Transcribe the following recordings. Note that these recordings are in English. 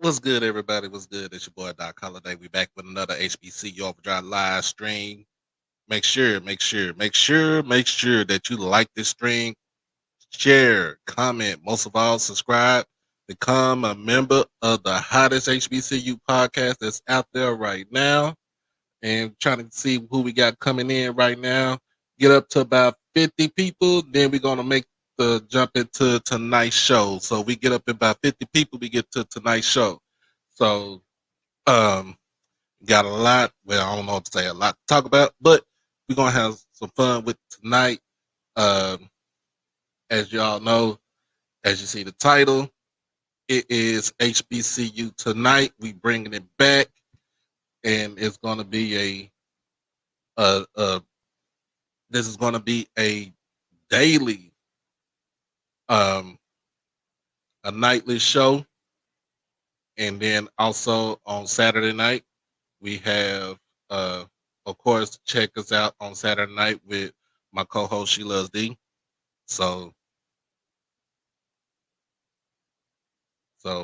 What's good, everybody? What's good? It's your boy Doc Holiday. We back with another HBCU OverDrive live stream. Make sure that you like this stream, share, comment, most of all, subscribe, become a member of the hottest HBCU podcast that's out there right now. And trying to see who we got coming in right now. Get up to about 50 people, then we're gonna make the jump into tonight's show. So we get up to about 50 people, we get to tonight's show. So um got a lot. Well, I don't know what to say, a lot to talk about, but we're gonna have some fun with tonight. Um, as y'all know, as you see the title, it is HBCU tonight. We bringing it back, and it's gonna be a this is gonna be a daily, um, a nightly show, and then also on Saturday night we have, uh, of course, check us out on Saturday night with my co-host She Loves D. So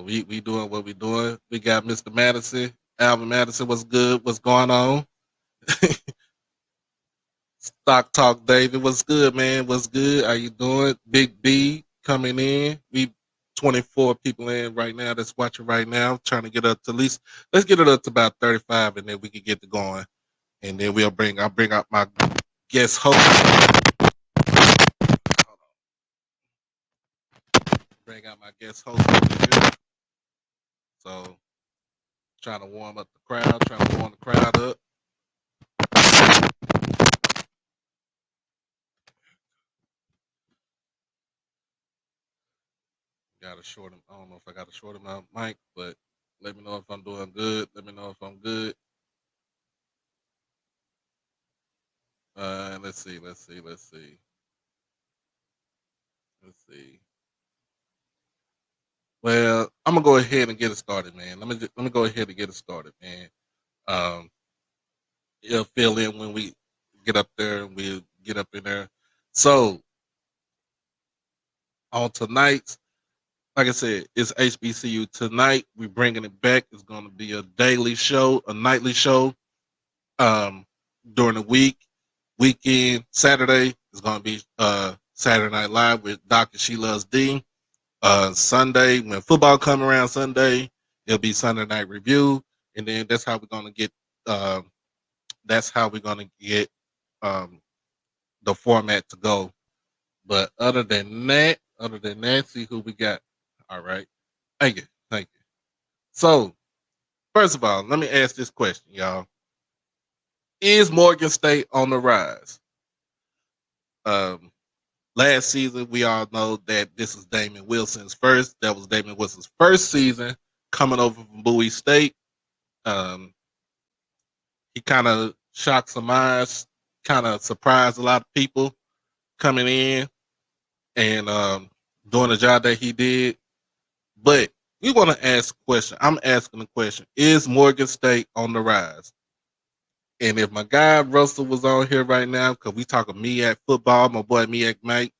we doing what we doing. We got Mr. Madison, Alvin Madison. What's good? What's going on? Stock Talk David. What's good, man? What's good? How you doing? Big B coming in. We 24 people in right now that's watching right now. Trying to get up to at least, let's get it up to about 35, and then we can get to going. And then I'll bring out my guest host. Bring out my guest host over here. So trying to warm up the crowd, trying to warm the crowd up. Got to short him. I don't know if I got to short him out mic, but let me know if I'm doing good. Let me know if I'm good. Let's see. Well, I'm gonna go ahead and get it started, man. Let me go ahead and get it started, man. Um, You'll fill in when we get up there and we'll get up in there. So on tonight's, like I said, it's HBCU tonight. We bringing it back. It's gonna be a daily show, a nightly show. Um, During the weekend, Saturday is gonna be Saturday Night Live with Doctor She Loves D. Sunday, when football come around Sunday, it'll be Sunday Night Review, and then that's how we're gonna get. Uh, that's how we're gonna get um, the format to go. But other than that, see who we got. All right, thank you. So first of all, let me ask this question, y'all: is Morgan State on the rise? Um, Last season, we all know that this is Damon Wilson's first. That was Damon Wilson's first season coming over from Bowie State. Um, he kind of shocked some eyes, kind of surprised a lot of people coming in and doing the job that he did. But we want to ask a question. I'm asking the question: is Morgan State on the rise? And if my guy Russell was on here right now, because we talking MEAC football, my boy MEAC Mike,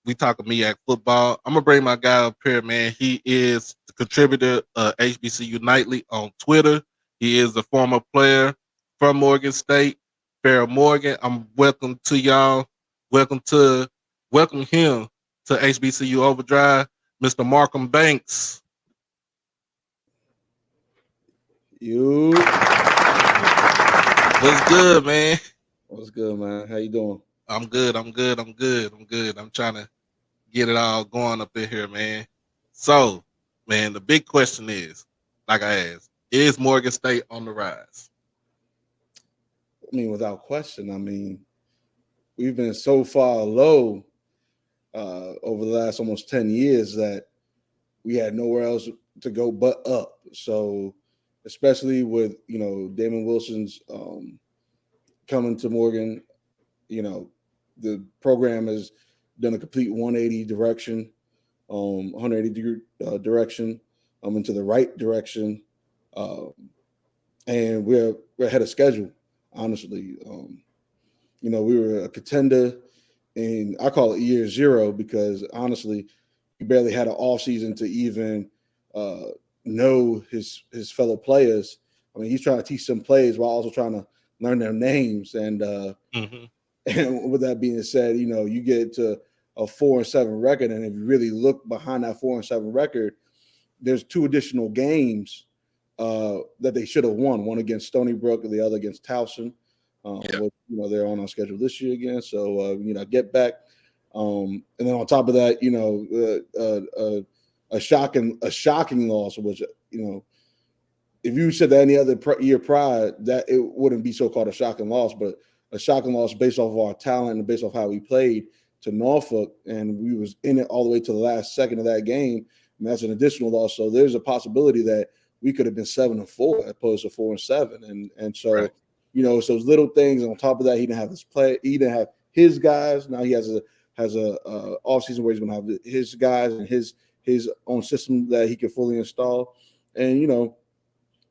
we talking MEAC football. I'm gonna bring my guy up here, man. He is the contributor HBCU Nightly on Twitter. He is a former player from Morgan State. Farrell Morgan, I'm welcome to y'all. Welcome to welcome him to HBCU Overdrive, Mr. Markham Banks. You. What's good, man? What's good, man? How you doing? I'm good. I'm trying to get it all going up in here, man. So, man, the big question is, like I asked, is Morgan State on the rise? I mean, without question. I mean, we've been so far low over the last almost 10 years that we had nowhere else to go but up. So, especially with, Damon Wilson's coming to Morgan, the program has done a complete 180 direction, 180 degree direction into the right direction. Um, and we're ahead of schedule. Honestly, we were a contender, and I call it year zero because honestly, we barely had an off season to even, know his fellow players. I mean, he's trying to teach them plays while also trying to learn their names. And Mm-hmm. and with that being said, you get to a 4-7 record, and if you really look behind that 4-7 record, there's two additional games that they should have won. One against Stony Brook, and the other against Towson. Yeah. They're on our schedule this year again. So get back. And then on top of that, a shocking loss, which if you said that any other year prior, that it wouldn't be so called a shocking loss, but a shocking loss based off of our talent and based off how we played to Norfolk, and we was in it all the way to the last second of that game. And that's an additional loss. So there's a possibility that we could have been 7-4 as opposed to 4-7. And Right. so, so those little things. And on top of that, he didn't have his play. He didn't have his guys. Now he has a off season where he's going to have his guys and his own system that he can fully install. And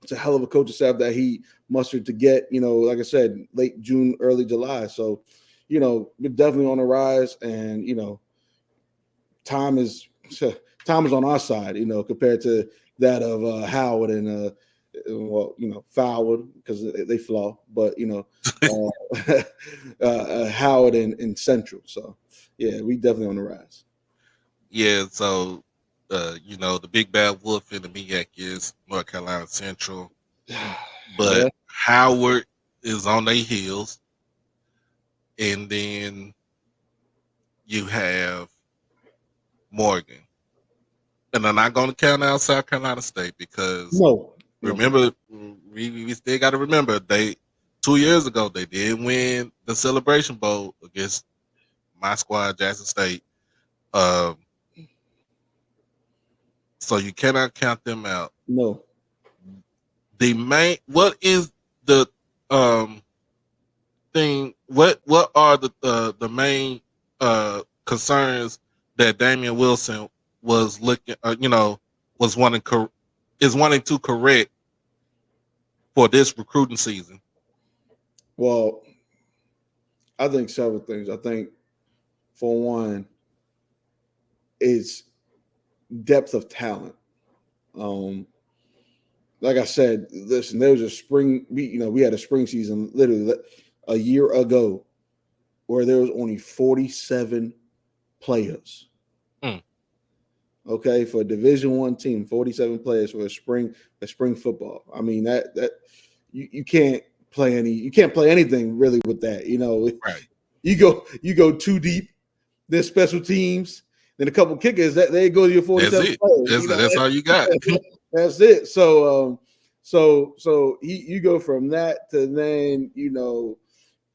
it's a hell of a coaching staff that he mustered to get, like I said, late June, early July. So, we're definitely on the rise, and time is time is on our side, compared to that of Howard and Foward, because they flaw, but Howard and Central. So yeah, we definitely on the rise. Yeah. So, the big bad wolf in the MEAC is North Carolina Central, but Yeah, Howard is on their heels, and then you have Morgan, and I'm not going to count out South Carolina State because no, remember, we still got to remember, they 2 years ago they did win the Celebration Bowl against my squad, Jackson State. Um, so you cannot count them out. no. What is the um thing? What are the main concerns that Damian Wilson was looking, was wanting to correct for this recruiting season? Well, I think several things. I think for one, it's depth of talent. Um, like I said, listen, there was a spring. We had a spring season literally a year ago where there was only 47 players. Mm, Okay, for a Division One team, 47 players for a spring football. I mean that you can't play anything really with that. right. You go too deep. There's special teams, then a couple kickers. That there go your That's 47 it. players. That's all you got. That's it. So you go from that to then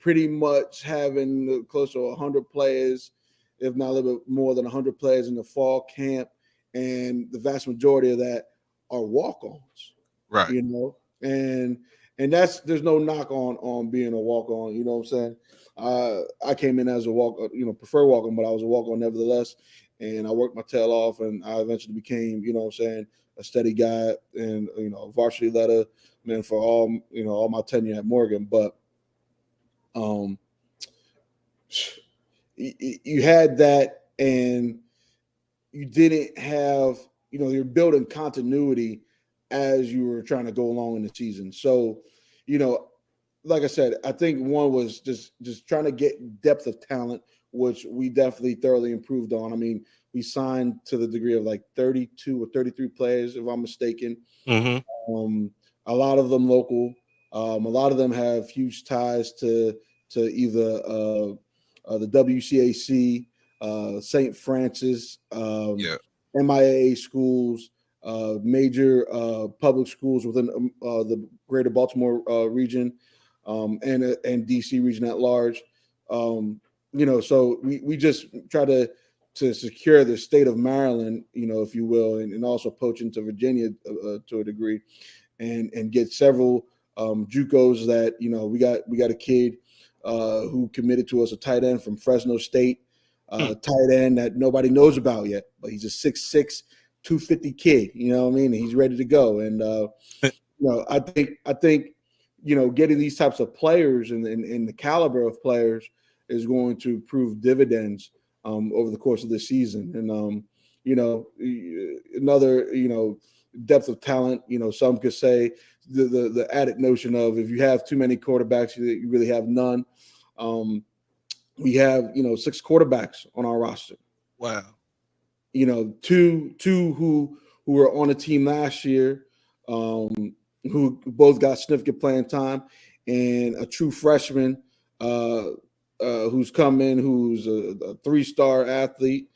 pretty much having close to 100 players, if not a little bit more than 100 players in the fall camp, and the vast majority of that are walk-ons. Right. And there's no knock on being a walk-on. You know what I'm saying? I came in as a prefer walk-on, but I was a walk-on nevertheless, and I worked my tail off, and I eventually became, what I'm saying, a steady guy and varsity letter man for all my tenure at Morgan. But um, you had that, and you didn't have, you're building continuity as you were trying to go along in the season. So, you know, like I said, I think one was just trying to get depth of talent, which we definitely thoroughly improved on. I mean, we signed to the degree of like 32 or 33 players, if I'm mistaken. Mm-hmm. A lot of them local. A lot of them have huge ties to either the WCAC, St. Francis, Yeah. MIAA schools, major public schools within the greater Baltimore region, and DC region at large. So we just try to secure the state of Maryland, if you will, and also poach into Virginia to a degree, and get several JUCOs that we got a kid who committed to us, a tight end from Fresno State, Hmm. tight end that nobody knows about yet, but he's a 6'6", 250 kid. You know what I mean? He's ready to go, and I think getting these types of players and the caliber of players is going to prove dividends over the course of this season. And another depth of talent. Some could say the added notion of if you have too many quarterbacks, you really have none. Um, we have 6 quarterbacks on our roster. Wow. Two who were on the team last year, who both got significant playing time, and a true freshman who's come in, who's a 3-star athlete.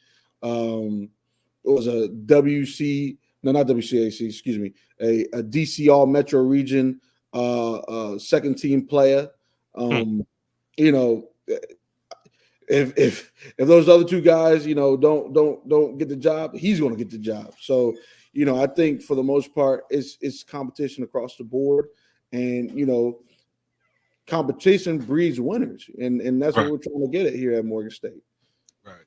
Was a WC, no, not WCAC, excuse me, a DC All Metro Region second team player. Hmm. You know, if those other two guys, don't get the job, he's going to get the job. So, I think for the most part, it's competition across the board, and competition breeds winners, and that's what Right. we're trying to get at here at Morgan State. Right.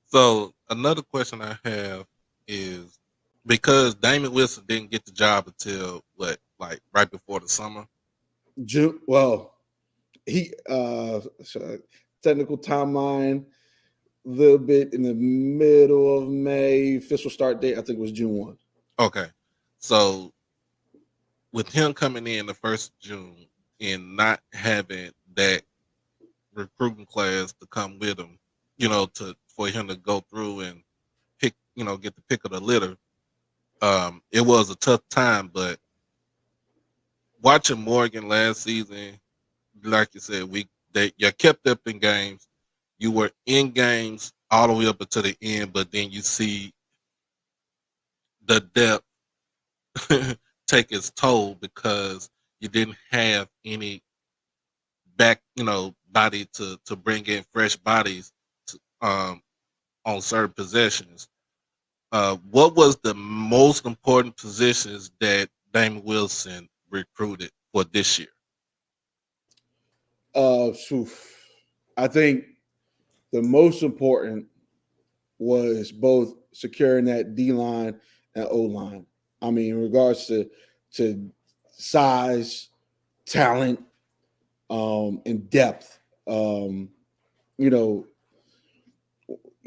So another question I have is because Damon Wilson didn't get the job until what, like right before the summer. June, well, he technical timeline a little bit in the middle of May. Official start date I think was June 1. Okay. So with him coming in the first of June and not having that recruiting class to come with him, to for him to go through and pick, get the pick of the litter. It was a tough time, but watching Morgan last season, like you said, you kept up in games. You were in games all the way up until the end, but then you see the depth take its toll because you didn't have any body to bring in fresh bodies to, on certain possessions. What was the most important positions that Damon Wilson recruited for this year? So I think the most important was both securing that D line and O line. I mean, in regards to size, talent, and depth. You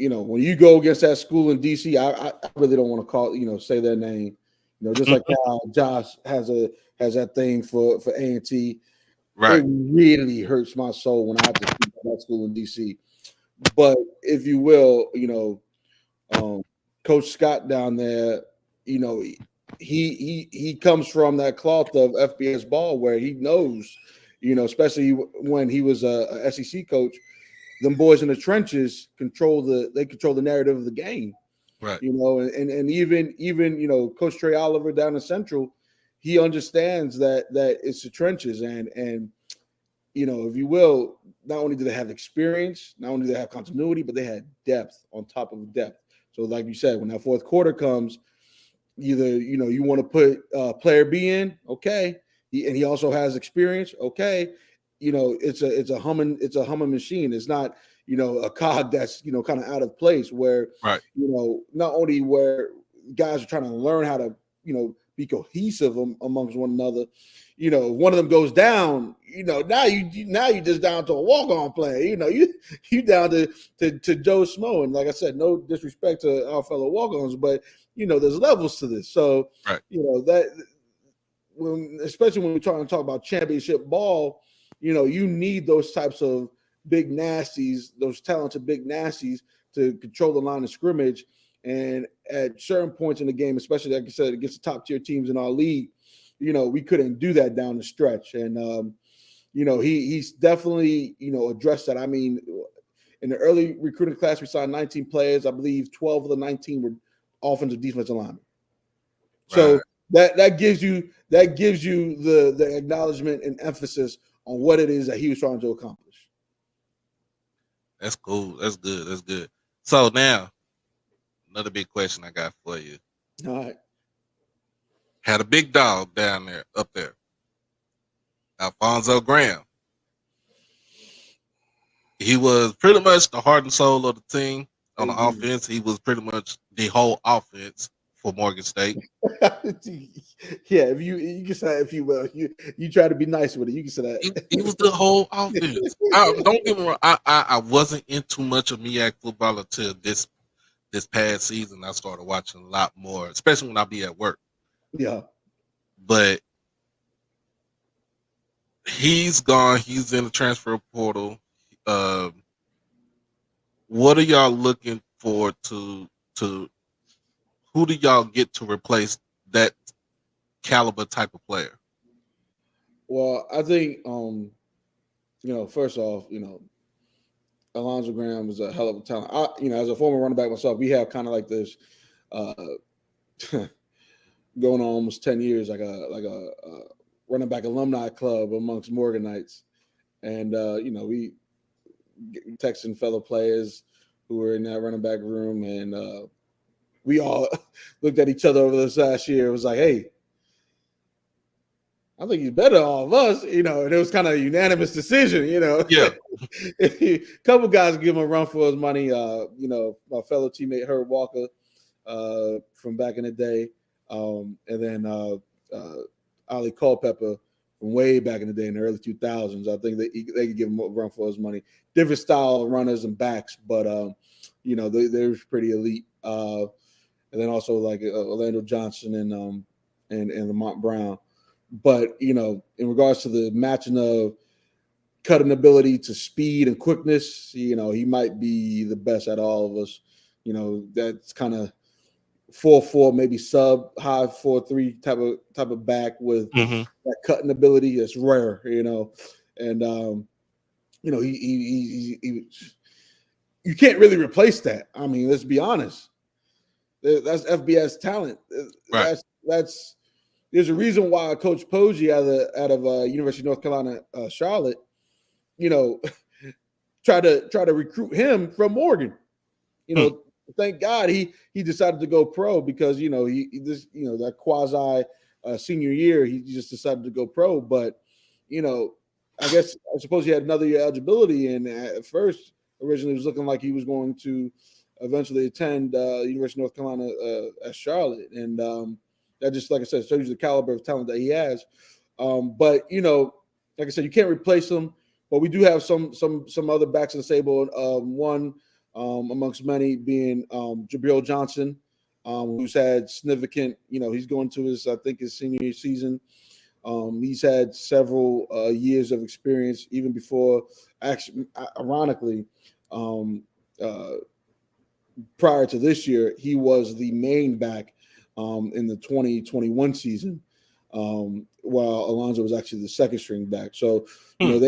know, when you go against that school in DC, I really don't want to say their name. Just like how Josh has that thing for A&T. Right. It really hurts my soul when I have to speak about that school in DC. But if you will, Coach Scott down there, he comes from that cloth of FBS ball where he knows, especially when he was a SEC coach, them boys in the trenches control the narrative of the game. Right. And even Coach Trey Oliver down in Central, he understands that it's the trenches, and if you will, not only do they have experience, not only do they have continuity, but they had depth on top of depth. So, like you said, when that fourth quarter comes, either you want to put player B in, okay, and he also has experience, okay. It's a humming machine. It's not a cog that's kind of out of place where Right. not only where guys are trying to learn how to be cohesive amongst one another. One of them goes down, now you just down to a walk-on play. You down to Joe Smo. And like I said, no disrespect to our fellow walk-ons, but there's levels to this. So Right. That especially when we're trying to talk about championship ball, you need those types of big nasties, those talented big nasties to control the line of scrimmage. And at certain points in the game, especially like I said, against the top tier teams in our league, we couldn't do that down the stretch. And he's definitely addressed that. I mean, in the early recruiting class, we signed 19 players. I believe 12 of the 19 were offensive defensive linemen. So that gives you the acknowledgement and emphasis on what it is that he was trying to accomplish. That's cool. That's good. That's good. So now, another big question I got for you. All right. Had a big dog down there, up there, Alfonso Graham. He was pretty much the heart and soul of the team on the offense. He was pretty much the whole offense for Morgan State. Yeah, if you can say, if you will, you try to be nice with it. You can say that. He was the whole offense. Don't get me wrong. I wasn't into much of MEAC football until this past season. I started watching a lot more, especially when I be at work. Yeah. but he's gone. He's in the transfer portal. Um, what are y'all looking for to who do y'all get to replace that caliber type of player? Well, I think first off, Alonzo Graham is a hell of a talent. As a former running back myself, we have kind of like this uh going on almost 10 years, like a running back alumni club amongst Morganites. And we texting fellow players who were in that running back room, and we all looked at each other over this last year. It was like, hey, I think he's better than all of us, and it was kind of a unanimous decision, Yeah. A couple guys give him a run for his money. My fellow teammate Herb Walker from back in the day, and then Ali Culpepper from way back in the day in the early 2000s. I think they could give him a run for his money. Different style of runners and backs, but they're pretty elite. And then also like Orlando Johnson and Lamont Brown. But in regards to the matching of cutting ability to speed and quickness, he might be the best out of all of us. That's kind of 4-4, maybe sub high 4-3 type of back with Mm-hmm. that cutting ability. That's rare, and he you can't really replace that. I mean, let's be honest. That's FBS talent. Right. That's there's a reason why Coach Posey out of University of North Carolina, Charlotte, you know, try to recruit him from Morgan. You Hmm. know, thank God he decided to go pro because he this that quasi senior year he just decided to go pro. But you know, I suppose he had another year eligibility, and at first originally it was looking like he was going to eventually attend University of North Carolina at Charlotte, and that just like I said shows you the caliber of talent that he has. But like I said, you can't replace him. But we do have some other backs in the stable. One amongst many being Jabril Johnson, who's had significant. He's going to I think his senior season. He's had several years of experience, even before. Actually, ironically, um, uh, prior to this year, he was the main back in the 2021 season, while Alonzo was actually the second string back. So, Hmm.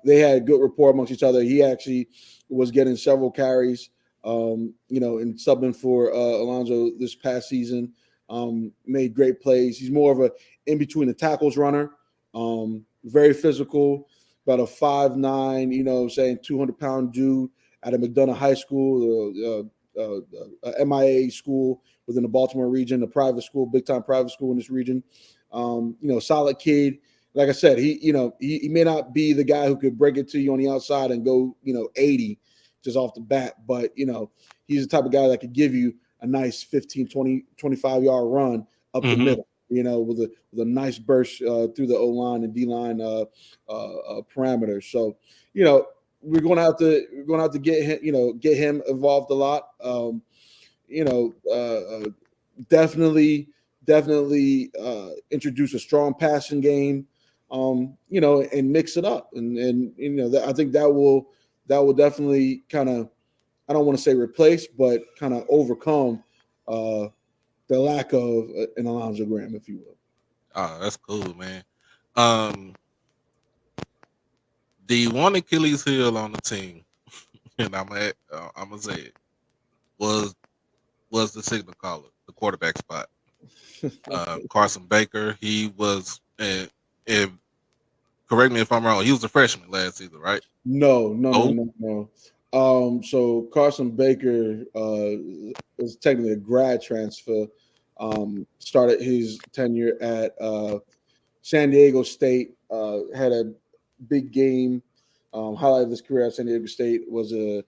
they had good rapport amongst each other. He actually was getting several carries, and subbing for Alonzo this past season. Made great plays. He's more of a in between the tackles runner. Very physical, about a 5'9", saying 200-pound dude out of McDonough High School. MIA school within the Baltimore region, a private school, big time private school in this region. Solid kid. Like I said, he may not be the guy who could break it to you on the outside and go 80 just off the bat, but he's the type of guy that could give you a nice 15, 20, 25-yard run up the Mm-hmm. middle. With a nice burst through the O line and D line parameters. So, we're going to have to get him involved a lot. You know, definitely introduce a strong passing game. And mix it up, and I think that will definitely kind of, I don't want to say replace, but kind of overcome uh, the lack of an Alonzo Graham, if you will. Oh, that's cool, man. Um, the one Achilles heel on the team, and I'm gonna say it was was the signal caller, the quarterback spot. Carson Baker, he was, and correct me if I'm wrong, he was a freshman last season, right? No, no, no, Oh, no, no. So Carson Baker is technically a grad transfer. Started his tenure at San Diego State. Had a big game. Highlight of his career at San Diego State was a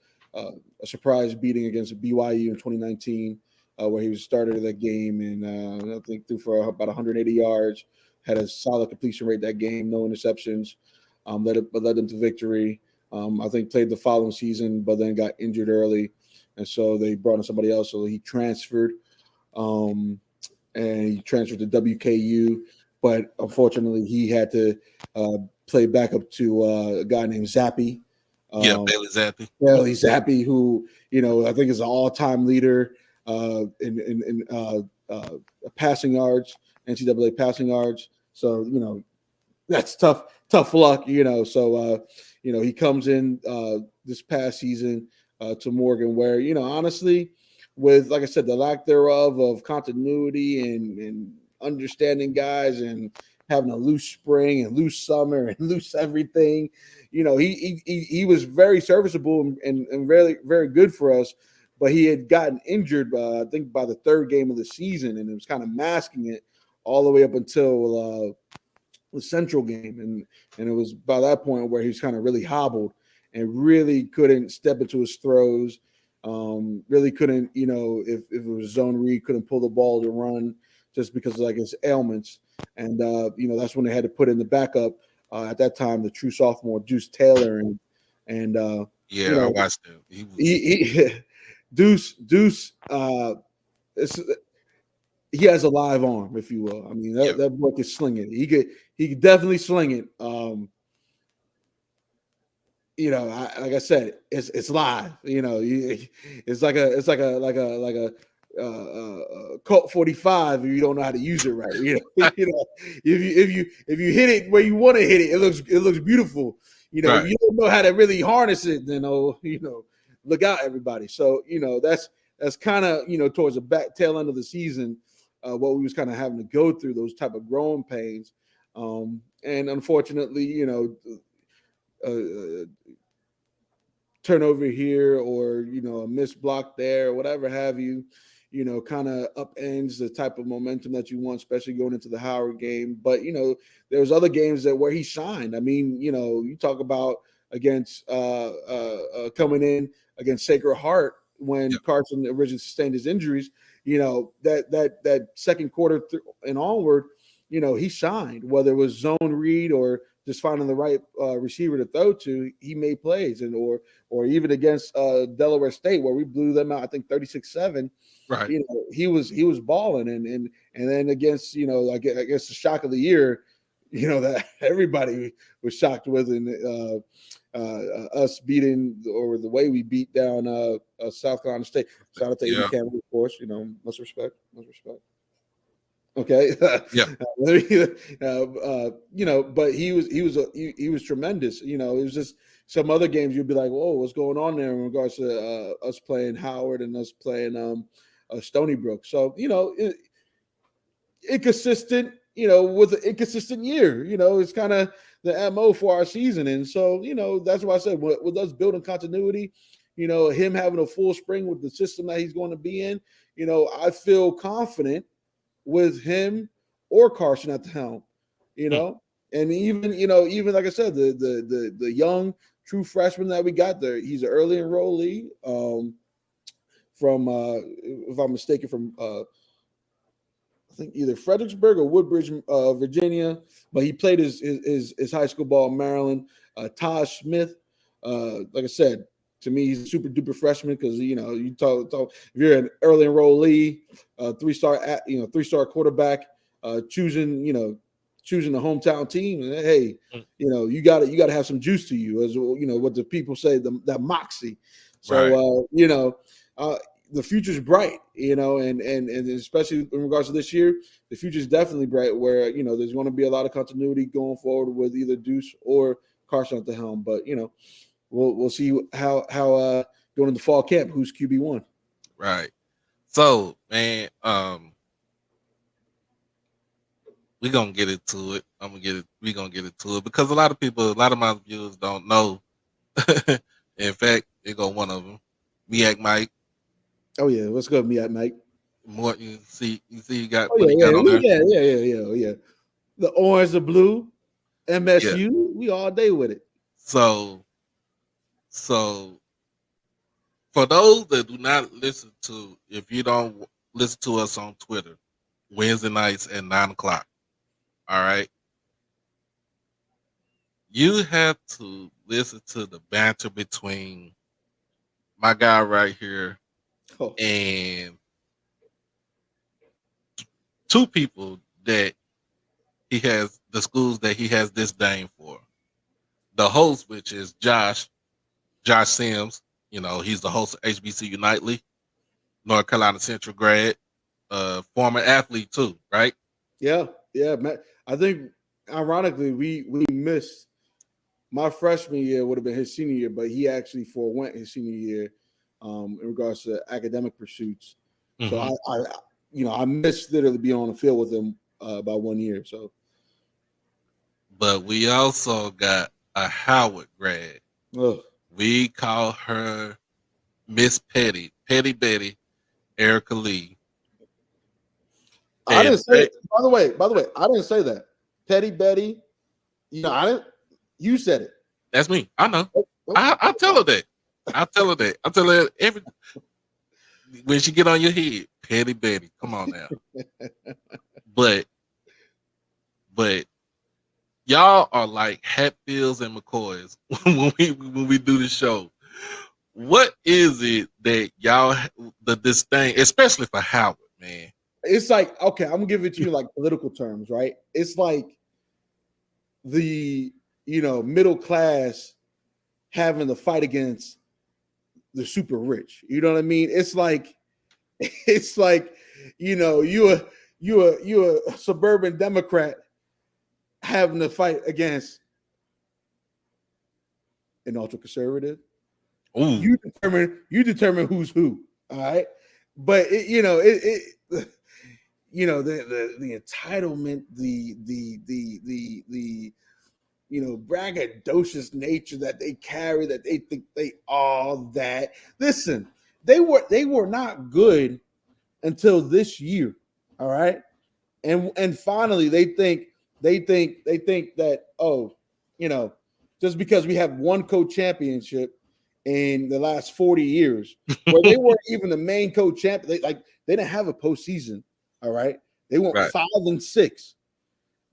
surprise beating against BYU in 2019, where he was started of that game, and I think threw for about 180 yards. Had a solid completion rate that game, no interceptions. Led them to victory. I think played the following season, but then got injured early, and so they brought in somebody else. So he transferred. Um, and he transferred to WKU. But unfortunately, he had to play backup to a guy named Zappi. Yeah, Um, Bailey Zappi. Bailey Zappi, who I think is an all-time leader in passing yards, NCAA passing yards. So that's tough luck. So he comes in this past season to Morgan, where honestly, with like I said, the lack thereof of continuity and understanding guys and having a loose spring and loose summer and loose everything, he was very serviceable and very very good for us. But he had gotten injured, I think, by the third game of the season, and it was kind of masking it all the way up until the Central game, and it was by that point where he was kind of really hobbled and really couldn't step into his throws. Really couldn't, if it was zone read, couldn't pull the ball to run just because of like his ailments. And that's when they had to put in the backup at that time, the true sophomore Deuce Taylor, and you Yeah, I know watched him. He was he Deuce it's, he has a live arm, if you will. I mean, yeah, that boy could sling it. He could definitely sling it. Like I said, it's live. It's like a Colt 45 if you don't know how to use it right. If you hit it where you want to hit it, it looks beautiful. If right. you don't know how to really harness it, then look out, everybody. So that's kind of towards the back tail end of the season, what we was kind of having to go through, those type of growing pains, and unfortunately, uh, turnover here or a missed block there or whatever have you, kind of upends the type of momentum that you want, especially going into the Howard game. But there's other games where he shined. I mean, you talk about against coming in against Sacred Heart when Yeah, Carson originally sustained his injuries. That second quarter and onward, he shined, whether it was zone read or just finding the right receiver to throw to. He made plays, or even against Delaware State where we blew them out, I think 36-7. right. He was balling, and then against I guess the shock of the year, that everybody was shocked with, and us beating, or the way we beat down South Carolina State. Shout out to AD Yeah, Campbell, of course. Much respect, much respect. Okay, yeah, but he was tremendous. It was just some other games you'd be like, "Whoa, what's going on there?" In regards to us playing Howard and us playing Stony Brook. So inconsistent. With an inconsistent year. It's kind of the MO for our season, and so that's why I said with us building continuity. Him having a full spring with the system that he's going to be in. I feel confident with him or Carson at the helm, you mm, know, and even like I said, the young true freshman that we got there, he's an early enrollee from, if I'm mistaken, from I think either Fredericksburg or Woodbridge, Virginia, but he played his high school ball in Maryland. Taj Smith, like I said, to me, he's a super duper freshman because you talk if you're an early enrollee, three-star quarterback, choosing the hometown team, and hey, mm, you got to have some juice to you, as what the people say, that moxie. right, So the future's bright, and especially in regards to this year, the future's definitely bright. Where there's going to be a lot of continuity going forward with either Deuce or Carson at the helm. But we'll see how going into fall camp, who's QB1. right. So, man, we gonna get into it. I'm gonna get it. We gonna get into it because a lot of people, a lot of my viewers don't know. In fact, they go one of them. Miak Mike. Oh yeah, let's go, me at Mike. More you see, you got Oh what he yeah, got yeah, on there. yeah. The orange, the blue, Yeah. MSU, we all day with it. So, so for those that do not listen to, if you don't listen to us on Twitter, Wednesday nights at 9 o'clock. All right, you have to listen to the banter between my guy right here Oh, and two people that he has the schools that he has disdain for. The host, which is Josh Sims. He's the host of HBCU Nightly, North Carolina Central grad, former athlete too, right? Yeah, yeah, man. I think ironically we missed my freshman year would have been his senior year, but he actually forewent his senior year in regards to academic pursuits. So Mm-hmm. I missed literally being on the field with him by 1 year. So, But we also got a Howard grad. ugh. We call her Miss Petty Betty, Erica Lee. I And didn't say. By the way, I didn't say that. Petty Betty, I didn't. You said it. that's me. I know. Oh, oh, I tell her that. I tell her that. I tell her every when she get on your head, Petty Betty. Come on now. But but y'all are like Hatfields and McCoys when we do the show. What is it that y'all the disdain, especially for Howard, man? It's like, okay, I'm gonna give it to you like political terms, right? It's like the middle class having to fight against the super rich. You know what I mean? It's like you a suburban Democrat having to fight against an ultra conservative. Ooh. You determine who's who. All right, but the entitlement, the braggadocious nature that they carry, that they think they all that. Listen, they were not good until this year. All right, and finally they think that, just because we have one co-championship in the last 40 years, where they weren't even the main co-champion, they didn't have a postseason. All right, they went Right. 5-6.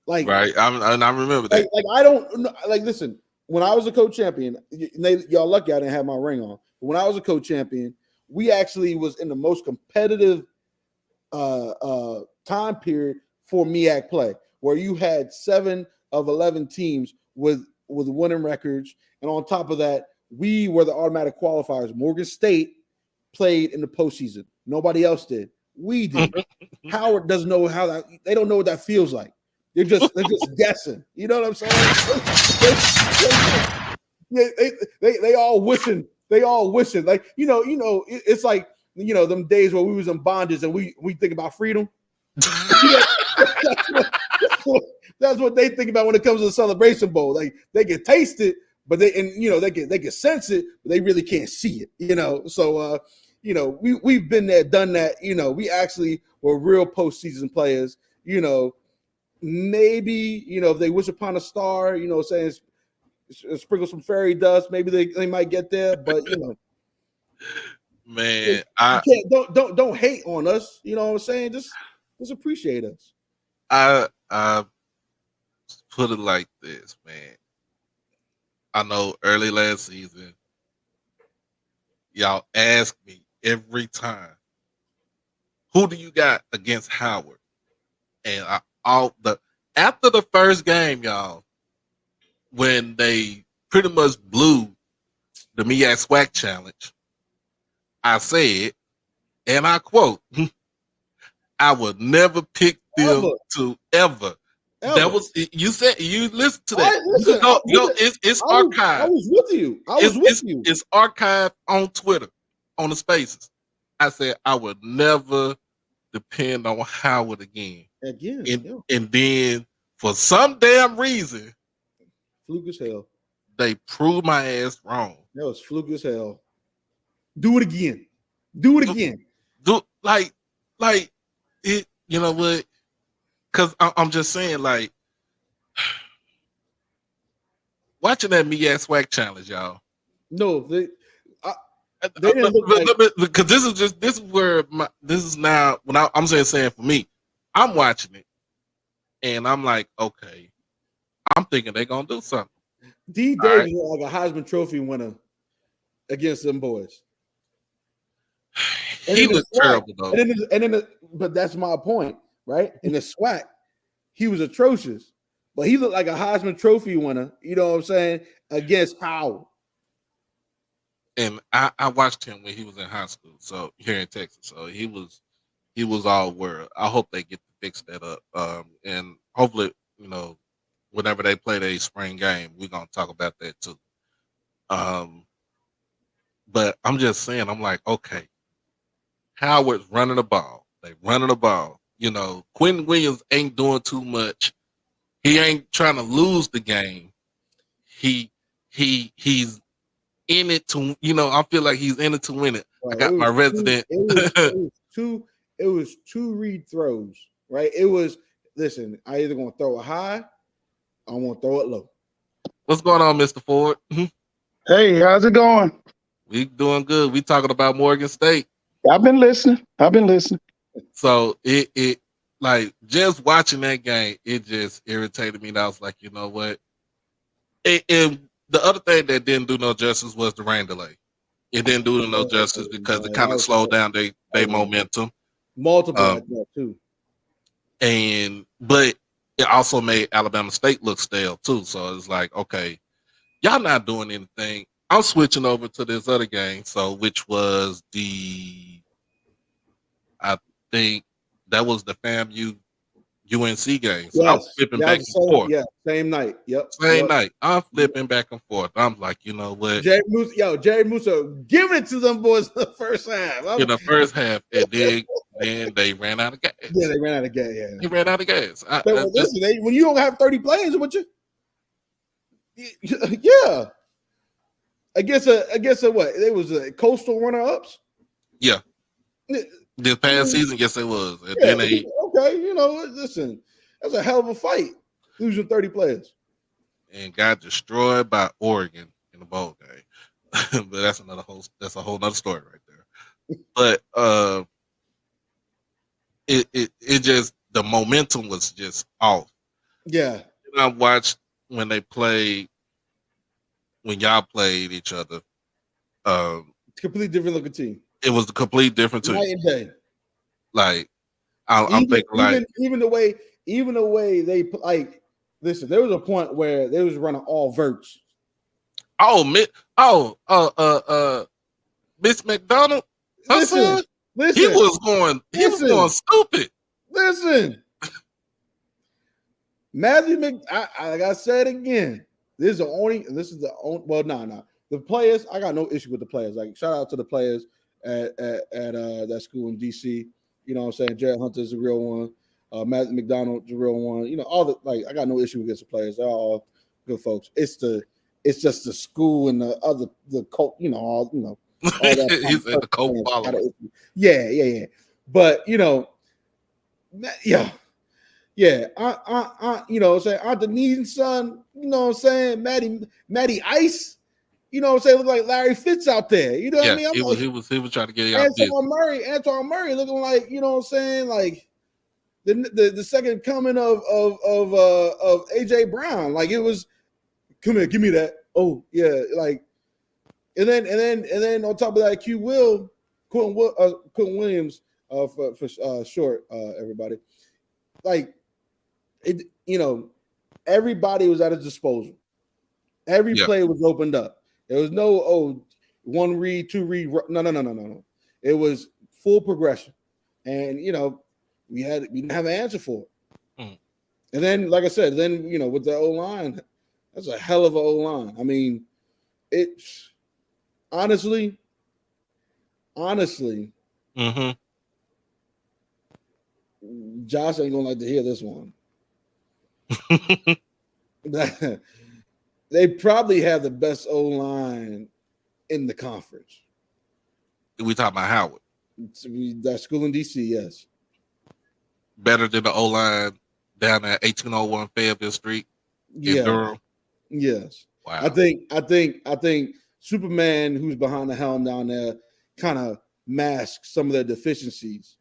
Like, Right. I remember that. like I don't know. Like, listen, when I was a co-champion, y'all lucky I didn't have my ring on. But when I was a co-champion, we actually was in the most competitive time period for MEAC play, where you had 7 of 11 teams with winning records, and on top of that, we were the automatic qualifiers. Morgan State played in the postseason. Nobody else did. We did. Howard doesn't know how that. They don't know what that feels like. They're just guessing. You know what I'm saying? They all wishing. They all wishing. Like, it's like, them days where we was in bondage and we think about freedom. That's what they think about when it comes to the Celebration Bowl. Like, they can taste it, but they can sense it, but they really can't see it. So we've been there, done that. We actually were real postseason players. Maybe if they wish upon a star, saying sprinkle some fairy dust, maybe they might get there. But Man, you can't don't hate on us. You know what I'm saying? Just appreciate us. I put it like this, man. I know early last season, y'all ask me every time, who do you got against Howard? And after the first game, y'all, when they pretty much blew the MEAC SWAC challenge, I said, and I quote, I would never pick them to ever. That was, you said, you listened to that. It's archived. I was with you. It's archived on Twitter, on the spaces. I said I would never depend on Howard again. And then for some damn reason, fluke as hell, they proved my ass wrong. That was fluke as hell. Do it again. Do it again. Do like it. You know what? Because I'm just saying, like, watching that MEAC SWAC challenge, y'all. No, they didn't look like, because this is now when I'm saying for me, I'm watching it and I'm like, okay, I'm thinking they're gonna do something. D. Davis was like a Heisman Trophy winner against them boys. He looked terrible though. But that's my point. right? In the SWAC, he was atrocious, but he looked like a Heisman Trophy winner. You know what I'm saying? Against Howard. And I watched him when he was in high school, so here in Texas. So he was all world. I hope they get to fix that up. And hopefully, whenever they play their spring game, we're gonna talk about that too. Um, but I'm just saying, I'm like, okay, Howard's running the ball. They running the ball. Quentin Williams ain't doing too much. He ain't trying to lose the game. He's in it to, I feel like he's in it to win it. I Right. got my resident. It was two read throws, right? It was listen, I either gonna throw it high, or I'm gonna throw it low. What's going on, Mr. Ford? Hey, how's it going? We doing good. We talking about Morgan State. I've been listening. So it like just watching that game, it just irritated me. And I was like, you know what? And the other thing that didn't do no justice was the rain delay. It didn't do no justice because it kind of slowed down their momentum. Multiple like that too. But it also made Alabama State look stale too. So it's like, okay, y'all not doing anything. I'm switching over to this other game, which was I think that was the FAMU UNC game. So I'm flipping back and forth. Yeah, same night. Yep. Same night. I'm flipping back and forth. I'm like, you know what? Jerry Musso giving it to them boys in the first half. In the first half, and then they ran out of gas. Yeah, they ran out of gas. Yeah. They ran out of gas. Listen, when you don't have 30 players, what you? Yeah. Against a what? It was a coastal runner-ups. Yeah. This past season, yes, it was. And yeah, then they okay, listen, that's a hell of a fight. Losing 30 players. And got destroyed by Oregon in the bowl game. But that's a whole nother story right there. But it just the momentum was just off. Yeah. I watched when y'all played each other. Completely different looking team. It was a complete different team. Night and day. Like I'm thinking like even the way they like. Listen, there was a point where they was running all verts. Miss McDonald. Listen, he was going stupid. Listen, Matthew like I said again, this is the only. Well, no. The players, I got no issue with the players. Like, shout out to the players at that school in DC. You know what I'm saying? Jared Hunter's a real one. Matthew McDonald's a real one. All I got no issue against the players. They're all good folks. It's just the school and the cult, all that. He's the cult follower. Yeah. But yeah. Saying Aunt Denise's son, what I'm saying? Matty Ice. Look like Larry Fitz out there. You know what I mean? He was trying to get out Antoine Murray looking like, like the second coming of AJ Brown. Like, it was, come here, give me that. Oh yeah, like, and then on top of that, Quentin Williams for short, everybody. Like, it, everybody was at his disposal. Every play was opened up. There was no one read, two read. No. It was full progression, and we didn't have an answer for it. Mm. And then, like I said, with the O line, that's a hell of an O line. I mean, it's honestly. Mm-hmm. Josh ain't gonna like to hear this one. They probably have the best O line in the conference. We talking about Howard? That school in DC, yes. Better than the O line down at 1801 Fayetteville Street in Durham. Yes. Wow. I think Superman, who's behind the helm down there, kind of masks some of their deficiencies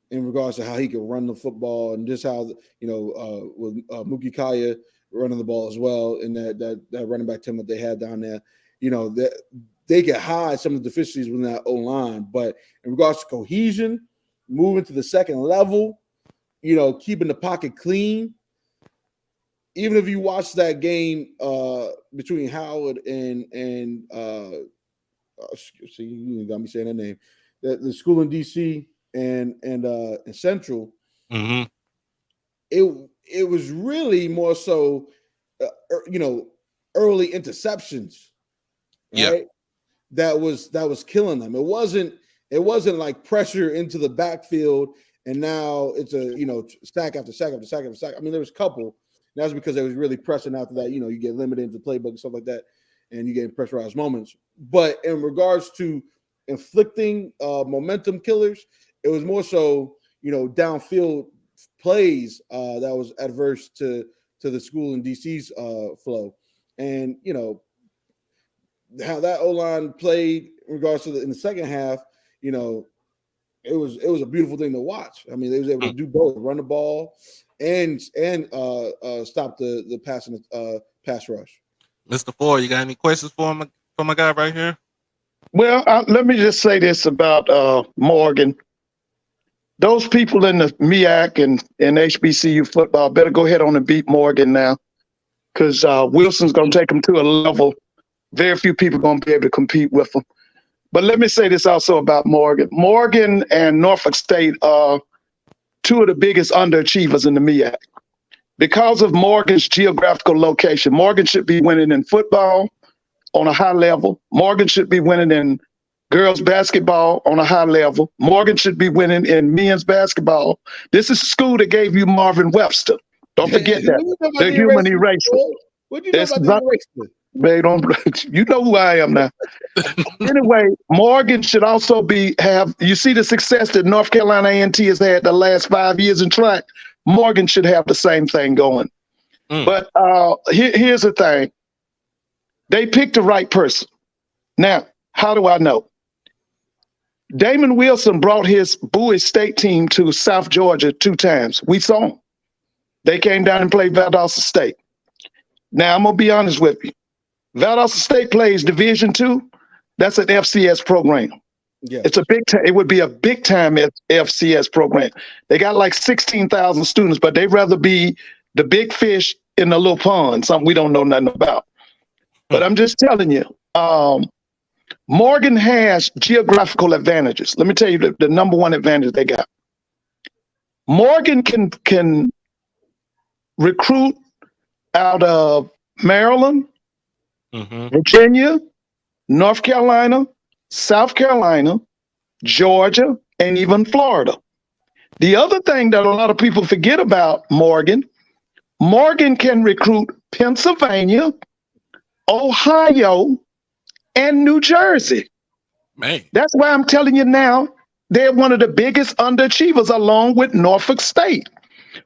in regards to how he can run the football, and just how with Mookie Kaya running the ball as well, and that running back team that they had down there, that they can hide some of the deficiencies within that O line. But in regards to cohesion, moving to the second level, keeping the pocket clean. Even if you watch that game between Howard and see, you got me saying that name, the school in DC and Central, Mm-hmm. it was really more so, early interceptions, right? Yeah. That was killing them. It wasn't like pressure into the backfield, and now it's a sack after sack after sack after sack. I mean, there was a couple. That's because they was really pressing after that. You get limited into playbook and stuff like that, and you get pressurized moments. But in regards to inflicting momentum killers, it was more so downfield plays that was adverse to the school in DC's flow, and how that O-line played in regards to in the second half. It was a beautiful thing to watch. I mean, they was able to do both, run the ball and stop the pass rush. Mr. Ford, you got any questions for my guy right here? Well, let me just say this about Morgan. Those people in the MEAC and HBCU football better go ahead on and beat Morgan now, because Wilson's going to take them to a level very few people going to be able to compete with them. But let me say this also about Morgan. Morgan and Norfolk State are two of the biggest underachievers in the MEAC. Because of Morgan's geographical location, Morgan should be winning in football on a high level. Morgan should be winning in girls basketball on a high level. Morgan should be winning in men's basketball. This is the school that gave you Marvin Webster. Don't forget that. The human eraser. What do you know about the eraser? They don't. You know who I am now. Anyway, Morgan should also have. You see the success that North Carolina A&T has had the last 5 years in track. Morgan should have the same thing going. But here's the thing. They picked the right person. Now, how do I know? Damon Wilson brought his Bowie State team to South Georgia 2 times. We saw them. They came down and played Valdosta State. Now, I'm going to be honest with you. Valdosta State plays Division II. That's an FCS program. Yeah. It's a big time. It would be a big time FCS program. They got like 16,000 students, but they'd rather be the big fish in the little pond, something we don't know nothing about. But I'm just telling you, Morgan has geographical advantages. Let me tell you the number one advantage they got. Morgan can recruit out of Maryland, Virginia, North Carolina, South Carolina, Georgia, and even Florida. The other thing that a lot of people forget about Morgan can recruit Pennsylvania, Ohio, and New Jersey. Man. That's why I'm telling you now, they're one of the biggest underachievers along with Norfolk State.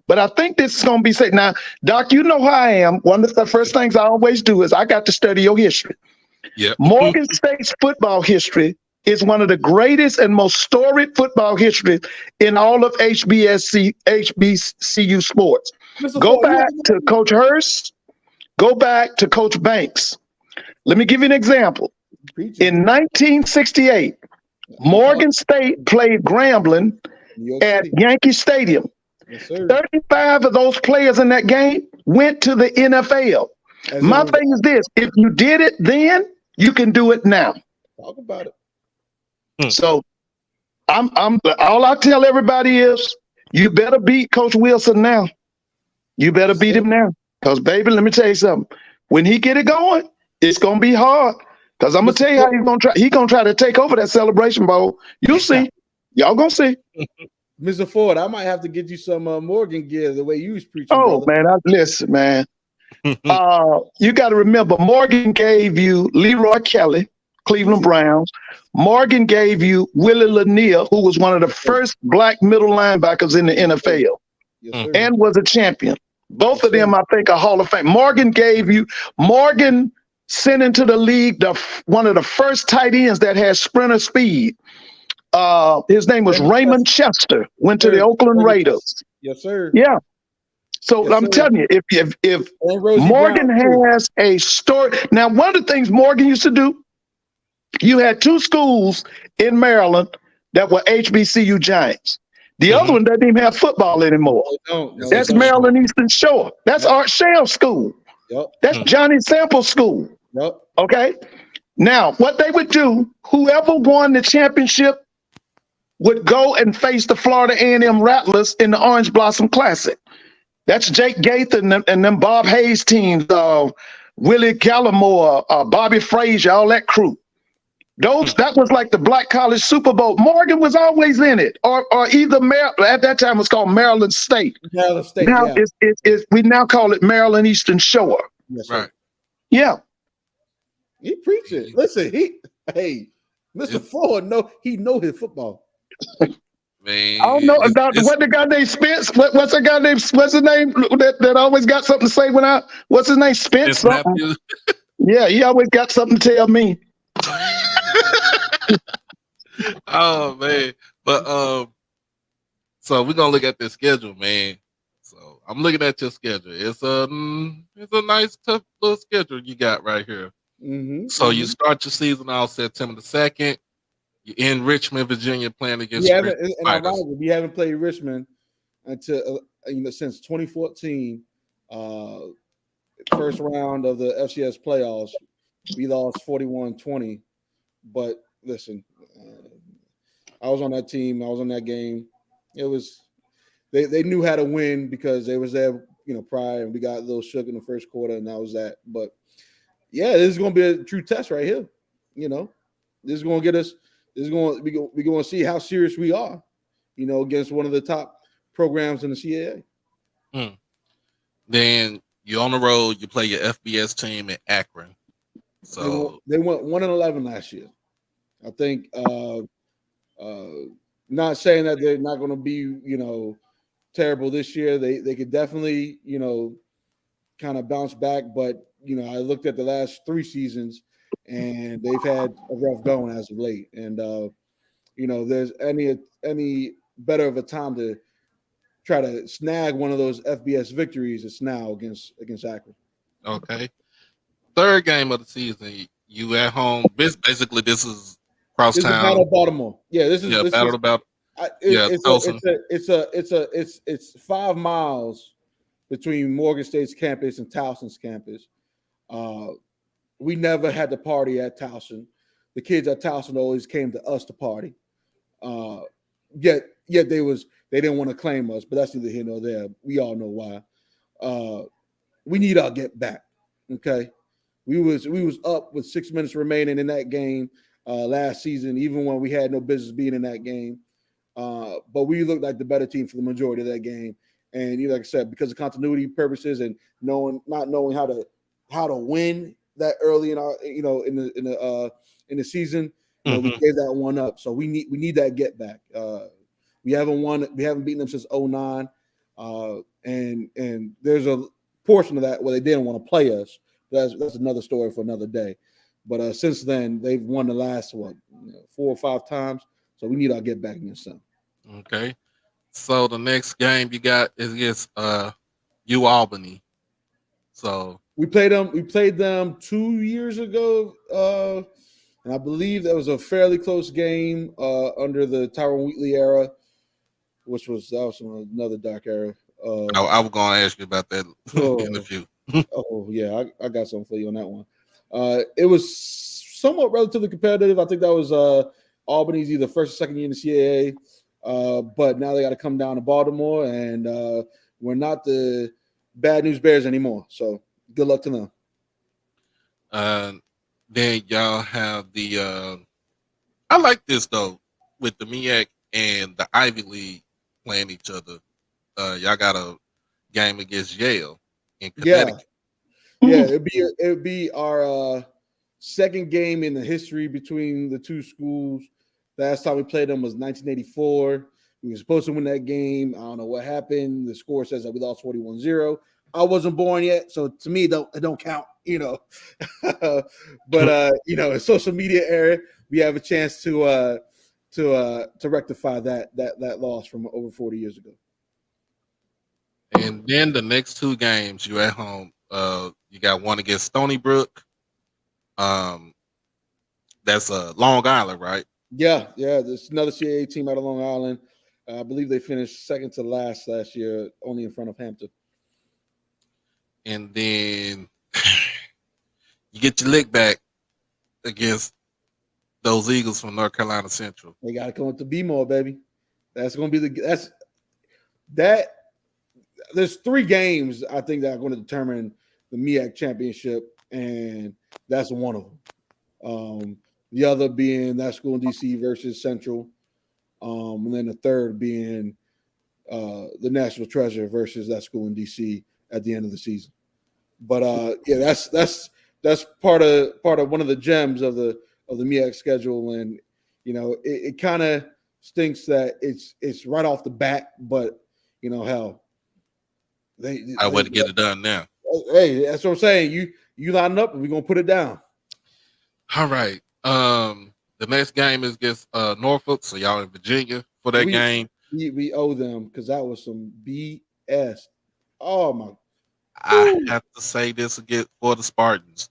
But I think this is going to be safe. Now, Doc, you know how I am. One of the first things I always do is I got to study your history. Yep. Morgan State's football history is one of the greatest and most storied football history in all of HBCU sports. Go back to Coach Hurst. Go back to Coach Banks. Let me give you an example. In 1968, Morgan State played Grambling at Yankee Stadium. Yes, sir. 35 of those players in that game went to the NFL. My thing is this: if you did it then, you can do it now. Talk about it. So I'm all I tell everybody is you better beat Coach Wilson now. You better beat him now. Because baby, let me tell you something. When he get it going, it's gonna be hard. Because I'm gonna tell you how he's gonna try. He's gonna try to take over that Celebration Bowl. You'll see. Y'all gonna see. Mr. Ford, I might have to get you some Morgan gear the way you was preaching. Oh, brother. man, listen, man. You got to remember, Morgan gave you Leroy Kelly, Cleveland Browns. Morgan gave you Willie Lanier, who was one of the first black middle linebackers in the NFL, and was a champion. Both of them, I think, are Hall of Fame. Morgan sent into the league one of the first tight ends that had sprinter speed. His name was Raymond Chester, went to the Oakland Raiders. Yes, sir. Yeah. So I'm telling you, if Morgan has a story. Now, one of the things Morgan used to do, you had 2 schools in Maryland that were HBCU giants. The other one doesn't even have football anymore. They don't. No, they That's don't. Maryland Eastern Shore. That's Yep. Art Shell School. Yep. That's Johnny Sample School. Yep. Okay. Now, what they would do, whoever won the championship would go and face the Florida A&M Rattlers in the Orange Blossom Classic. That's Jake Gaither and them Bob Hayes teams, Willie Gallimore, Bobby Frazier, all that crew. That was like the Black College Super Bowl. Morgan was always in it, or either at that time it was called Maryland State. Maryland State. Now yeah. we now call it Maryland Eastern Shore. Yes, Right. Yeah. He preach it. Listen, Mr. Ford he know his football. Man, I don't know about what the guy named Spence. What's the guy named? What's his name that always got something to say what's his name? Spence. Yeah, he always got something to tell me. Oh man, but so we're gonna look at the schedule, man. So I'm looking at your schedule. It's a nice, tough little schedule you got right here. Mm-hmm. So you start your season out September the 2nd. You're in Richmond, Virginia, playing against. We haven't played Richmond until since 2014. First round of the FCS playoffs, we lost 41-20. But listen, I was on that team. I was on that game. It was they knew how to win because they was there, prior, and we got a little shook in the first quarter, and that was that. But yeah, this is going to be a true test right here. This is going to get us. We're going to see how serious we are, against one of the top programs in the CAA. Then you're on the road. You play your FBS team in Akron. So they went 1-11 last year. I think. Not saying that they're not going to be, terrible this year. They could definitely, kind of bounce back. But I looked at the last 3 seasons, and they've had a rough going as of late. And there's any better of a time to try to snag one of those FBS victories, it's now against Akron. Okay. Third game of the season, you at home. Basically, this is crosstown. This is Battle of Baltimore. Yeah, this is Battle about. It's 5 miles between Morgan State's campus and Towson's campus. We never had to party at Towson. The kids at Towson always came to us to party. Yet they didn't want to claim us, but that's neither here nor there. We all know why. We need our get back. Okay. We was up with 6 minutes remaining in that game last season, even when we had no business being in that game. But we looked like the better team for the majority of that game. And like I said, because of continuity purposes and not knowing how to win that early in our in the season, we gave that one up. So we need that get back. We haven't beaten them since 2009. And there's a portion of that where they didn't want to play us. That's another story for another day. But since then, they've won the last 4 or 5 times. So we need our get back against them. Okay. So the next game you got is against UAlbany. So we played them 2 years ago, and I believe that was a fairly close game under the Tyrone Wheatley era, which was another dark era. I was going to ask you about that in a few. Oh yeah, I got something for you on that one. It was somewhat relatively competitive. I think that was Albany's either first or second year in the CAA, but now they got to come down to Baltimore, and we're not the Bad News Bears anymore. So good luck to them. Then y'all have the. I like this though with the MEAC and the Ivy League playing each other. Y'all got a game against Yale in Connecticut. Yeah, it'd be our second game in the history between the two schools. Last time we played them was 1984. We were supposed to win that game. I don't know what happened. The score says that we lost 41-0. I wasn't born yet, so to me, it don't count, But in social media era, we have a chance to rectify that loss from over 40 years ago. And then the next 2 games, you're at home. You got one against Stony Brook. That's Long Island, right? Yeah. There's another CAA team out of Long Island. I believe they finished second to last year, only in front of Hampton. And then you get your lick back against those Eagles from North Carolina Central. They got to come up to B-more, baby. That's going to be that. There's 3 games I think that are going to determine the MEAC championship, and that's one of them. The other being that school in DC versus Central, and then the third being the National Treasure versus that school in DC at the end of the season. But yeah, that's part of one of the gems of the MEAC schedule, and it kind of stinks that it's right off the bat, but hell, I want to get it done now. Hey, that's what I'm saying. You line up and we're gonna put it down. All right. The next game is against Norfolk, so y'all in Virginia for that game. We owe them because that was some BS. Oh my! I have to say this again for the Spartans.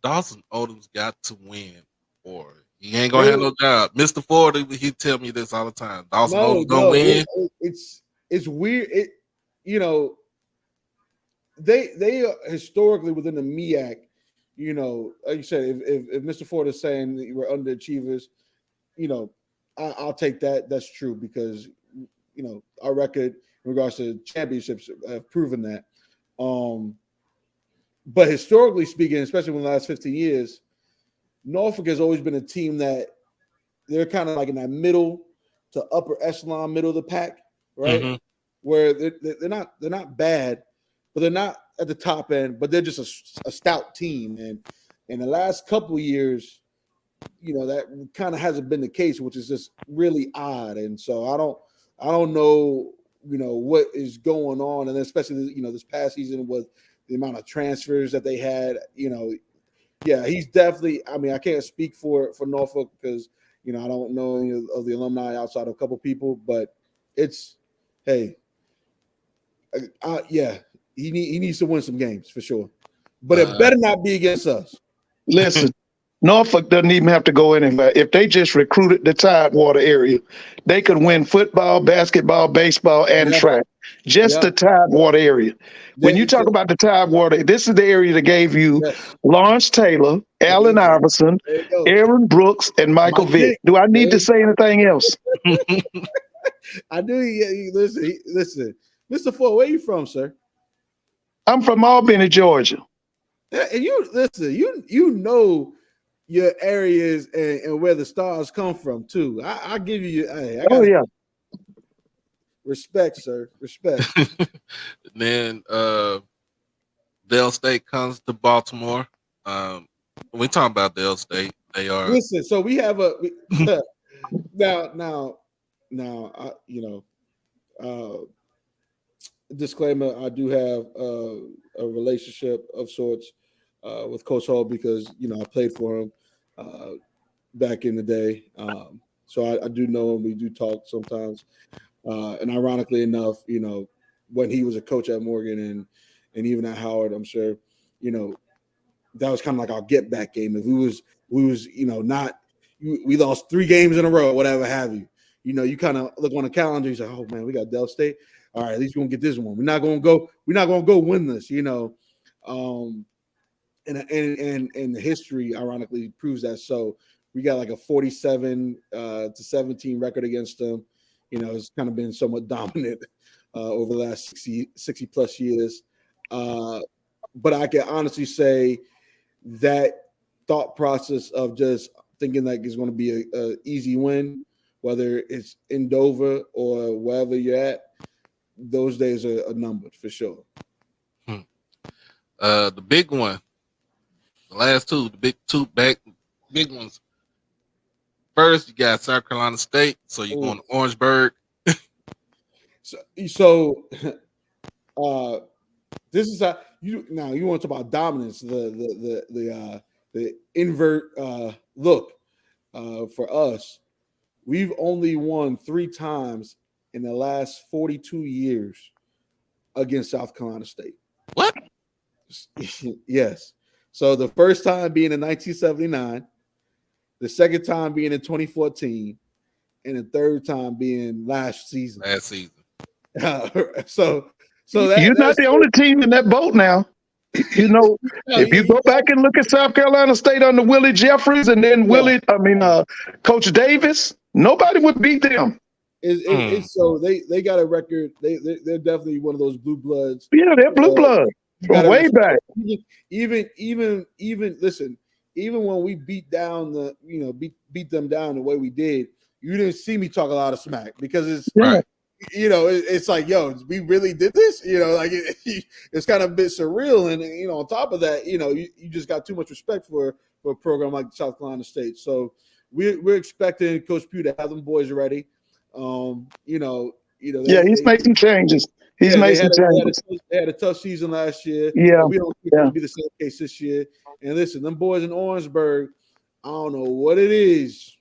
Dawson Odom's got to win, or he ain't gonna have no job. Mr. Ford, he tell me this all the time. Dawson Odom's gonna win. It's weird. They are historically within the MEAC. Like you said, if Mr. Ford is saying that we're underachievers, I'll take that. That's true because our record in regards to championships have proven that. But historically speaking, especially in the last 15 years, Norfolk has always been a team that they're kind of like in that middle to upper echelon, middle of the pack, right? Mm-hmm. Where they're not bad, but they're not at the top end, but they're just a stout team. And in the last couple of years, that kind of hasn't been the case, which is just really odd. And so I don't know, what is going on. And especially, this past season with the amount of transfers that they had, yeah, he's definitely, I can't speak for Norfolk because, I don't know any of the alumni outside of a couple people, but it's, hey, yeah, he needs to win some games for sure. But it better not be against us. Listen, Norfolk doesn't even have to go anywhere. If they just recruited the Tidewater area, they could win football, basketball, baseball, and track. Just the Tidewater area. When you talk about the Tidewater, this is the area that gave you Lawrence Taylor, Allen Iverson, Aaron Brooks, and Michael Vick. Do I need to say anything else? I do. Listen. Mr. Ford, where are you from, sir? I'm from Albany, Georgia. And you know your areas and where the stars come from too. I give you. Respect, sir. Respect. Then Dell State comes to Baltimore. We talking about Dell State. They are. Listen, so we have now. Disclaimer: I do have a relationship of sorts with Coach Hall because I played for him back in the day. So I do know him. We do talk sometimes. And ironically enough, when he was a coach at Morgan and even at Howard, I'm sure, that was kind of like our get back game. If we was not, we lost 3 games in a row, whatever have you. You kind of look on the calendar. You say, "Oh man, we got Dell State. All right, at least we're gonna get this one. We're not gonna go win this." And the history, ironically, proves that. So we got like a 47 to 17 record against them. It's kind of been somewhat dominant over the last 60 plus years. But I can honestly say that thought process of just thinking like it's going to be a easy win, whether it's in Dover or wherever you're at, those days are numbered for sure. The big one, the last two, the big ones. First, you got South Carolina State, so you're going to Orangeburg. So this is how you want to talk about dominance, the invert look for us. We've only won 3 times in the last 42 years against South Carolina State. What? Yes. So the first time being in 1979, the second time being in 2014, and the third time being last season. So you're not the only team in that boat now. You know, if you go back and look at South Carolina State under Willie Jeffries and then Coach Davis, nobody would beat them. So they got a record. They're definitely one of those blue bloods. Yeah, they're blue blood from way back. Even listen, even when we beat down beat them down the way we did, you didn't see me talk a lot of smack because it's right. It's like, yo, we really did this. It's kind of a bit surreal, and on top of that, you just got too much respect for a program like South Carolina State. So we're expecting Coach Pugh to have them boys ready. He's making changes. He's making changes. They had a tough season last year. Yeah, we don't think it'll be the same case this year. And listen, them boys in Orangeburg, I don't know what it is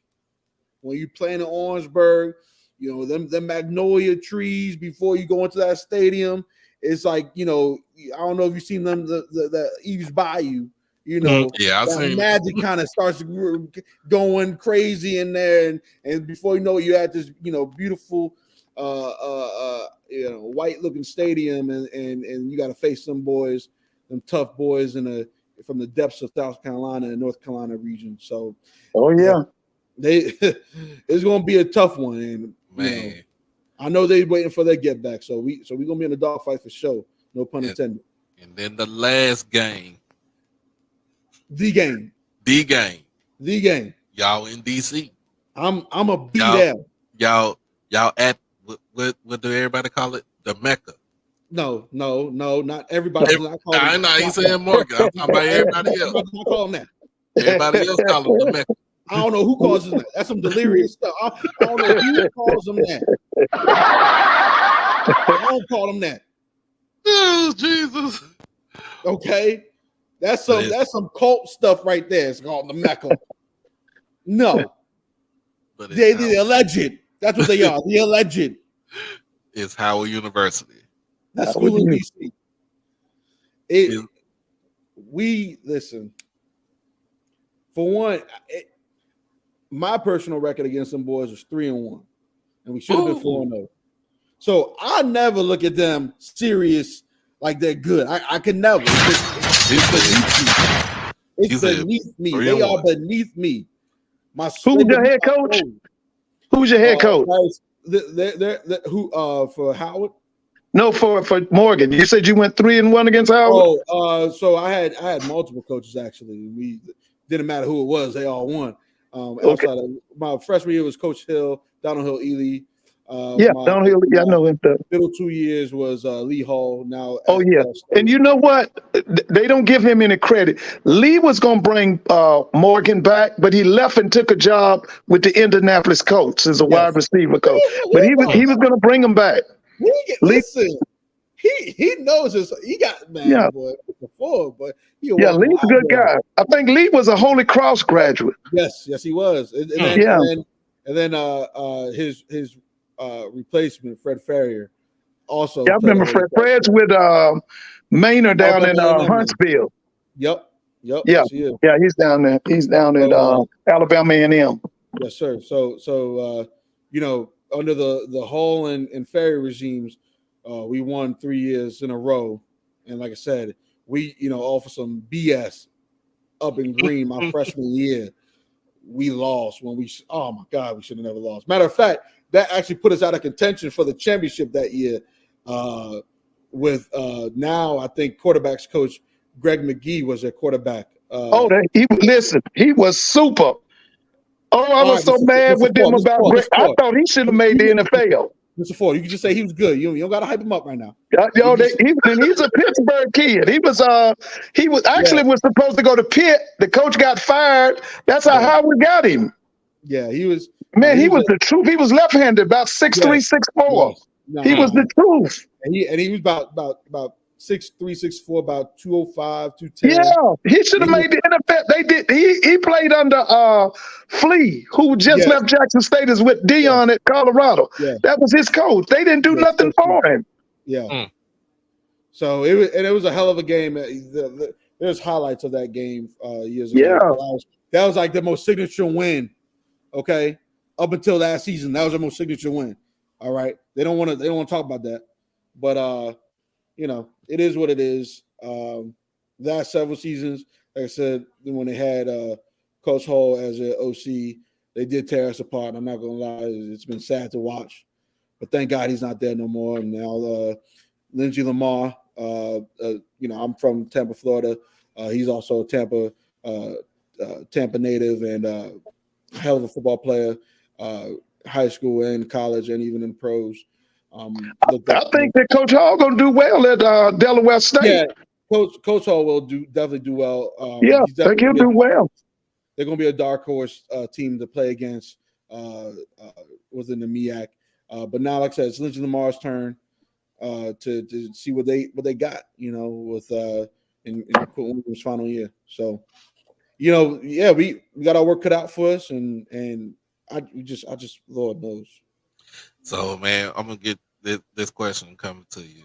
when you play in Orangeburg. Them magnolia trees before you go into that stadium. It's like, I don't know if you've seen them, the Eve's Bayou. I've seen magic kind of starts going crazy in there, and before you know it, you're at this beautiful white looking stadium, and you got to face some boys, them tough boys from the depths of South Carolina and North Carolina region. So it's gonna be a tough one, and man, I know they're waiting for their get back. So we're gonna be in a dogfight for sure. No pun intended. And then the last game. The game. Y'all in DC. I'm a be there. Y'all at what do everybody call it? The Mecca. No, not everybody. I know he's saying Morgan. I'm talking about everybody else. I call him that. Everybody else call him the Mecca. I don't know who calls him that. That's some delirious stuff. I don't know who calls him that. I don't call him that. Oh, Jesus. Okay. That's some cult stuff right there. It's called the Mecca. No. They're the alleged. That's what they are. The alleged. It's Howard University. That's school in DC. We listen. For one, my personal record against them boys was 3-1, and we should have been 4-0. So I never look at them serious like they're good. I can never. It's beneath me. They are beneath me. Who's your head coach? Who's your head coach? Who for Howard? No, for Morgan. You said you went 3-1 against Howard. So I had multiple coaches actually. We didn't matter who it was; they all won. Outside of my freshman year was Coach Hill, Donald Hill Ely. Donald Hill. Yeah, I know him. Middle 2 years was Lee Hall. Now, and you know what? They don't give him any credit. Lee was going to bring Morgan back, but he left and took a job with the Indianapolis Colts as a wide receiver coach. But he was going to bring him back. Listen, he knows this. He got boy before, but Lee's a good guy. I think Lee was a Holy Cross graduate. Yes, he was. And then his replacement, Fred Ferrier, also. Yeah, I remember Fred. Fred's with Maynard down in Huntsville. Yep. Yeah, he's down there. He's down at Alabama A&M. Yes, sir. So under the Hall and Ferry regimes, we won 3 years in a row, and like I said, we off of some BS up in Green my freshman year, we lost when we should have never lost. Matter of fact, that actually put us out of contention for the championship that year. With now I think quarterbacks coach Greg McGee was their quarterback. He was super. I was so mad with them about Greg. I thought he should have made the NFL. Mr. Ford, you can just say he was good. You don't got to hype him up right now. He's a Pittsburgh kid. He was supposed to go to Pitt. The coach got fired. That's how Howard got him. Yeah, he was. Man, he was the truth. He was left-handed, about 6'3", 6'4". He was the truth. And he was about 6'3", 6'4", about 205, 210. Yeah, he should have made the NFL. They did. He played under Flea, who just left Jackson State, is with Dion at Colorado. Yeah. That was his coach. They didn't do nothing for him. Yeah. So it was a hell of a game. There's highlights of that game years ago. Yeah. That was like the most signature win, okay, up until last season. That was their most signature win. All right, they don't want to talk about that, but it is what it is. Last several seasons, like I said, when they had Coach Hall as an OC, they did tear us apart. I'm not gonna lie, it's been sad to watch, but thank God he's not there no more. And now Lindsey Lamar, I'm from Tampa, Florida. He's also a Tampa native and hell of a football player, high school and college, and even in pros. I think that Coach Hall gonna do well at Delaware State. Yeah, Coach Hall will definitely do well. Yeah, I think he'll do well. They're going to be a dark horse team to play against within the MEAC. But now, like I said, it's Lindsey Lamar's turn to see what they got. With in Quentin Williams' final year. So, we got our work cut out for us, and I just Lord knows. So, man, I'm gonna get this question coming to you.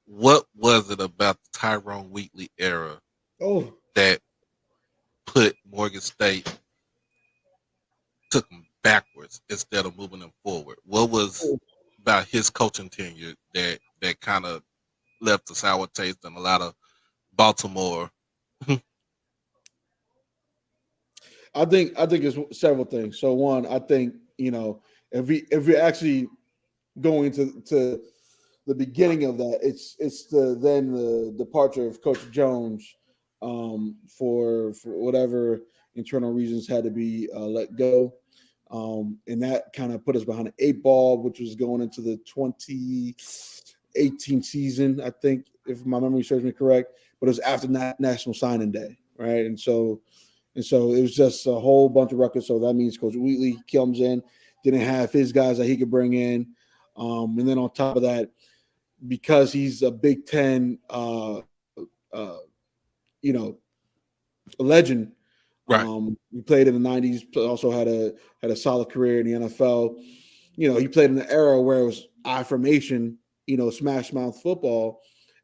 What was it about the Tyrone Wheatley era that put Morgan State, took them backwards instead of moving them forward? What was about his coaching tenure that kind of left a sour taste in a lot of Baltimore? I think it's several things. So one, I think if we actually going to the beginning of that, it's the departure of Coach Jones for whatever internal reasons had to be let go, and that kind of put us behind an 8 ball, which was going into the 2018 season, I think, if my memory serves me correct. But it was after National Signing Day, right? And so it was just a whole bunch of records. So that means Coach Wheatley comes in, didn't have his guys that he could bring in, and then on top of that, because he's a Big Ten, a legend. Right. He played in the '90s. Also had a solid career in the NFL. He played in an era where it was I formation. Smash mouth football,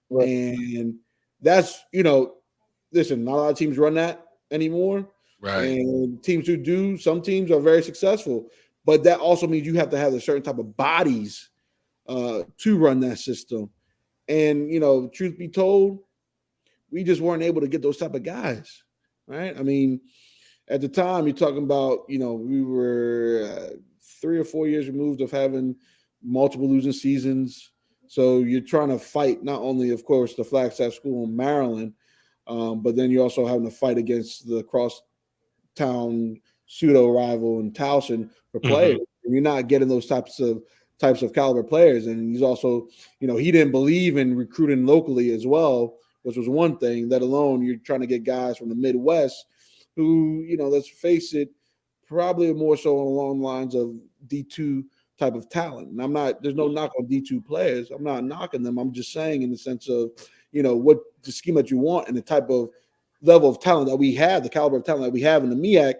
Right. and that's listen. Not a lot of teams run that anymore. Right. And teams who do, some teams are very successful, but that also means you have to have a certain type of bodies to run that system. And truth be told, we just weren't able to get those type of guys, right? I mean, at the time, you're talking about, we were 3 or 4 years removed of having multiple losing seasons. So you're trying to fight not only, of course, the Flagstaff School in Maryland, but then you're also having to fight against the crosstown pseudo rival in Towson for players. And you're not getting those types of caliber players. And he's also, he didn't believe in recruiting locally as well, which was one thing, let alone you're trying to get guys from the Midwest who, let's face it, probably more so along the lines of D2 type of talent. And there's no knock on D2 players. I'm not knocking them. I'm just saying in the sense of, what the scheme that you want and the type of level of talent that we have, the caliber of talent that we have in the MEAC,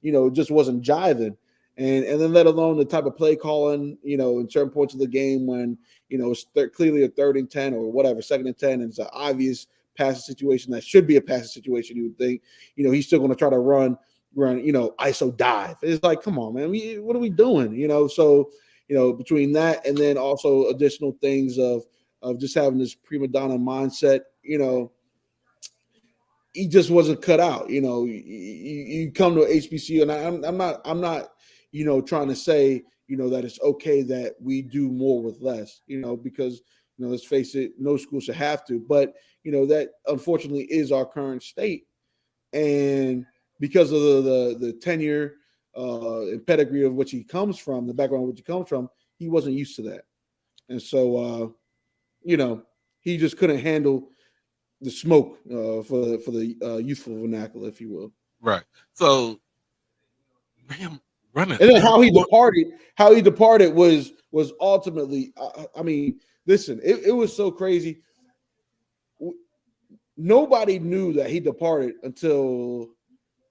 it just wasn't jiving. And then let alone the type of play calling, in certain points of the game when, it's clearly a 3rd and 10 or whatever, 2nd and 10, and it's an obvious passing situation that should be a passing situation, you would think. He's still going to try to run, ISO dive. It's like, come on, man, what are we doing? So, between that and then also additional things of just having this prima donna mindset, he just wasn't cut out. You come to HBCU, and I'm not, trying to say, that it's okay that we do more with less, because, let's face it, no school should have to, but, that unfortunately is our current state. And because of the tenure and pedigree of which he comes from, the background of which he comes from, he wasn't used to that. And so, he just couldn't handle the smoke for the youthful vernacular, if you will. Right. So, running. And then how he departed was ultimately, I mean, listen, it was so crazy. Nobody knew that he departed until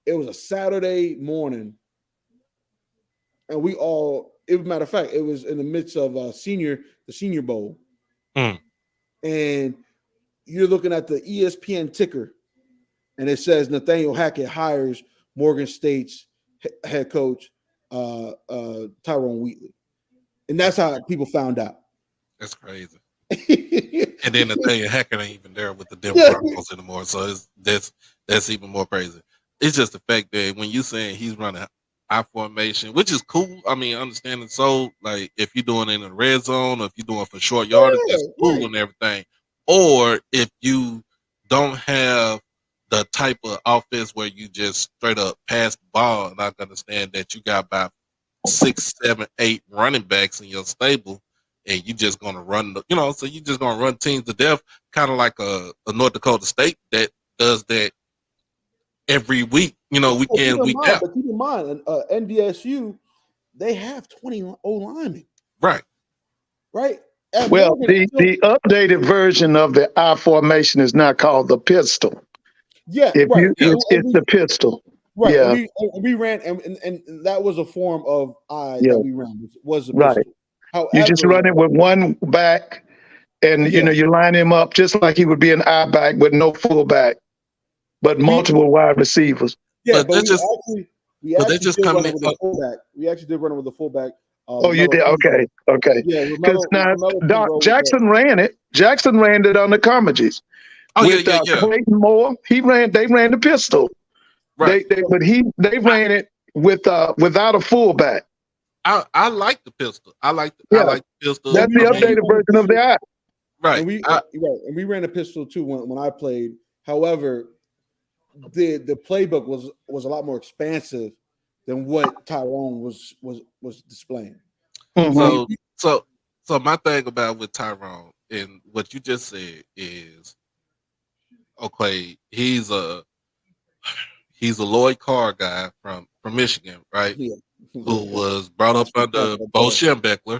it was a Saturday morning. And matter of fact, it was in the midst of the Senior Bowl. And you're looking at the ESPN ticker, and it says Nathaniel Hackett hires Morgan State's head coach Tyrone Wheatley, and that's how people found out. That's crazy. And then the thing, Hackett ain't even there with the Denver Yeah. Broncos anymore. So that's even more crazy. It's just the fact that when you saying he's running I formation, which is cool. I mean, understanding so like if you're doing it in the red zone or if you're doing for short yardage, that's cool right. and everything. Or if you don't have the type of offense where you just straight up pass the ball, and I can understand that you got about 6, 7, 8 running backs in your stable, and you just gonna run so you just gonna run teams to death, kind of like a North Dakota State that does that every week, week in, week out. But keep in mind, NDSU, they have 20 O linemen, Right. right? At Well, Morgan, the updated version of the I formation is now called the pistol. yeah, If right. you, it's the pistol. Right, Yeah, and we ran, and that was a form of I yeah, that we ran was a right. pistol. You just However, run it with one back, and yeah, you line him up just like he would be an I back with no fullback, but we multiple wide receivers. yeah, But but they just we but they actually just did come run in. it with a fullback. We actually did run it with a fullback. Oh, you did? Okay, okay. Yeah, Because now Doc Kimbrough Jackson ran it. Jackson ran it on the Comedies Oh with yeah. Clayton Moore. They ran the pistol. Right. They ran it with without a fullback. I like the pistol. I like Yeah, the pistol. that's the updated version of the app. Right. and we ran a pistol too when I played. However, the playbook was a lot more expansive than what Tyrone was displaying. Mm-hmm. So my thing about with Tyrone and what you just said is, okay, he's a Lloyd Carr guy from Michigan, right? Yeah. Who was brought up under Bo Schembechler.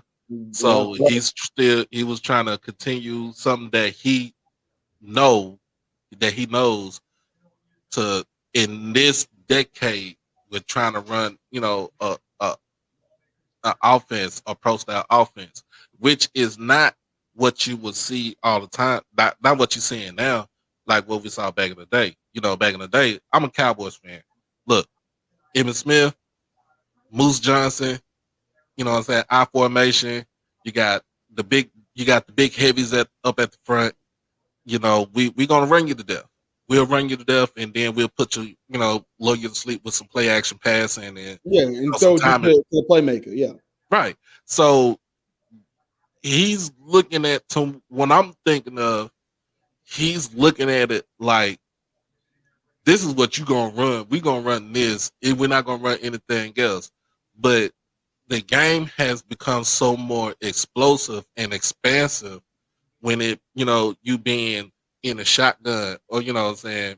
So he was trying to continue something that he knows to in this decade. We're trying to run, a offense, a pro style offense, which is not what you would see all the time. Not what you're seeing now, like what we saw back in the day. Back in the day, I'm a Cowboys fan. Look, Emmitt Smith, Moose Johnson, what I'm saying, I formation. You got the big heavies up at the front. We gonna run you to death. We'll run you to death, and then we'll put you, lull you to sleep with some play action passing and and some throw it time to the playmaker. Yeah, right. So he's looking at when I'm thinking of, he's looking at it like, this is what you're gonna run. We're gonna run this, and we're not gonna run anything else. But the game has become so more explosive and expansive when you being in a shotgun, or what I'm saying,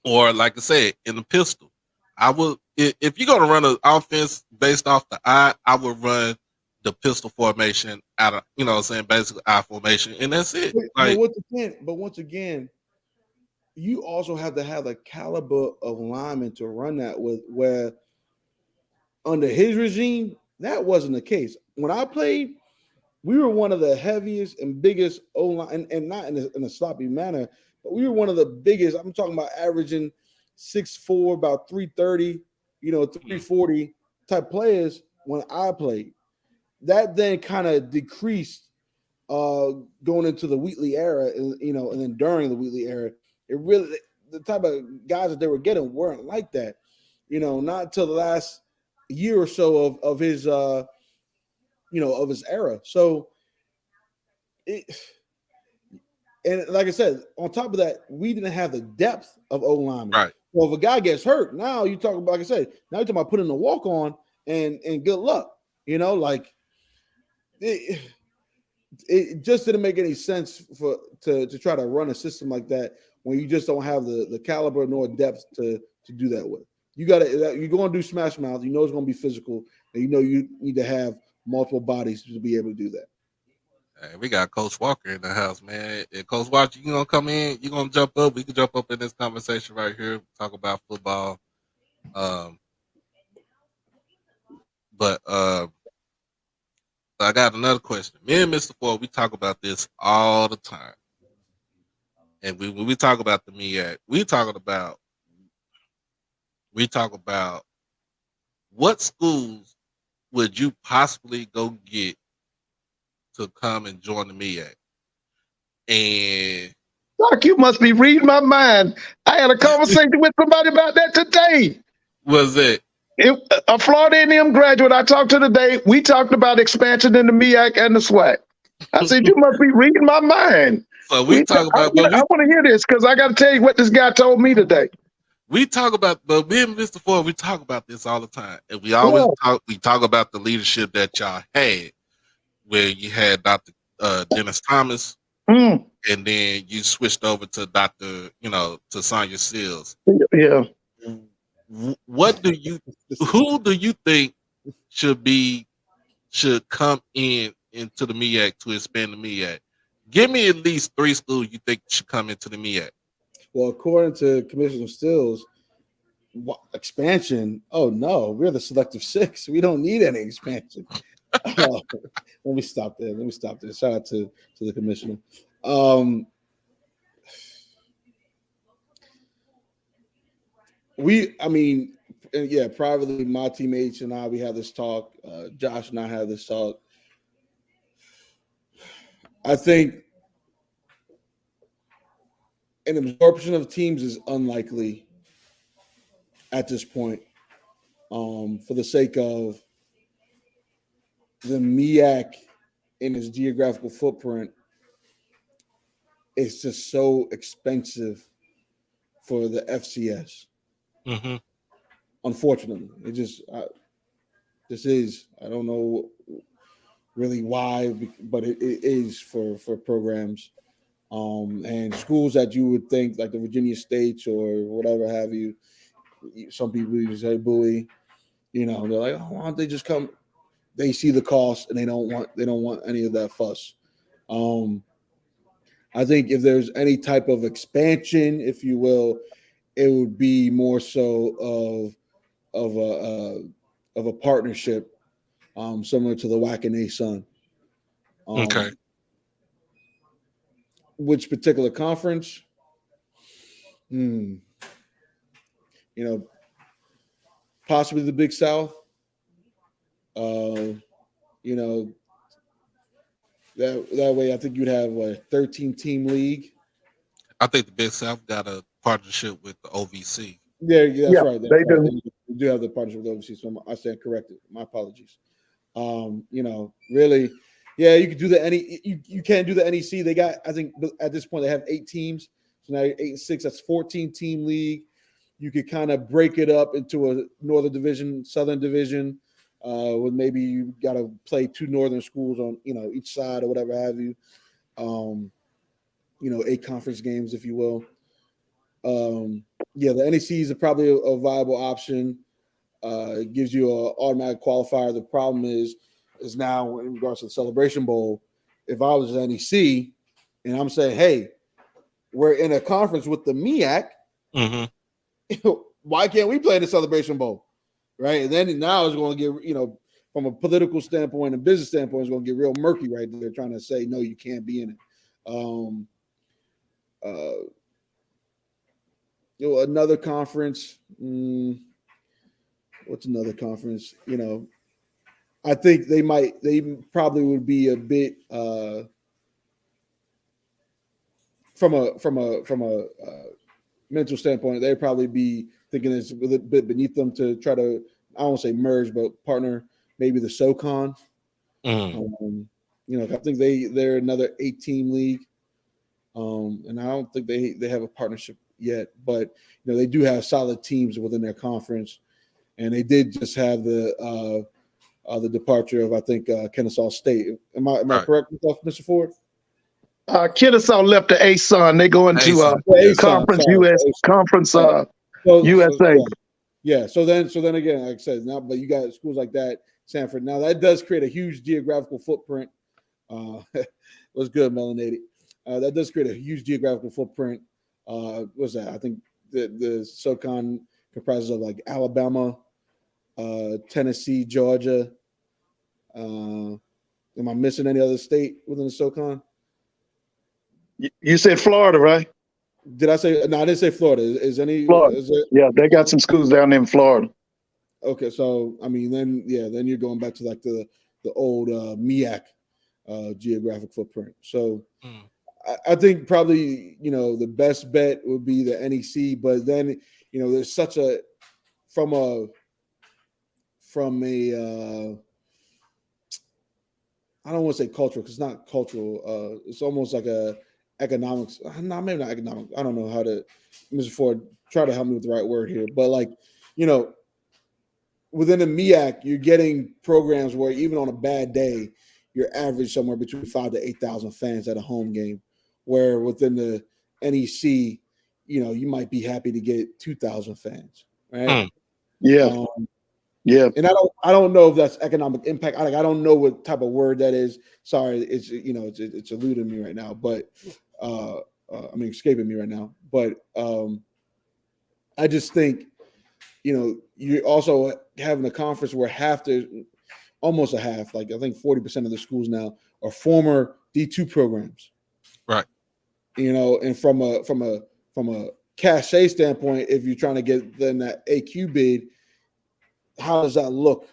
or like I said, in a pistol. I would, if you're gonna run an offense based off the I would run the pistol formation out of, what I'm saying, basically I formation, and that's it. but once again, you also have to have the caliber of lineman to run that with. Where under his regime, that wasn't the case. When I played, we were one of the heaviest and biggest O line, and not in a sloppy manner, but we were one of the biggest. I'm talking about averaging 6'4", about 330, 340 type players when I played. That then kind of decreased going into the Wheatley era, and then during the Wheatley era, it really, the type of guys that they were getting weren't like that. Not until the last year or so of his of his era. So and like I said, on top of that, we didn't have the depth of O linemen. Right. Well, if a guy gets hurt, now you talk about, like I said, now you're talking about putting a walk on and good luck. Like it just didn't make any sense to try to run a system like that when you just don't have the caliber nor depth to do that with. You're going to do smash mouth. It's going to be physical, and you need to have multiple bodies to be able to do that. Hey, we got Coach Walker in the house, man. And Coach Walker, you gonna come in? You gonna jump up? We can jump up in this conversation right here. Talk about football. But I got another question. Me and Mr. Ford, we talk about this all the time. And when we talk about the MEAC, we're we talk about what schools would you possibly go get to come and join the MEAC? And Doc, you must be reading my mind. I had a conversation with somebody about that today. was it? A Florida A&M graduate I talked to today, we talked about expansion in the MEAC and the SWAC. I said, you must be reading my mind. So we talk about, I want to hear this because I got to tell you what this guy told me today. We talk about, but me and Mr. Ford, we talk about this all the time, and we always talk. We talk about the leadership that y'all had, where you had Dr. Dennis Thomas, and then you switched over to Dr. to Sonia Seals. Yeah. What do you? Who do you think should come into the MEAC to expand the MEAC? Give me at least 3 schools you think should come into the MEAC. Well, according to Commissioner Stills, expansion. Oh no, we're the selective 6. We don't need any expansion. Let me stop there. Shout out to the commissioner. Privately, my teammates and I, we have this talk. Josh and I have this talk. I think an absorption of teams is unlikely at this point, for the sake of the MEAC in its geographical footprint. It's just so expensive for the FCS. Mm-hmm. Unfortunately, it just this is. I don't know really why, but it is for programs. And schools that you would think like the Virginia States or whatever have you, some people use say Bowie, they're like, oh, why don't they just come? They see the cost and they don't want any of that fuss. I think if there's any type of expansion, if you will, it would be more so of a partnership, similar to the WAC and ASUN. Okay. Which particular conference? Possibly the Big South. That way, I think you'd have a 13-team league. I think the Big South got a partnership with the OVC. Yeah, that's right. They do. We do have the partnership with OVC, so I stand corrected. My apologies. Really, yeah, you could do the you can't do the NEC. They got, I think at this point they have 8 teams. So now 8 and 6, that's 14-team league. You could kind of break it up into a Northern Division, Southern Division, with maybe you got to play 2 Northern schools on each side or whatever have you. 8 conference games, if you will. The NECs are probably a viable option. It gives you an automatic qualifier. The problem is now in regards to the Celebration Bowl, if I was an NEC and I'm saying, hey, we're in a conference with the MEAC, why can't we play in the Celebration Bowl? Right? And then now it's going to get, from a political standpoint and business standpoint, it's going to get real murky right there, trying to say, no, you can't be in it. Another conference. What's another conference? I think they probably would be a bit from a mental standpoint. They'd probably be thinking it's a bit beneath them to try to, I don't say merge, but partner maybe the SoCon. I think they're another 8-team league. And I don't think they have a partnership yet, but they do have solid teams within their conference, and they did just have the departure of, I think, Kennesaw State. Am I correct with that, Mr. Ford? Kennesaw left the ASUN. They go into conference USA. So then again, like I said, now, but you got schools like that, Sanford. Now that does create a huge geographical footprint. What's good, Melanated? That does create a huge geographical footprint. What's that? I think the SoCon comprises of like Alabama, Tennessee, Georgia. Am I missing any other state within the SoCon? You said Florida, right? Did I say no? I didn't say Florida. Is any Florida. is it Yeah, they got some schools down in Florida. okay? So I mean, then then you're going back to like the old MEAC geographic footprint. So Mm. I think probably the best bet would be the NEC, but then there's such a from a from a I don't want to say cultural because it's not cultural. It's almost like a economics. No, maybe not economic. I don't know how to. Mr. Ford, try to help me with the right word here. But like, you know, within the MEAC, you're getting programs where even on a bad day, you're average somewhere between 5 to 8,000 fans at a home game. Where within the NEC, you might be happy to get 2,000 fans, right? Mm. Yeah, Um, yeah. and I don't know if that's economic impact. I don't know what type of word that is. Sorry, it's eluding me right now. But escaping me right now. But I just think you're also having a conference where almost a half, like I think 40% of the schools now are former D2 programs. Right. And from a cachet standpoint, if you're trying to get then that AQ bid, how does that look?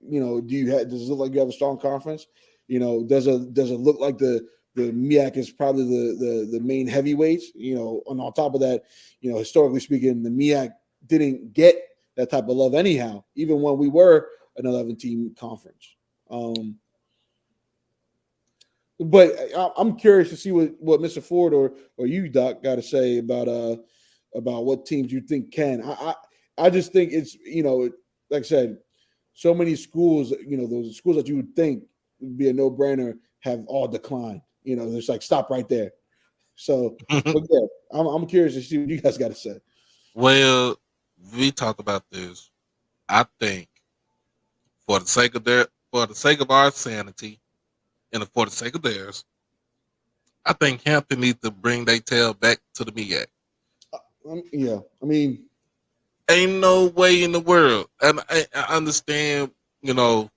Does it look like you have a strong conference? Does it look like the MEAC is probably the main heavyweights? And on top of that, historically speaking, the MEAC didn't get that type of love anyhow, even when we were an 11-team conference. But I'm curious to see what Mr. Ford or you, Doc, got to say about what teams you think can. I just think it's like I said, so many schools, those schools that you would think would be a no-brainer have all declined. It's like stop right there. So, but yeah, I'm curious to see what you guys got to say. Well, we talked about this. I think for the sake of our sanity, and for the sake of theirs, I think Hampton needs to bring their tail back to the MEAC. Yeah, I mean, Ain't no way in the world. And I understand, you know,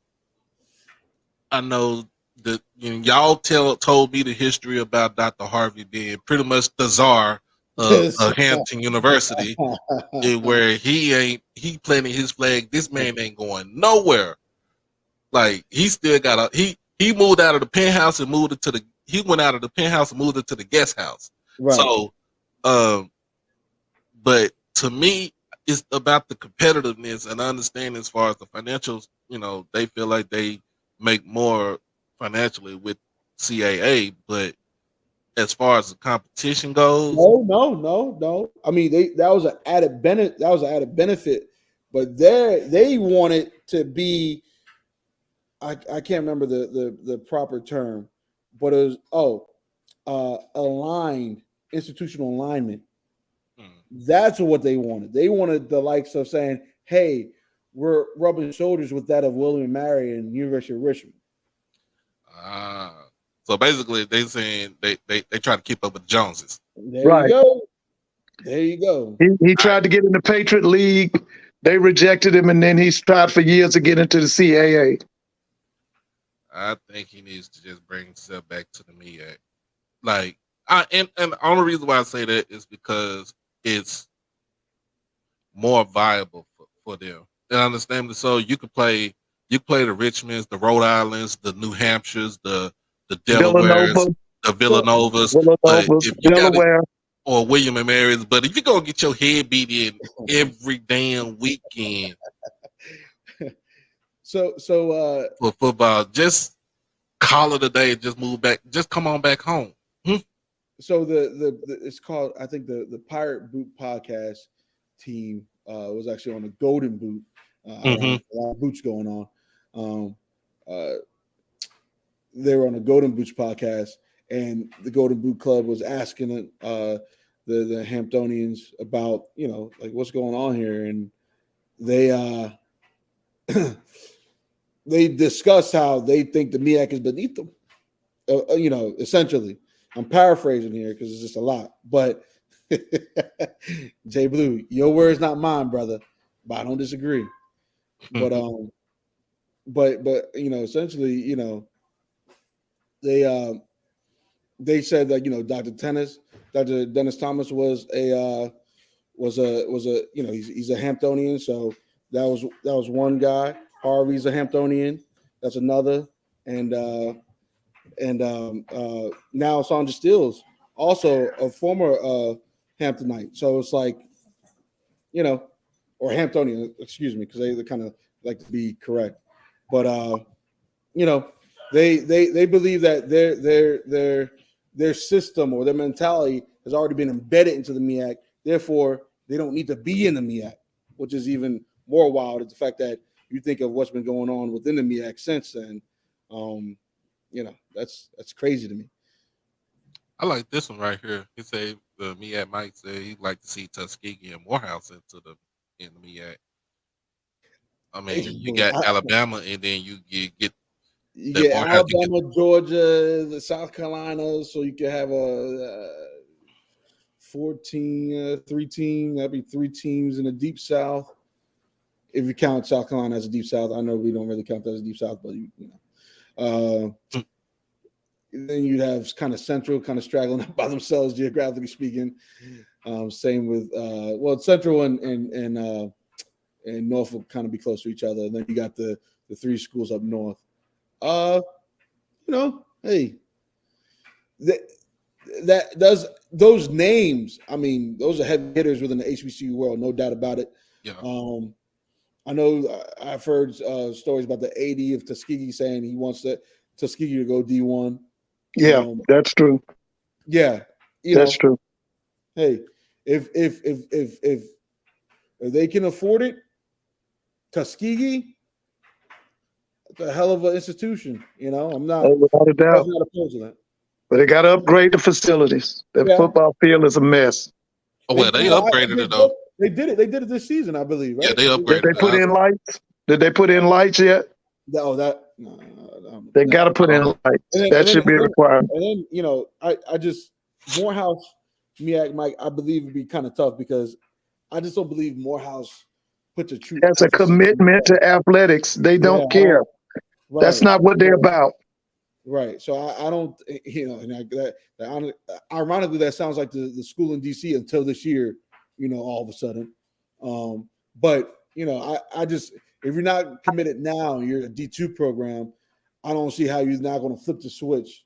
I know that y'all told me the history about Dr. Harvey being pretty much the czar of Hampton University, where he planted his flag. This man ain't going nowhere. Like he still got he moved out of the penthouse and moved it to the he went out of the penthouse and moved it to the guest house. right. So, um, but to me, it's about the competitiveness and understanding as far as the financials. They feel like they make more financially with CAA, but as far as the competition goes, No. I mean, that was an added benefit. That was an added benefit, but they wanted to be. I can't remember the proper term, but it was aligned institutional alignment. hmm, That's what they wanted. They wanted the likes of saying, "Hey, we're rubbing shoulders with that of William and Mary and University of Richmond." ah, so basically they saying they try to keep up with the Joneses. There you Right. go. There you go. He tried to get in the Patriot League. They rejected him, and then he's tried for years to get into the CAA. I think he needs to just bring himself back to the MEAC. Like, and the only reason why I say that is because it's more viable for them. And understand me, so you play the Richmonds, the Rhode Islands, the New Hampshires, the Delawares, Villanova, the Villanovas. But Villanova, if you got it, Delaware. or William and Mary's, but if you're gonna get your head beat in every damn weekend So for football, just call it a day. Just move back. Just come on back home. so the it's called, I think, the Pirate Boot podcast team was actually on the Golden Boot. Mm-hmm. Ironic, a lot of boots going on. Um, uh, they were on the Golden Boots podcast, and the Golden Boot Club was asking the Hamptonians about like what's going on here, and they they discussed how they think the MEAC is beneath them. Essentially, I'm paraphrasing here because it's just a lot. But Jay Blue, your words, not mine, brother. But I don't disagree. But essentially, they they said that Dr. Dennis Thomas was a he's a Hamptonian, so that was one guy. Harvey's a Hamptonian, that's another, and now Sandra Steele's also a former Hamptonite. So it's like, or Hamptonian, excuse me, because they kind of like to be correct, but they believe that their system or their mentality has already been embedded into the MEAC. Therefore, they don't need to be in the MEAC, which is even more wild. It's the fact that you think of what's been going on within the MEAC since then. That's crazy to me. I like this one right here. He said the MEAC Mike said he'd like to see Tuskegee and Morehouse in the MEAC. I mean, you got Alabama, and then you get Alabama, Georgia, the South Carolina, so you can have a 3 team. That'd be 3 teams in the Deep South. If you count South Carolina as a Deep South, I know we don't really count that as a Deep South, but then you'd have kind of Central, kind of straggling up by themselves, geographically speaking. Same with Central and North will kind of be close to each other. And then you got the 3 schools up north. Hey, that does those names. I mean, those are heavy hitters within the HBCU world, no doubt about it. Yeah. I know I've heard stories about the AD of Tuskegee saying he wants Tuskegee to go D1. Yeah, that's true. Yeah, that's true. Hey, if they can afford it, Tuskegee, it's a hell of an institution. I'm not without a doubt. Not opposed to that. But they got to upgrade the facilities. That football field is a mess. Oh well, they upgraded it though. They did it. They did it this season, I believe. Right? Yeah, they upgraded. Did they put in lights? Did they put in lights yet? They got to put in lights. That should be required. And then I just Morehouse, MEAC, Mike. I believe would be kind of tough because I just don't believe Morehouse puts a true. That's a commitment to athletics. They don't care. Right. That's not what they're about. Right. So I don't, ironically, that sounds like the school in DC until this year, all of a sudden. But I just, if you're not committed now, you're a D2 program. I don't see how you're not going to flip the switch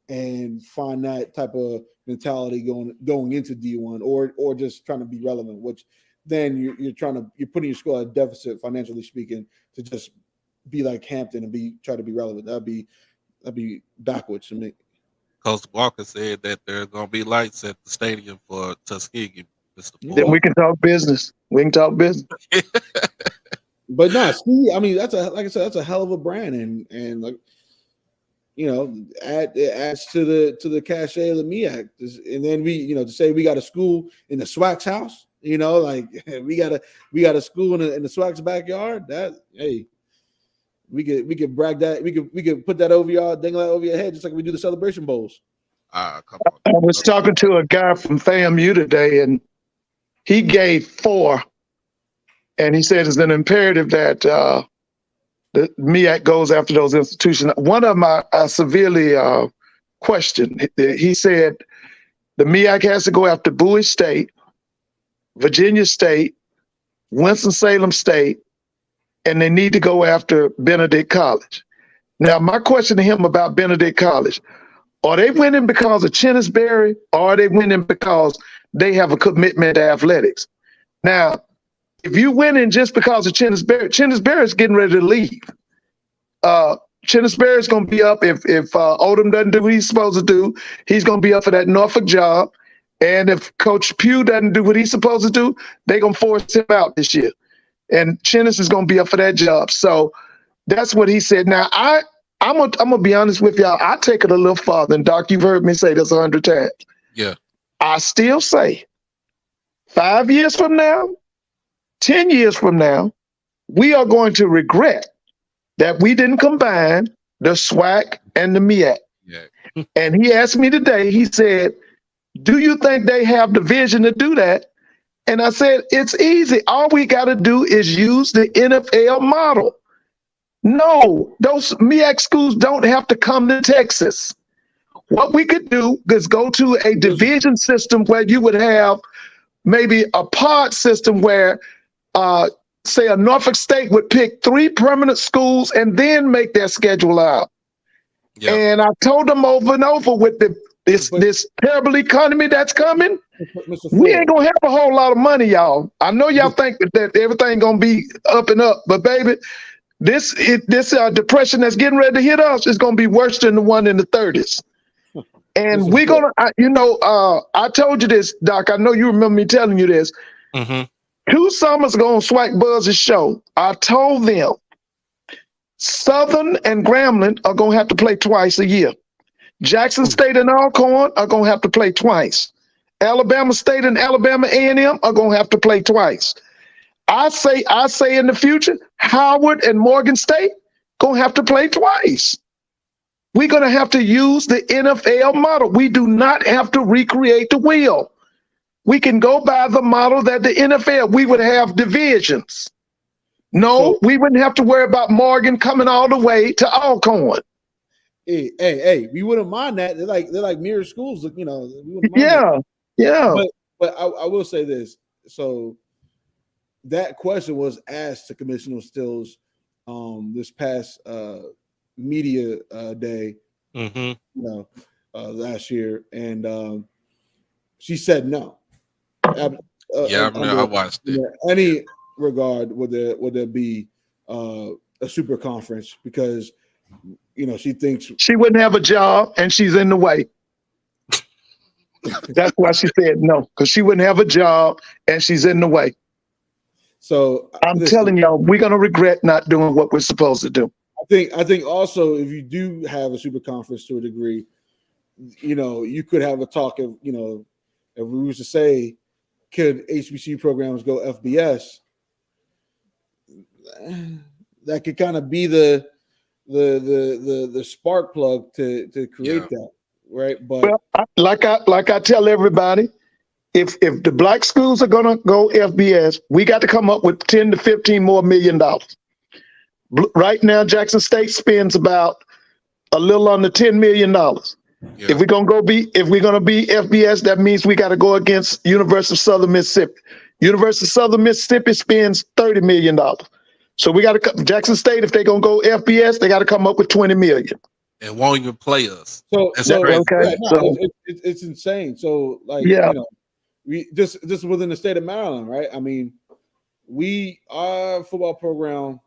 and find that type of mentality going into D1 or just trying to be relevant, which then you're putting your school at a deficit, financially speaking, to just be like Hampton and try to be relevant. That'd be backwards to me. Coach Walker said that there's gonna be lights at the stadium for Tuskegee. Then we can talk business. But no, see, I mean, that's a hell of a brand, and like, it adds to the cachet of the MEAC. And then we, to say we got a school in the SWAC's house, like we got a school in the SWAC's backyard. That, hey, we could brag that. We could put that over y'all, dangle that over your head, just like we do the Celebration Bowls. Come on. I was talking to a guy from FAMU today, and he gave 4, and he said it's an imperative that the MEAC goes after those institutions. One of them I severely questioned. He said the MEAC has to go after Bowie State, Virginia State, Winston-Salem State, and they need to go after Benedict College. Now, my question to him about Benedict College, are they winning because of Chennisberry, or are they winning because they have a commitment to athletics? Now, if you winning just because of Chennisberry is getting ready to leave. Chennisberry is going to be up if Odom doesn't do what he's supposed to do. He's going to be up for that Norfolk job. And if Coach Pugh doesn't do what he's supposed to do, they're going to force him out this year. And Chennis is going to be up for that job. So that's what he said. Now, I'm gonna be honest with y'all. I take it a little farther. And Doc, you've heard me say this 100 times. Yeah. I still say 5 years from now, 10 years from now, we are going to regret that we didn't combine the SWAC and the MEAC. Yeah. And he asked me today, he said, do you think they have the vision to do that? And I said, it's easy. All we got to do is use the NFL model. No, those MEAC schools don't have to come to Texas. what we could do is go to a division system where you would have maybe a pod system where, say, a Norfolk State would pick 3 permanent schools and then make their schedule out. Yeah. And I told them over and over with this terrible economy that's coming, we ain't gonna have a whole lot of money, y'all. I know y'all think that everything gonna be up and up, but baby, this depression that's getting ready to hit us is gonna be worse than the one in the 30s. And we're gonna, I told you this, Doc. I know you remember me telling you this. Mm-hmm. 2 summers ago on Swag Buzz's show, I told them Southern and Grambling are gonna have to play twice a year. Jackson State and Alcorn are gonna have to play twice. Alabama State and Alabama A&M are gonna have to play twice. I say in the future, Howard and Morgan State gonna have to play twice. We're going to have to use the NFL model. We do not have to recreate the wheel. We can go by the model that the NFL, we would have divisions. No, we wouldn't have to worry about Morgan coming all the way to Alcorn. Hey, we wouldn't mind that. They're like mirror schools, We wouldn't mind that. But I will say this. So that question was asked to Commissioner Stills this past media day, last year, and she said no. I watched it. Any regard would there be a super conference, because she thinks she wouldn't have a job and she's in the way. That's why she said no, because she wouldn't have a job and she's in the way. So I'm telling y'all, we're gonna regret not doing what we're supposed to do. I think also, if you do have a super conference to a degree, you could have a talk of, if we was to say, could HBCU programs go FBS? That could kind of be the spark plug to create that, right? But like I tell everybody, if the black schools are gonna go FBS, we got to come up with $10 to $15 more million. Right now, Jackson State spends about a little under $10 million. Yeah. If we're gonna be FBS, that means we got to go against University of Southern Mississippi. University of Southern Mississippi spends $30 million. So we got to Jackson State, if they're gonna go FBS, they got to come up with $20 million. And won't even play us. It's insane. So we just within the state of Maryland, right? I mean, our football program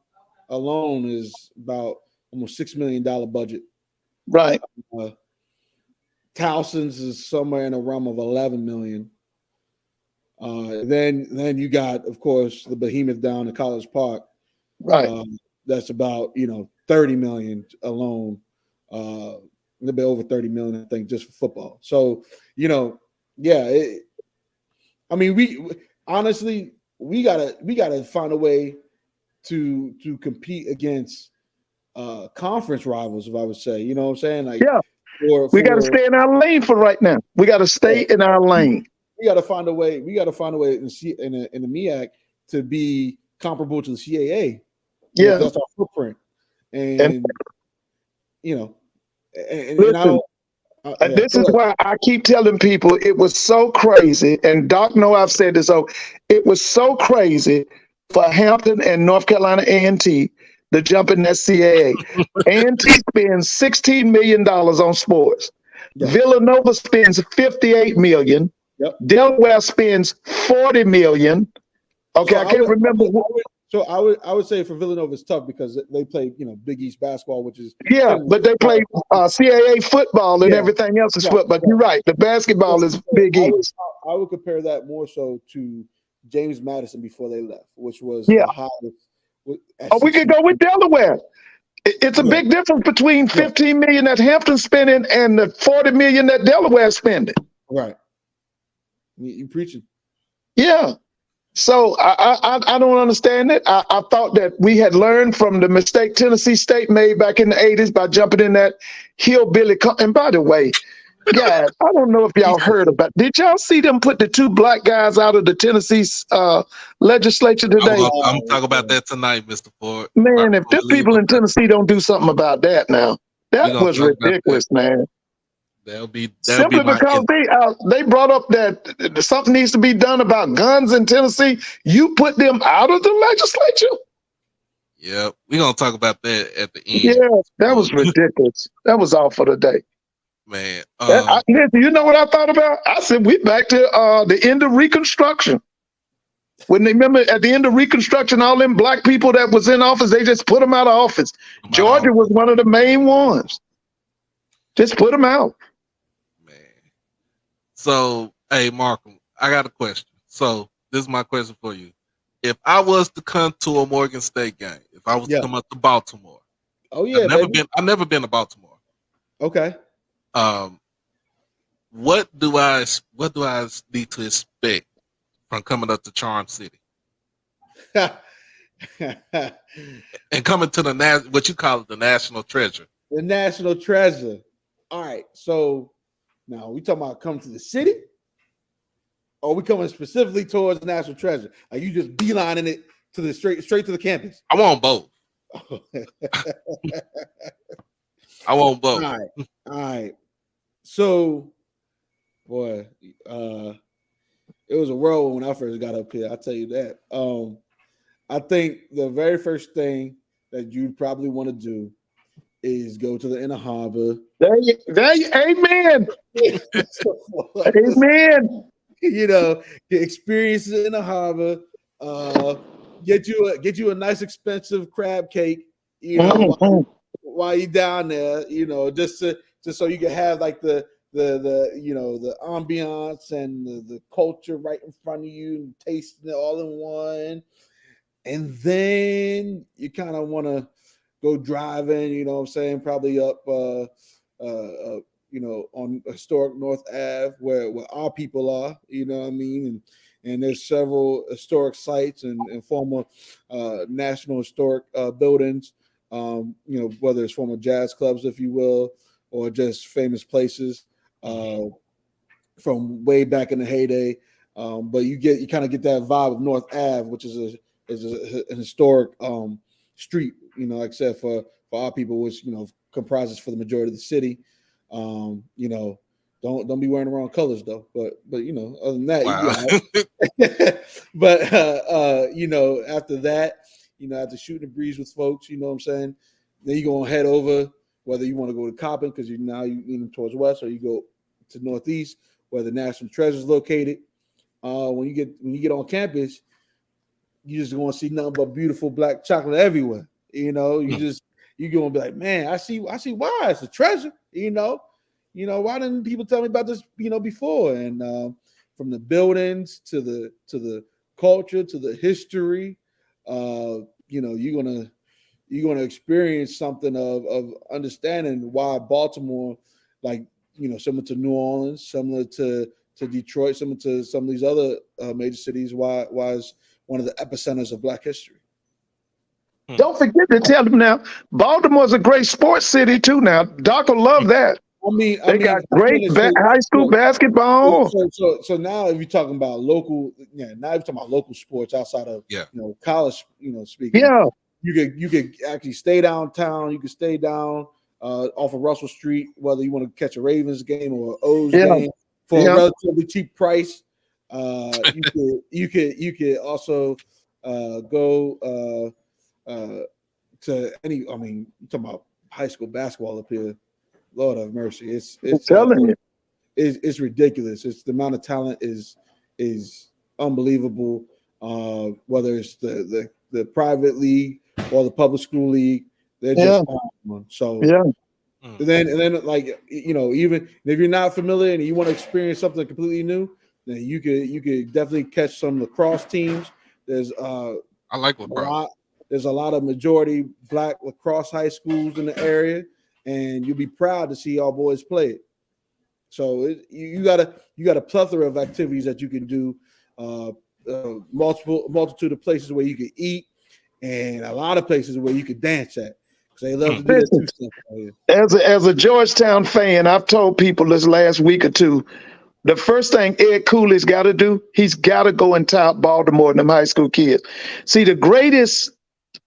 alone is about almost $6 million budget. Right. Towson's is somewhere in the realm of 11 million. Then you got, of course, the behemoth down in College Park. Right. That's about 30 million alone. A little bit over 30 million, I think, just for football. So we honestly gotta find a way to compete against conference rivals, if I would say. You know what I'm saying? Like, we got to stay in our lane for right now. We got to stay in our lane. We got to find a way. We got to find a way in the MEAC to be comparable to the CAA. Yeah, that's our footprint. And this is why I keep telling people it was so crazy. And Doc know I've said this. So it was so crazy for Hampton and North Carolina A&T to jump in that CAA. A&T spends $16 million on sports. Yep. Villanova spends $58 million. Yep. Delaware spends $40 million. Okay, I can't remember. So I would say for Villanova it's tough because they play Big East basketball, which is but they play CAA football and everything else is football. But you're right, the basketball is Big East. I would compare that more so to James Madison before they left, which was the highest. We could go with Delaware. It's a big difference between $15 million that Hampton spending and the $40 million that Delaware spending. Right. You preaching. Yeah. So I don't understand it. I thought that we had learned from the mistake Tennessee State made back in the 80s by jumping in that hillbilly. And by the way, guys, I don't know if y'all heard about. Did y'all see them put the 2 black guys out of the Tennessee legislature today? I'm talking about that tonight, Mr. Ford. Man, if the people in Tennessee don't do something about that now, that was ridiculous, man. That'll be Simply my because they brought up that something needs to be done about guns in Tennessee. You put them out of the legislature. Yeah, we're gonna talk about that at the end. Yeah, that was ridiculous. That was all for the day. Man, Listen, you know what I thought about? I said we back to the end of Reconstruction. When they remember at the end of Reconstruction, all them black people that was in office, they just put them out of office. Georgia was one of the main ones. Just put them out. man. So, hey, Markham, I got a question. So, this is my question for you. If I was to come to a Morgan State game, if I was to come up to Baltimore, oh yeah, I've never been to Baltimore. Okay. What do I need to expect from coming up to Charm City and coming to the what you call it, the national treasure? The national treasure. All right. So now we talking about coming to the city, or we coming specifically towards the national treasure? Are you just beelining it to the straight to the campus? I want both. I want both. All right. So, boy, it was a whirlwind when I first got up here. I'll tell you that. I think the very first thing that you probably want to do is go to the inner harbor. Amen. Amen. You know, experience it in the harbor. Get you a nice expensive crab cake. You know, while you're down there. You know, just so you can have like the ambiance and the culture right in front of you, and tasting it all in one. And then you kind of want to go driving, you know what I'm saying, probably up on historic North Ave where our people are, you know what I mean? And there's several historic sites and former national historic buildings, whether it's former jazz clubs, if you will, or just famous places from way back in the heyday. But you kind of get that vibe of North Ave, which is a historic street, you know, except for our people, which, you know, comprises for the majority of the city. Don't be wearing the wrong colors though. But you know, other than that, but after that, you know, after shooting the breeze with folks, you know what I'm saying, then you're gonna head over, whether you want to go to Coppin because you leaning towards west, or you go to northeast where the national treasure is located. When you get on campus, you just gonna see nothing but beautiful black chocolate everywhere. You know, you're gonna be like, man, I see why it's a treasure. You know, why didn't people tell me about this, you know, before? And from the buildings to the culture to the history, you're gonna experience something of understanding why Baltimore, like, you know, similar to New Orleans, similar to Detroit, similar to some of these other major cities, why it's one of the epicenters of Black history. Don't forget to tell them now, Baltimore's a great sports city too. Now, Doc will love that. They got great high school basketball. So now, if you're talking about local, now you're talking about local sports outside of college, speaking. Yeah, you could actually stay downtown. You could stay down off of Russell Street, whether you want to catch a Ravens game or an O's game for a relatively cheap price. You could also go to any. I mean, you're talking about high school basketball up here. Lord have mercy. It's telling you, it's ridiculous. It's the amount of talent is unbelievable. Whether it's the private league or the public school league, they're just on. So and then like, you know, even if you're not familiar and you want to experience something completely new, then you could definitely catch some lacrosse teams. There's I like lacrosse. There's a lot of majority Black lacrosse high schools in the area, and you'll be proud to see our boys play it. So you got a plethora of activities that you can do, multitude of places where you can eat, and a lot of places where you can dance at. Because they love to do that too. As a Georgetown fan, I've told people this last week or two, the first thing Ed Cooley's got to do, he's got to go and top Baltimore and them high school kids. See, the greatest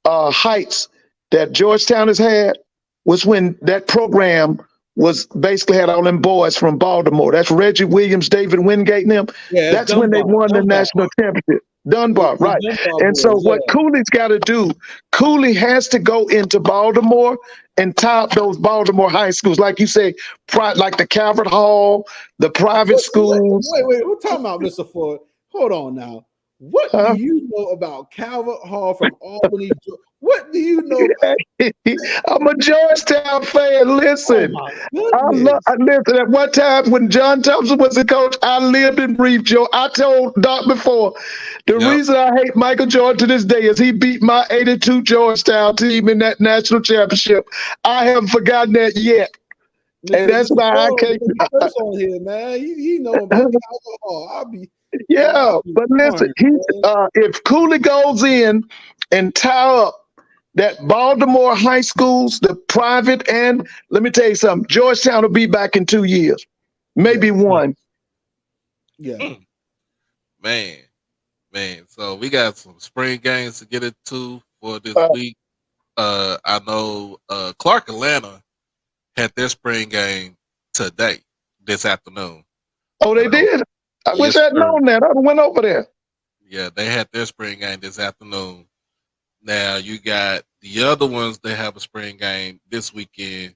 heights that Georgetown has had was when that program was basically had all them boys from Baltimore. That's Reggie Williams, David Wingate, and them. Yeah, it's That's when they won the Dunbar. national championship. Yeah, Dunbar, the right. Dunbar And so boys, what yeah. Cooley's got to do, Cooley has to go into Baltimore and top those Baltimore high schools. Like you say, like the Calvert Hall, the private schools. Wait, we're talking about Mr. Ford. Hold on now. What do you know about Calvert Hall from Albany? What do you know about? I'm a Georgetown fan. Listen, Oh my goodness. I listen. At one time when John Thompson was the coach, I lived and breathed Joe. I told Doc before, the reason I hate Michael Jordan to this day is he beat my '82 Georgetown team in that national championship. I haven't forgotten that yet. And that's why I can't. First on here, man. You know about Calvert Hall. Yeah, but listen, if Cooley goes in and tie up that Baltimore high schools, the private, and let me tell you something, Georgetown will be back in 2 years, maybe one. Yeah. Man. So we got some spring games to get into for this week. I know Clark Atlanta had their spring game today, this afternoon. Oh, they did? I wish I'd known that. I went over there. Yeah, they had their spring game this afternoon. Now you got the other ones that have a spring game this weekend.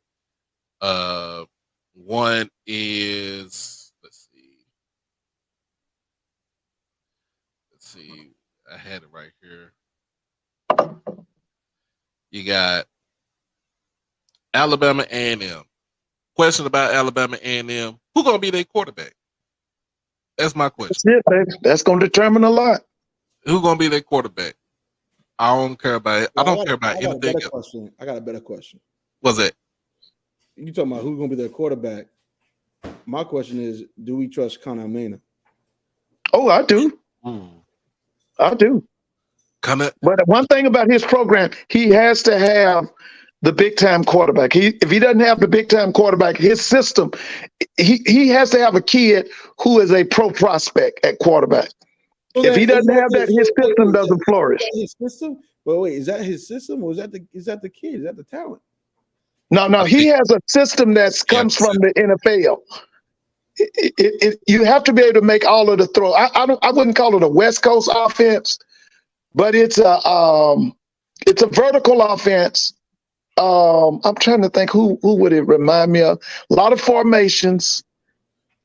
One is let's see, I had it right here. You got Alabama A&M. Question about Alabama A&M: who gonna be their quarterback? That's my question. That's it, baby. That's gonna determine a lot. Who gonna be their quarterback? I don't care about it. I don't care about anything. I got a better question. What's that? You talking about who's going to be their quarterback? My question is, do we trust Connor Maynard? Oh, I do. I do. But one thing about his program, he has to have the big time quarterback. If he doesn't have the big time quarterback, his system, he has to have a kid who is a pro prospect at quarterback. So if he doesn't have that, his system doesn't flourish. His system? But wait, is that his system or is that the kid? Is that the talent? No, he has a system that comes from the NFL. You have to be able to make all of the throw. I wouldn't call it a West Coast offense, but it's a vertical offense. I'm trying to think who would it remind me of? A lot of formations.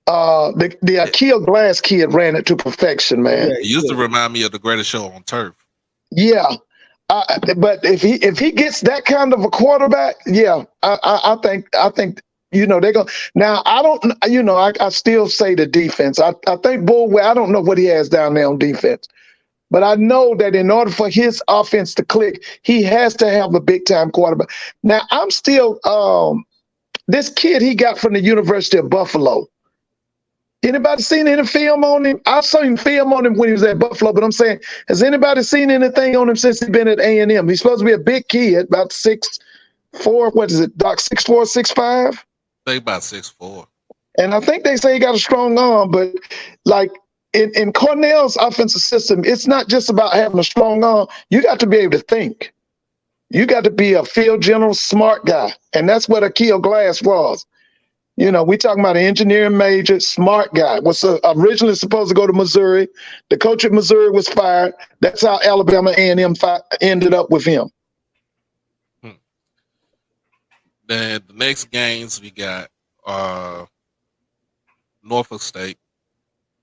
The Akil Glass kid ran it to perfection, man. It used to remind me of The Greatest Show on Turf. Yeah. But if he gets that kind of a quarterback, yeah, I think they're going. Now I still say the defense. I think Bullway. I don't know what he has down there on defense, but I know that in order for his offense to click, he has to have a big time quarterback. Now I'm still this kid he got from the University of Buffalo. Anybody seen any film on him? I've seen film on him when he was at Buffalo, but I'm saying, has anybody seen anything on him since he's been at A&M? He's supposed to be a big kid, about 6'4". What is it, Doc? 6'4", 6'5"? I think about 6'4". And I think they say he got a strong arm, but like in Cornell's offensive system, it's not just about having a strong arm. You got to be able to think. You got to be a field general, smart guy, and that's what Akil Glass was. We talking about an engineering major, smart guy. Was originally supposed to go to Missouri. The coach at Missouri was fired. That's how Alabama A&M ended up with him. Then the next games we got Norfolk State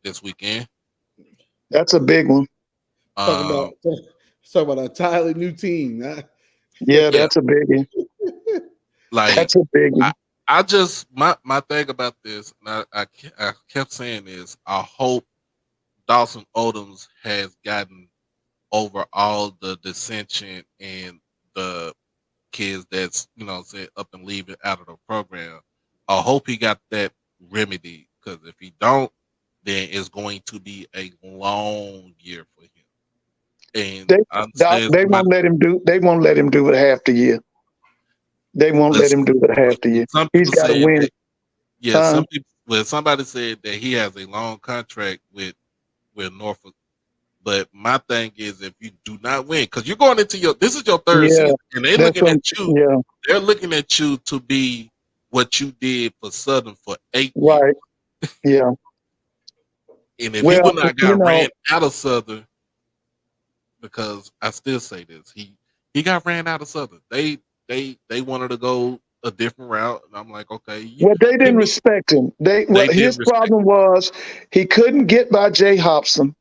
this weekend. That's a big one. Talk about a entirely new team. Huh? Yeah, that's a biggie. That's a biggie. I just my thing about this, and I kept saying this. I hope Dawson Odoms has gotten over all the dissension and the kids that's say up and leaving out of the program. I hope he got that remedy, because if he don't, then it's going to be a long year for him. And they won't let him do. They won't let him do it half the year. They won't let him do it half the year. He's got to win. Some people. Somebody said that he has a long contract with Norfolk. But my thing is, if you do not win, because you're going into this is your third season, and they're looking at you. Yeah. They're looking at you to be what you did for Southern for 8 years. Right. Yeah. And if he Well, would not you got know, ran out of Southern, because I still say this, he got ran out of Southern. They wanted to go a different route, and I'm like, okay, well, they didn't you, respect him. they His didn't respect. problem was he couldn't get by Jay Hobson.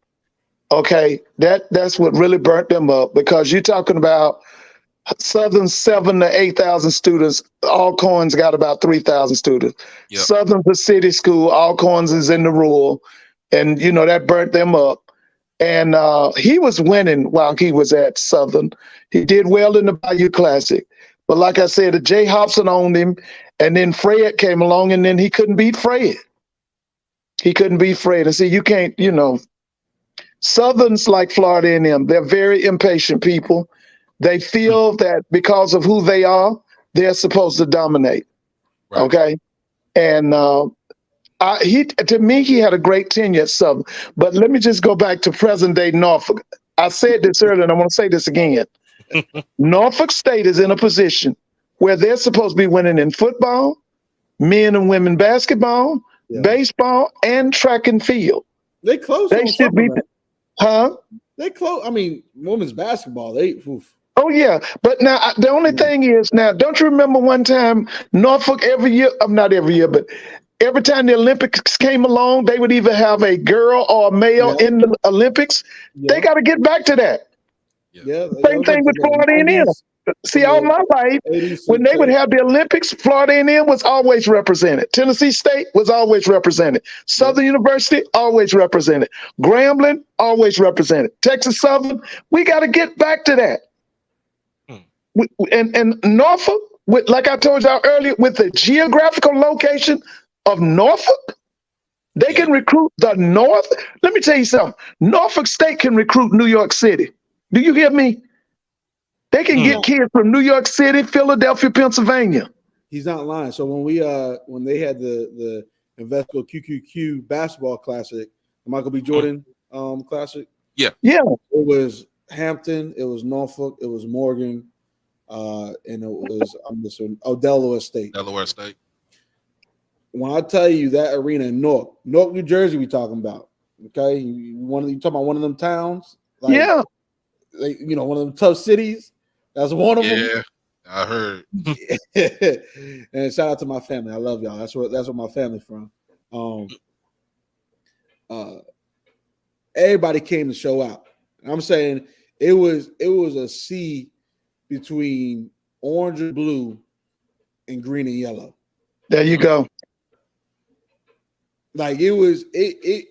Okay, that's what really burnt them up because you're talking about Southern 7 to 8,000 students. Alcorn's got about 3,000 students. Yep. Southern's a city school. Alcorn's is in the rural, and that burnt them up. And he was winning while he was at Southern. He did well in the Bayou Classic, but like I said, Jay Hobson owned him, and then Fred came along, and then he couldn't beat Fred. He couldn't beat Fred. And see, you can't, Southern's like Florida A&M. They're very impatient people. They feel that because of who they are, they're supposed to dominate. Right. Okay, and to me, he had a great tenure at Southern. But let me just go back to present day Norfolk. I said this earlier, and I want to say this again. Norfolk State is in a position where they're supposed to be winning in football, men and women basketball, baseball, and track and field. They close. They should be, huh? They close. I mean, women's basketball. Oof. Oh yeah, but now the only thing is, now don't you remember one time Norfolk every year? Not every year, but every time the Olympics came along, they would either have a girl or a male in the Olympics. They got to get back to that. Yeah. Same thing with Florida A&M. See, all my life, when they would have the Olympics, Florida A&M was always represented. Tennessee State was always represented. Southern University, always represented. Grambling, always represented. Texas Southern, we got to get back to that. And Norfolk, like I told y'all earlier, with the geographical location of Norfolk, they can recruit the North. Let me tell you something. Norfolk State can recruit New York City. Do you hear me? They can get kids from New York City, Philadelphia, Pennsylvania. He's not lying. So when they had the Invesco QQQ basketball classic, the Michael B. Jordan classic. Yeah. Yeah. It was Hampton, it was Norfolk, it was Morgan, and it was Delaware State. Delaware State. When I tell you that arena in Newark, New Jersey, we talking about. Okay, you talking about one of them towns? Like, yeah. Like, one of them tough cities. That's one of them. Yeah, I heard. And shout out to my family. I love y'all. That's where my family's from. Everybody came to show out. I'm saying it was a sea between orange and blue and green and yellow. There you go. Like it was I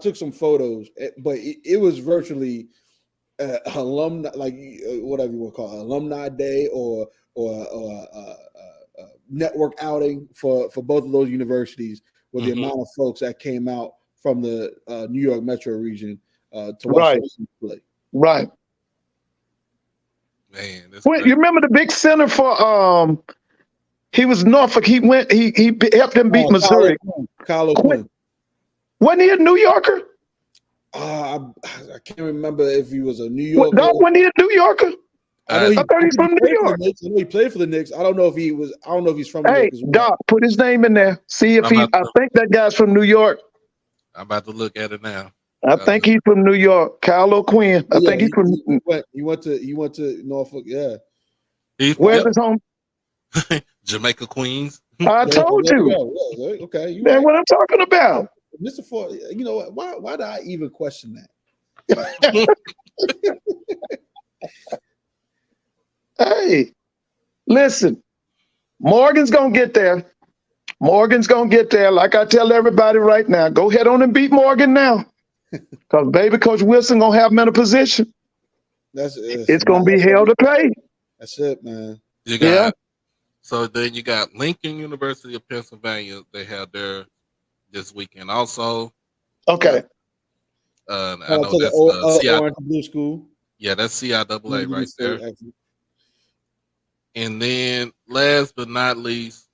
took some photos, but it was virtually alumni, like whatever you want to call it, alumni day or network outing for both of those universities with the amount of folks that came out from the New York metro region to watch those play. Right. Man, you remember the big center for he was Norfolk. He helped them beat Missouri. Kyle O'Quinn. Wasn't he a New Yorker? I can't remember if he was a New Yorker. Wasn't he a New Yorker? I thought he's from New York. I know he played for the Knicks. I don't know if he was. I don't know if he's from New York as well. Doc, put his name in there. See if I think that guy's from New York. I'm about to look at it now. I think he's from New York. Kyle O'Quinn. I think he's from. He went to Norfolk. Yeah. Where's his home? Jamaica, Queens. I told you. Okay. That's what I'm talking about. Mr. Ford, you know what? Why did I even question that? Hey, listen, Morgan's going to get there. Morgan's going to get there. Like I tell everybody right now, go ahead on and beat Morgan now. Because baby Coach Wilson going to have him in a position. It's going to be hell to pay. That's it, man. So then you got Lincoln University of Pennsylvania. They have their this weekend also. Okay. I know that's Orange Blue School. Yeah, that's CIAA right there. And then last but not least,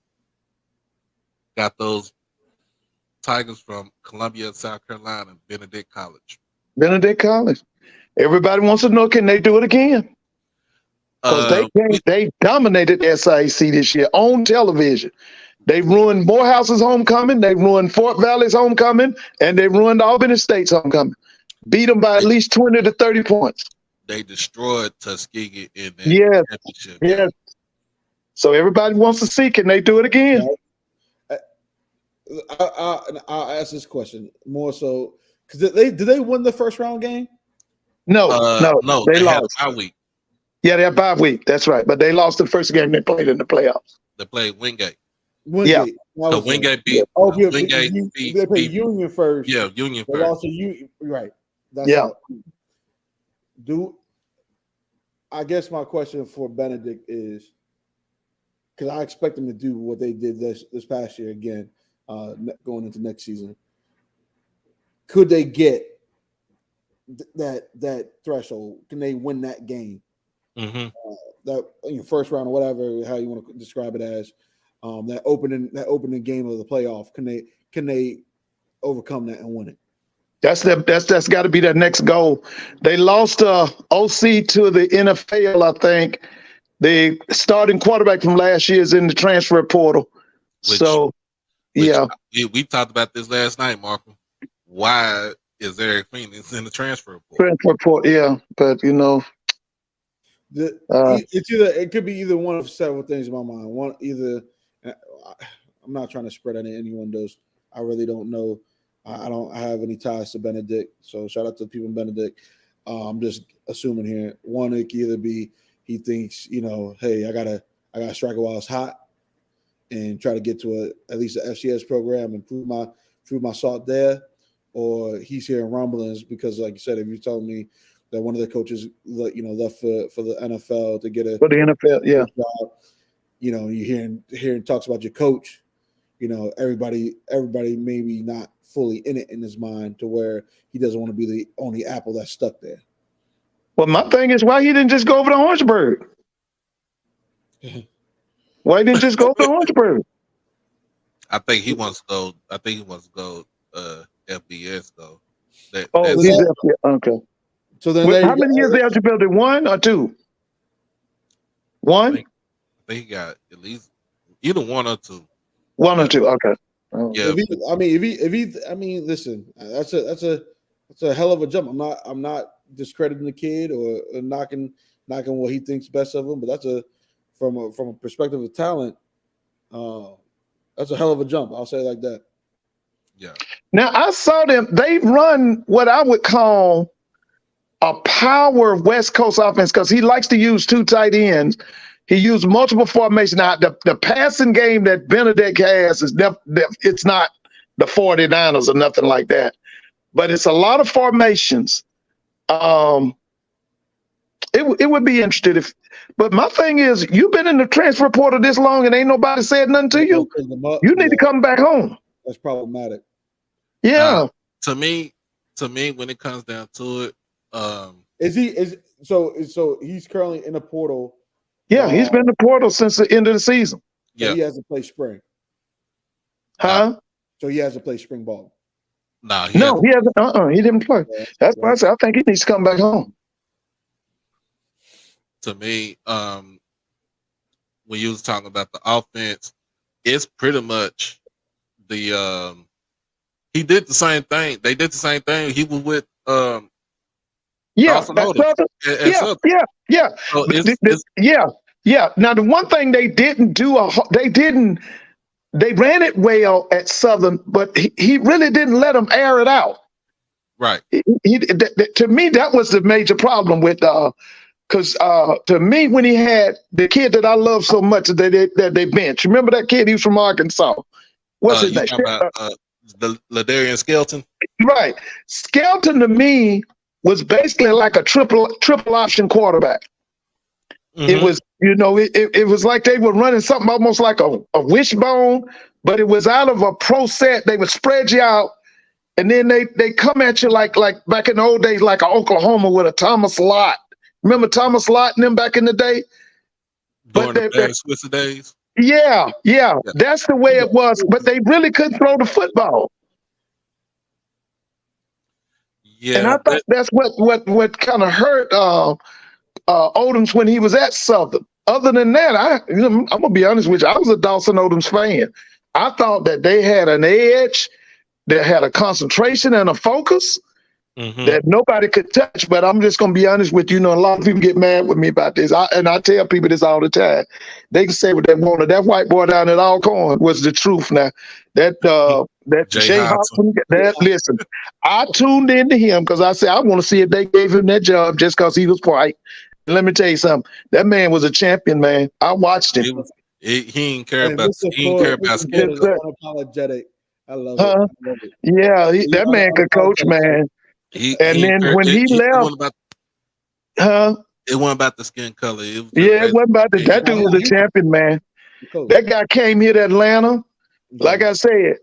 got those Tigers from Columbia, South Carolina, Benedict College. Benedict College. Everybody wants to know, can they do it again? Because we, they dominated the SIAC this year on television. They ruined Morehouse's homecoming. They ruined Fort Valley's homecoming, and they ruined Albany State's homecoming. Beat them by at least 20 to 30 points. they destroyed Tuskegee in that Yes, championship yes. game. So everybody wants to see, can they do it again? I'll ask this question more so because did they win the first round game? No, No, they they had lost. a bye week. Yeah, they had bye week. That's right. But they lost the first game they played in the playoffs. They played Wingate. Wingate. So Wingate beat. Wingate beat. They played Union first. Yeah, Union They first. lost to Union. Right. That's Yeah. I guess my question for Benedict is because I expect them to do what they did this past year again, going into next season. Could they get that threshold? Can they win that game? Mm-hmm. That first round or whatever, how you want to describe it as, that opening game of the playoff. Can they overcome that and win it? That's got to be their next goal. They lost OC to the NFL, I think. The starting quarterback from last year is in the transfer portal. We talked about this last night, Markham. Why is Eric Phoenix in the transfer portal? Transfer portal, yeah. But it could be either one of several things in my mind. I'm not trying to spread any one of those. I really don't know. I don't have any ties to Benedict, so shout out to the people in Benedict. I'm just assuming here. One, it could either be he thinks, hey, I gotta strike it while it's hot, and try to get to at least an FCS program and prove my salt there, or he's hearing rumblings because, like you said, if you're telling me that one of the coaches, left for the NFL to get for the NFL, yeah, job, you hearing talks about your coach. Everybody maybe not fully in it in his mind to where he doesn't want to be the only apple that's stuck there. Well, my thing is why he didn't just go over to Orangeburg? Why he didn't just go over to Orangeburg? I think he wants to go. FBS though. Okay. So then, how many years eligibility? 1 or 2? 1. I think he got at least either 1 or 2. 1 or 2. Okay. Yeah. Listen, that's a hell of a jump. I'm not discrediting the kid or knocking what he thinks best of him, but that's from a perspective of talent. That's a hell of a jump. I'll say it like that. Yeah. Now I saw them. They run what I would call a power West Coast offense because he likes to use 2 tight ends. He used multiple formations. Now, the passing game that Benedict has it's not the 49ers or nothing like that, but it's a lot of formations. It would be interesting but my thing is, you've been in the transfer portal this long and ain't nobody said nothing to you. You need to come back home. That's problematic. Yeah. To me, when it comes down to it, so he's currently in the portal. Yeah, he's been in the portal since the end of the season. So yeah, he hasn't played spring. Huh? So he hasn't played spring ball. No, he hasn't. He didn't play. Yeah, that's why I said I think he needs to come back home. To me, when you was talking about the offense, it's pretty much the he did the same thing. They did the same thing. He was with yeah. So yeah. Now the one thing they didn't do, they ran it well at Southern, but he really didn't let them air it out. Right. To me, that was the major problem with because to me, when he had the kid that I love so much that they bench, remember that kid? He was from Arkansas. What's his name? The Ladarian Skelton. Right. Skelton to me was basically like a triple option quarterback. Mm-hmm. It was, it was like they were running something almost like a wishbone, but it was out of a pro set. They would spread you out, and then they come at you like back in the old days, like a Oklahoma with a Thomas Lott. Remember Thomas Lott and them back in the day? During the Barry Switzer days? Yeah. That's the way it was, but they really couldn't throw the football. Yeah. And I thought that's what kind of hurt Odoms when he was at Southern. Other than that, I'm gonna be honest with you. I was a Dawson Odoms fan. I thought that they had an edge, that had a concentration and a focus that nobody could touch. But I'm just gonna be honest with you. You know, a lot of people get mad with me about this, and I tell people this all the time. They can say what they want. That white boy down at Alcorn was the truth. Now that Jay Hobson, listen, I tuned into him because I said I want to see if they gave him that job just because he was white. And let me tell you something. That man was a champion, man. I watched him. He didn't care about skin. Unapologetic. I love it. I love it. Yeah, that man could coach, man. When he left, it wasn't about the skin color. It wasn't about that dude was a champion, man. That guy came here to Atlanta. Like I said,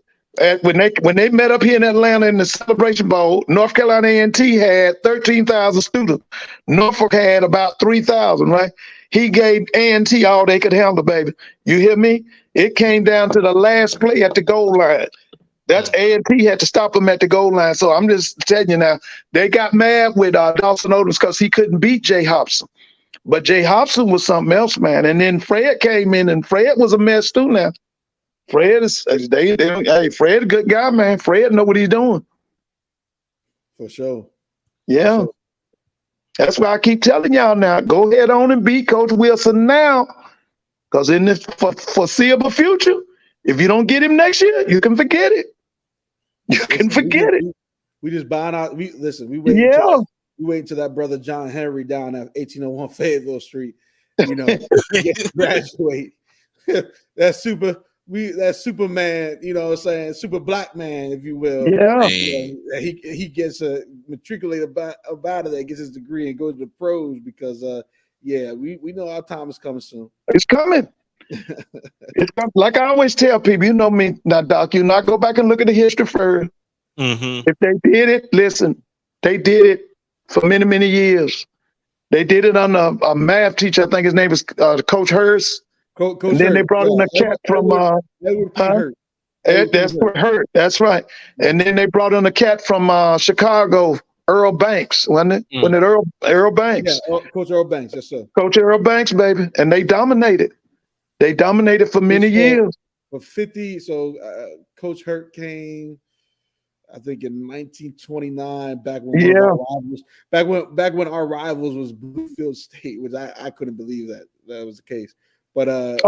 when they met up here in Atlanta in the Celebration Bowl, North Carolina A&T had 13,000 students. Norfolk had about 3,000, right? He gave A&T all they could handle, baby. You hear me? It came down to the last play at the goal line. That's A&T had to stop him at the goal line. So I'm just telling you now, they got mad with Dawson Odoms because he couldn't beat Jay Hobson. But Jay Hobson was something else, man. And then Fred came in, and Fred was a mess too now. Fred is Fred a good guy, man. Fred know what he's doing. For sure. Yeah. For sure. That's why I keep telling y'all now, go ahead on and beat Coach Wilson now. Because in the foreseeable future, if you don't get him next year, you can forget it. You can forget it. We just buying out. We wait until that brother John Henry down at 1801 Fayetteville Street, graduate. That's Superman, you know what I'm saying? Super black man, if you will. Yeah. He gets matriculated about it, gets his degree and goes to the pros because we know our time is coming soon. It's coming. It's coming. Like I always tell people, you know me now, Doc, you not go back and look at the history first. If they did it, listen, they did it for many, many years. They did it on a math teacher. I think his name was Coach Hurst. Coach and then Hurt. They brought in a cat from That's what hurt. That's right. And then they brought in a cat from Chicago, Earl Banks, wasn't it? Wasn't it Earl Banks? Yeah, Coach Earl Banks, yes, sir. Coach Earl Banks, baby. And they dominated. They dominated for many years. For 50, so Coach Hurt came, I think, in 1929, back when our rivals was Bluefield State, which I couldn't believe that was the case. But and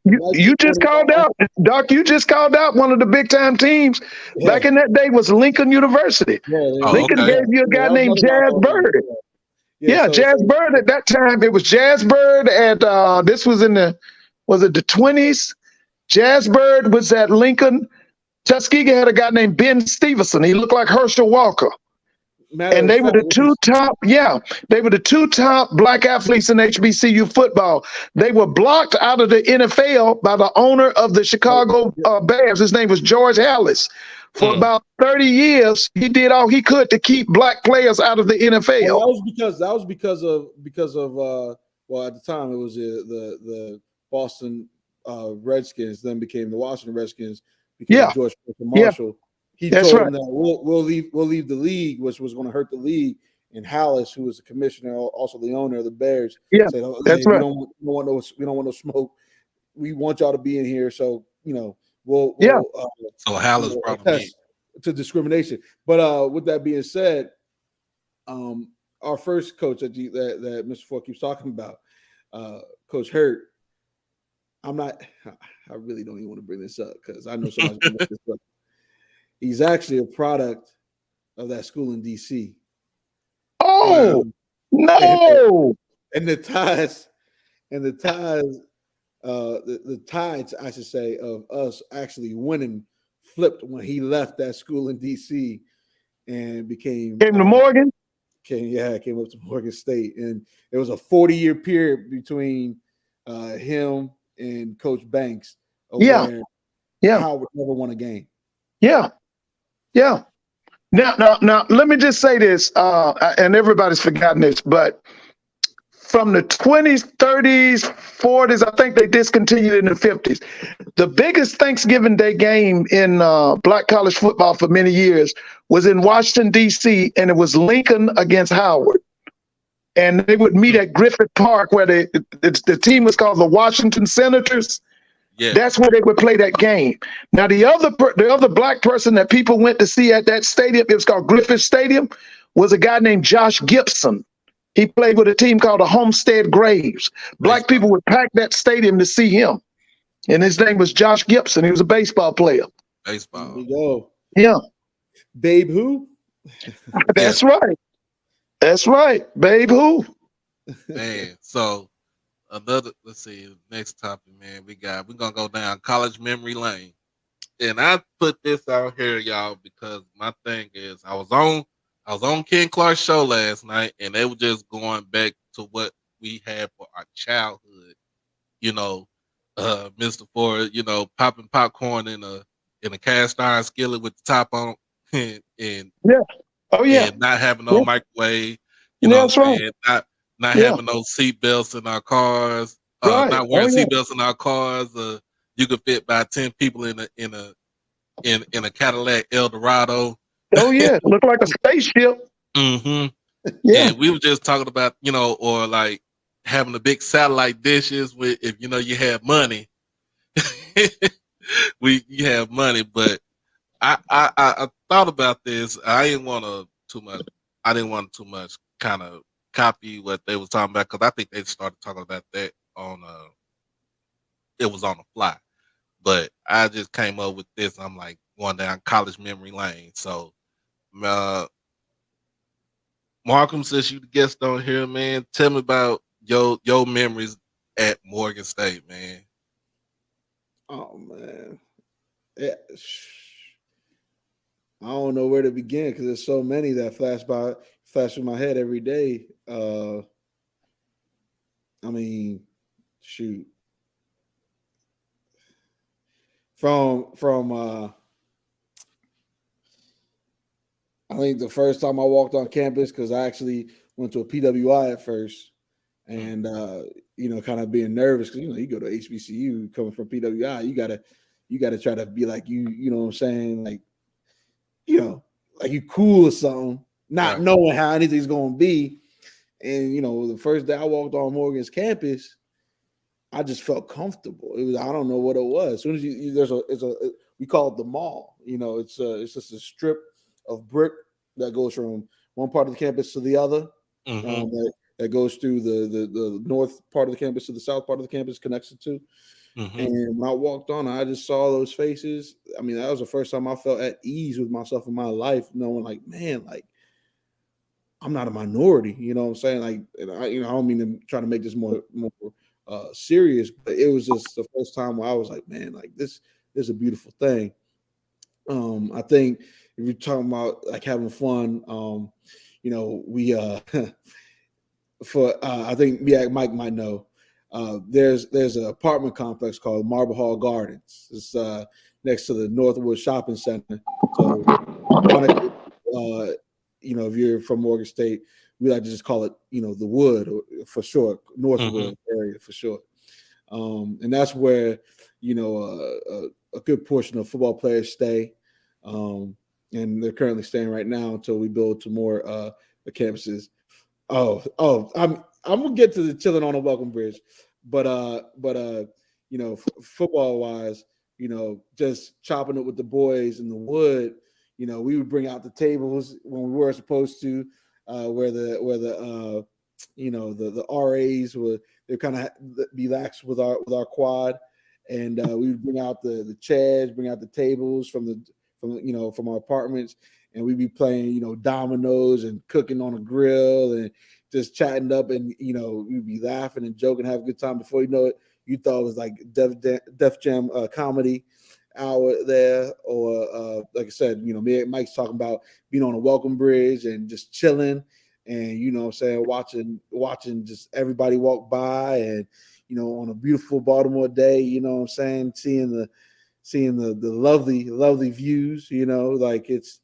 you just called out, Doc. You just called out one of the big time teams back in that day was Lincoln University. Lincoln gave you a guy named Jazz Bird. Jazz Bird at that time. It was Jazz Bird at this was in the 20s. Jazz Bird was at Lincoln. Tuskegee had a guy named Ben Stevenson. He looked like Herschel Walker. And they were the two top black athletes in HBCU football. They were blocked out of the NFL by the owner of the Chicago Bears. His name was George Hallis. For about 30 years, he did all he could to keep black players out of the NFL. Well, that was because of at the time it was the Boston Redskins, then became the Washington Redskins. George Marshall. He told him that we'll leave the league, which was going to hurt the league. And Hallis, who was the commissioner, also the owner of the Bears, said, that's right. We don't want no smoke. We want y'all to be in here, so so Hallis brought him to discrimination. But with that being said, our first coach that Mr. Ford keeps talking about, Coach Hurt. I really don't even want to bring this up because I know somebody's going to make this up. He's actually a product of that school in DC. Oh, no. And the tides, the tides, I should say, of us actually winning flipped when he left that school in DC and came to Morgan. Came up to Morgan State, and it was a 40-year period between him and Coach Banks. Howard never won a game. Yeah. Now, let me just say this, and everybody's forgotten this, but from the 20s, 30s, 40s, I think they discontinued in the 50s. The biggest Thanksgiving Day game in black college football for many years was in Washington, D.C., and it was Lincoln against Howard. and they would meet at Griffith Park, where the team was called the Washington Senators. Yeah. That's where they would play that game. Now, the other black person that people went to see at that stadium, it was called Griffith Stadium, was a guy named Josh Gibson. He played with a team called the Homestead Graves. Black people would pack that stadium to see him. And his name was Josh Gibson. He was a baseball player. Baseball. There we go. Yeah. Babe who? That's right. That's right. Babe who? Man, so let's see, next topic, man. We're gonna go down college memory lane. And I put this out here, y'all, because my thing is I was on Ken Clark's show last night, and they were just going back to what we had for our childhood. Mr. Ford, popping popcorn in a cast iron skillet with the top on, and yeah. Oh yeah. And not having no microwave. That's right. Not having no seatbelts in our cars. Right. Not wearing seatbelts in our cars. You could fit by 10 people in a Cadillac Eldorado. Oh yeah, look like a spaceship. Mm-hmm. Yeah. And we were just talking about, or like having the big satellite dishes with, if you have money. You have money, but I thought about this. I didn't want too much kind of copy what they was talking about, because I think they started talking about that it was on the fly. But I just came up with this. I'm like going down college memory lane. So Markham, since you the guest on here, man, tell me about your memories at Morgan State, man. Oh man. Yeah. I don't know where to begin because there's so many that flash in my head every day. I mean, shoot. From I think the first time I walked on campus, because I actually went to a PWI at first, and kind of being nervous because you go to HBCU coming from PWI, you gotta try to be like you know what I'm saying, like like you cool or something, not knowing how anything's gonna be. And the first day I walked on Morgan's campus, I just felt comfortable. It was, I don't know what it was. As soon as we call it the mall. It's just a strip of brick that goes from one part of the campus to the other. Mm-hmm. That goes through the north part of the campus to the south part of the campus, connects the two. Mm-hmm. And when I walked on, I just saw those faces. I mean, that was the first time I felt at ease with myself in my life, knowing like, man, like I'm not a minority. You know what I'm saying? Like, and I don't mean to try to make this more serious, but it was just the first time where I was like, man, like this is a beautiful thing. I think if you're talking about like having fun, we I think Mike might know. There's an apartment complex called Marble Hall Gardens. It's next to the Northwood Shopping Center. So, if you're from Morgan State, we like to just call it, the Wood for short, Northwood area for short. And that's where, a good portion of football players stay. And they're currently staying right now until we build to more campuses. I'm gonna get to the chilling on the Welcome Bridge, but football wise, just chopping it with the boys in the Wood. We would bring out the tables when we were supposed to, where the RAs they kind of be lax with our quad, and we would bring out the chairs, bring out the tables from our apartments, and we'd be playing dominoes and cooking on a grill and just chatting up, and we'd be laughing and joking, have a good time. Before you know it, you thought it was like Def Jam comedy hour there, or like I said, me and Mike's talking about being on a Welcome Bridge and just chilling, and what I'm saying, watching just everybody walk by, and on a beautiful Baltimore day, what I'm saying, seeing the lovely views, like it's,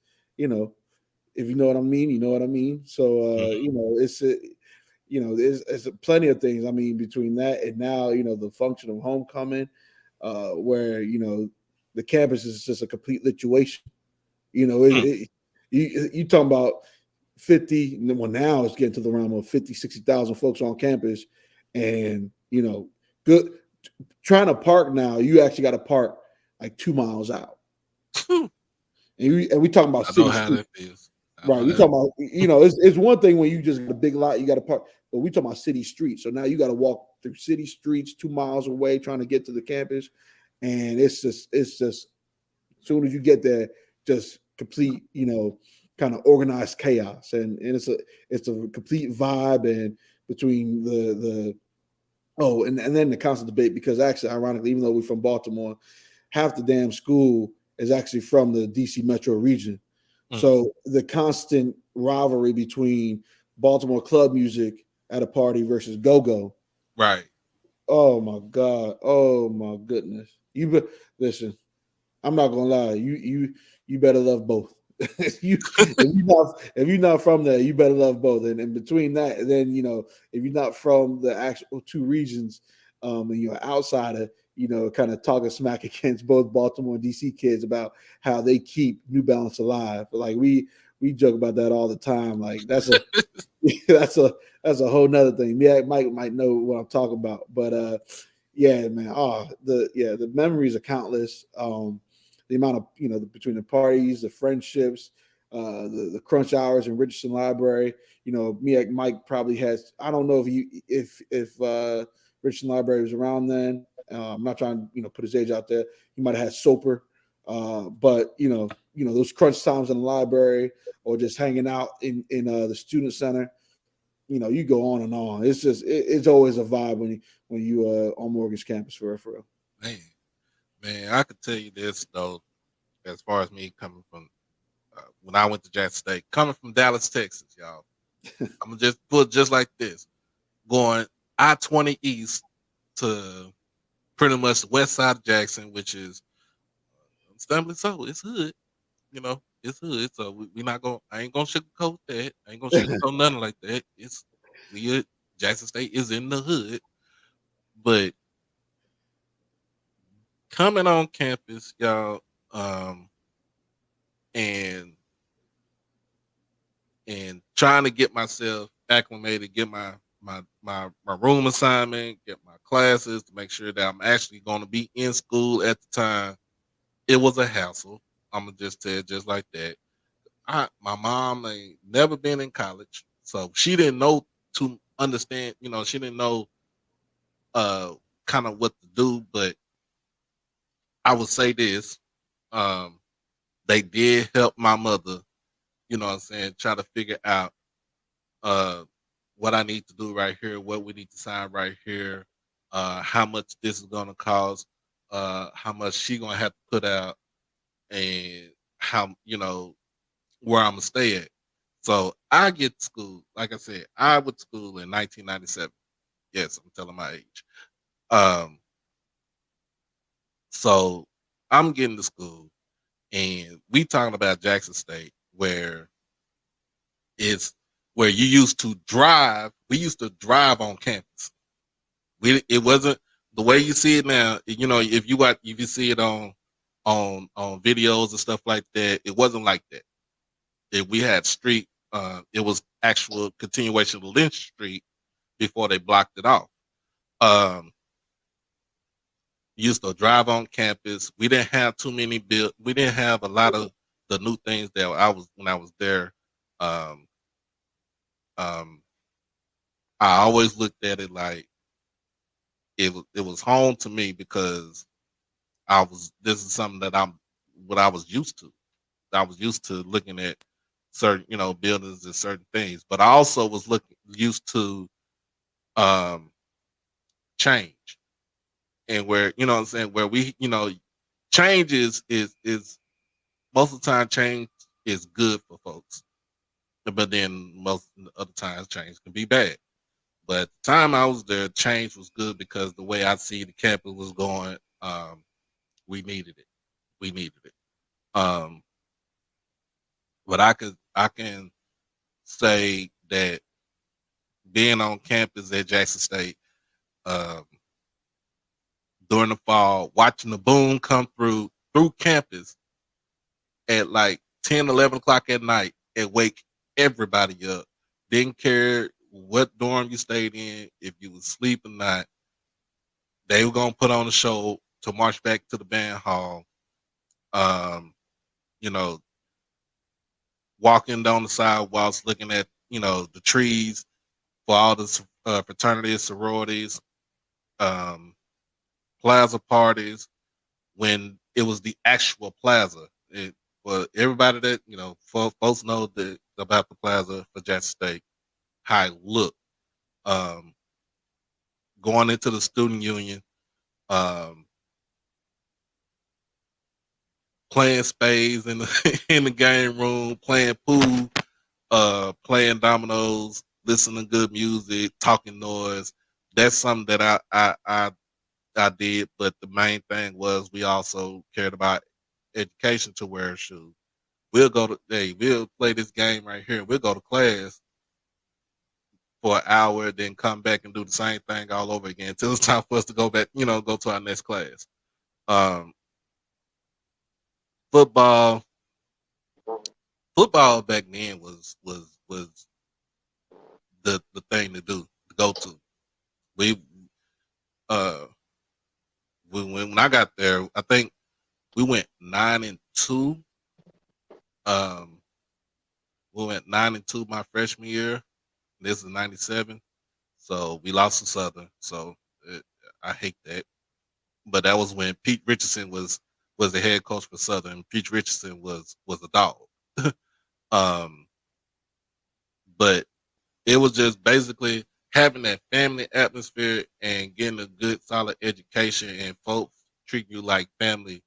if you know what I mean, you know what I mean. So there's plenty of things. I mean, between that and now, the function of homecoming, where the campus is just a complete situation. You talking about 50, well, now it's getting to the realm of 50, 60,000 folks on campus. And, good trying to park now, you actually got to park like 2 miles out. And we talking about I know city how streets. that feels. I Right. know We how. talking about, it's one thing when you just got a big lot, you got to park, but we talking about city streets. So now you got to walk through city streets 2 miles away trying to get to the campus. And it's just as soon as you get there, just complete, kind of organized chaos. And it's a complete vibe and between the oh, and then the constant debate, because actually, ironically, even though we're from Baltimore, half the damn school is actually from the DC metro region. Mm, So the constant rivalry between Baltimore club music at a party versus go-go. right. Oh my God. Oh my goodness. Listen, I'm not gonna lie. You better love both. If you're not from there, you better love both. And in between that, then if you're not from the actual two regions, and you're an outsider, kind of talking smack against both Baltimore and DC kids about how they keep New Balance alive. Like we joke about that all the time. Like that's a that's a that's a whole nother thing. Yeah, Mike might know what I'm talking about, but yeah, man. The memories are countless. The amount of between the parties, the friendships, the crunch hours in Richardson Library. Me and Mike probably has. I don't know if Richardson Library was around then. I'm not trying to put his age out there. He might have had Soper, but those crunch times in the library or just hanging out in the student center. You go on and on. It's just it's always a vibe when you on Morgan's campus for real. Man, man, I could tell you this though, as far as me coming from when I went to Jackson State, coming from Dallas, Texas, y'all. I'm gonna just put just like this, going I-20 east to pretty much the west side of Jackson, which is stumbling so it's hood, it's hood. So we not gonna I ain't gonna sugarcoat that. I ain't gonna sugarcoat nothing like that. It's weird. Jackson State is in the hood, but coming on campus, y'all, um, and trying to get myself acclimated, get my room assignment, get my classes to make sure that I'm actually going to be in school at the time. It was a hassle. I'm gonna just tell it just like that. My mom ain't never been in college, so she didn't know to understand. She didn't know uh kind of what to do. But I would say this: um, they did help my mother. You know what I'm saying? Try to figure out uh what I need to do right here, what we need to sign right here, how much this is gonna cost, how much she gonna have to put out, and how where I'm gonna stay at. So I get to school, like I said, I went to school in 1997. Yes, I'm telling my age. Um, so I'm getting to school, and we talking about Jackson State, where it's where you used to drive. We used to drive on campus. It wasn't the way you see it now. If you see it on videos and stuff like that, it wasn't like that. If we had street, it was actual continuation of Lynch Street before they blocked it off. Um, used to drive on campus. We didn't have too many build. We didn't have a lot of the new things that I was when I was there. Um, um, I always looked at it like it was home to me because this is something that I'm what I was used to. I was used to looking at certain buildings and certain things, but I also was looking used to um change, and where what I'm saying, where we change is most of the time change is good for folks, but then most other times change can be bad. But the time I was there, change was good because the way I see the campus was going, we needed it. We needed it. Um, but I can say that being on campus at Jackson State um, during the fall, watching the boom come through campus at like 10, 11 o'clock at night at Wake. everybody up. Didn't care what dorm you stayed in, if you was asleep or not. They were gonna put on a show to march back to the band hall. Um, you know, walking down the sidewalks, looking at the trees for all the fraternities, sororities, um, plaza parties. When it was the actual plaza, for everybody that folks know about the plaza for Jackson State, how it looked. Um, Going into the student union, um, playing spades in the in the game room, playing pool, playing dominoes, listening to good music, talking noise. That's something that I did, but the main thing was we also cared about education to wear shoes. We'll play this game right here. We'll go to class for an hour, then come back and do the same thing all over again until it's time for us to go back, go to our next class. Um, football, football back then was the thing to do, to go to. We uh when I got there, I think we went 9-2. Um, we went 9-2 my freshman year. This is '97, so we lost to Southern. So I hate that. But that was when Pete Richardson was the head coach for Southern. Pete Richardson was a dog. um, but it was just basically having that family atmosphere and getting a good, solid education, and folks treat you like family.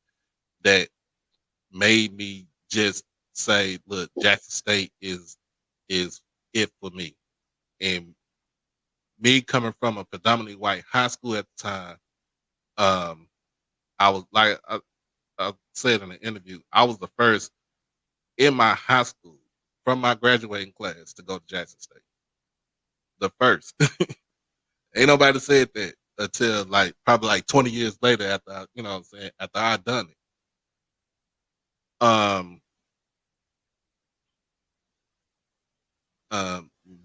That made me just say, "Look, Jackson State is it for me." And me coming from a predominantly white high school at the time, um, I was like I said in an interview, I was the first in my high school from my graduating class to go to Jackson State. The first. Ain't nobody said that until like probably like 20 years later after what I'm saying, after I done it. Um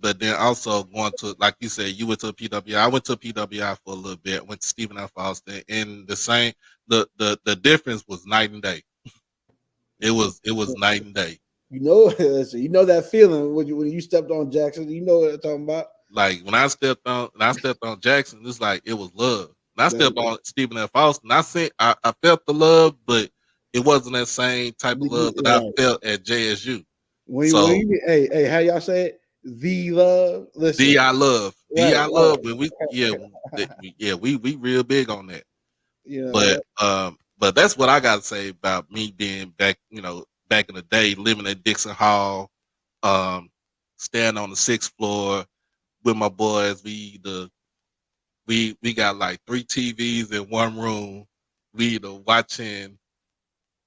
but then also going to, like you said, you went to a PWI. I went to a PWI for a little bit. Went to Stephen F. Austin, and the difference was night and day. It was night and day. That feeling when you stepped on Jackson. You know what I'm talking about. Like when I stepped on Jackson, it's like it was love. When I stepped on Stephen F. Austin, I felt the love, but it wasn't that same type of love that I felt at JSU. Hey, how y'all say it? The love. Listen, I love. I love. When we real big on that. But that's what I gotta say about me being back, back in the day, living at Dixon Hall, staying on the 6th floor with my boys. We got like 3 TVs in one room. We either watching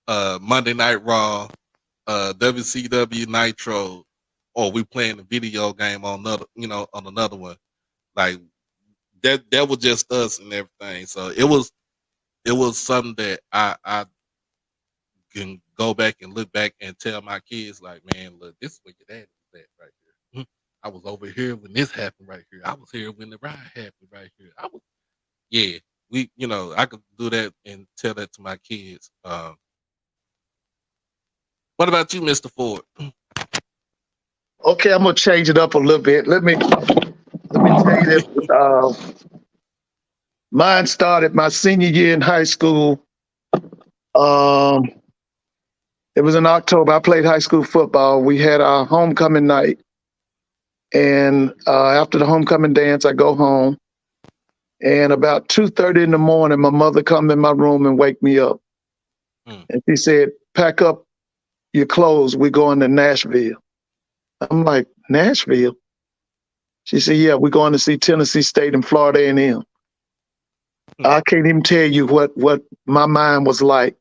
Monday Night Raw, WCW Nitro, or we playing a video game on another one. Like that was just us and everything. So it was something that I can go back and look back and tell my kids, like, man, look, this is where your dad was at right here. I was over here when this happened right here. I was here when the ride happened right here. I could do that and tell that to my kids. What about you, Mr. Ford? Okay, I'm gonna change it up a little bit. Let me tell you this. Mine started my senior year in high school. It was in October. I played high school football. We had our homecoming night, and after the homecoming dance, I go home. And about 2:30 in the morning, my mother come in my room and wake me up. And she said, "Pack up your clothes. We're going to Nashville." I'm like, "Nashville?" She said, "Yeah, we're going to see Tennessee State and Florida A&M." I can't even tell you what my mind was like.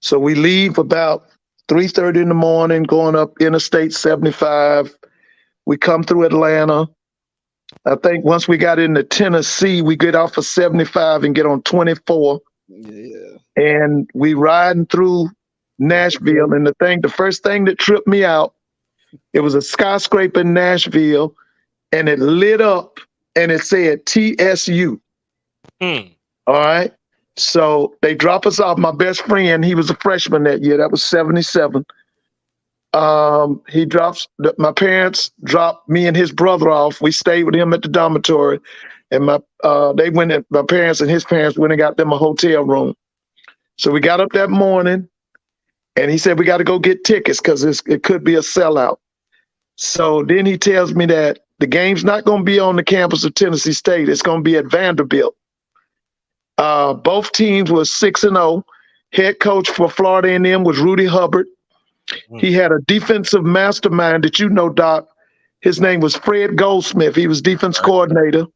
So we leave about 3:30 in the morning, going up Interstate 75. We come through Atlanta. I think once we got into Tennessee, we get off of 75 and get on 24. Yeah. And we riding through Nashville. And the first thing that tripped me out It was a skyscraper in Nashville, and it lit up, and it said TSU. Hmm. All right. So they drop us off. My best friend, he was a freshman that year. That was 77. My parents dropped me and his brother off. We stayed with him at the dormitory, and my parents and his parents went and got them a hotel room. So we got up that morning, and he said we got to go get tickets because it could be a sellout. So then he tells me that the game's not going to be on the campus of Tennessee State. It's going to be at Vanderbilt. Both teams were 6-0. Head coach for Florida A&M was Rudy Hubbard. He had a defensive mastermind that you know, Doc. His name was Fred Goldsmith. He was defense coordinator.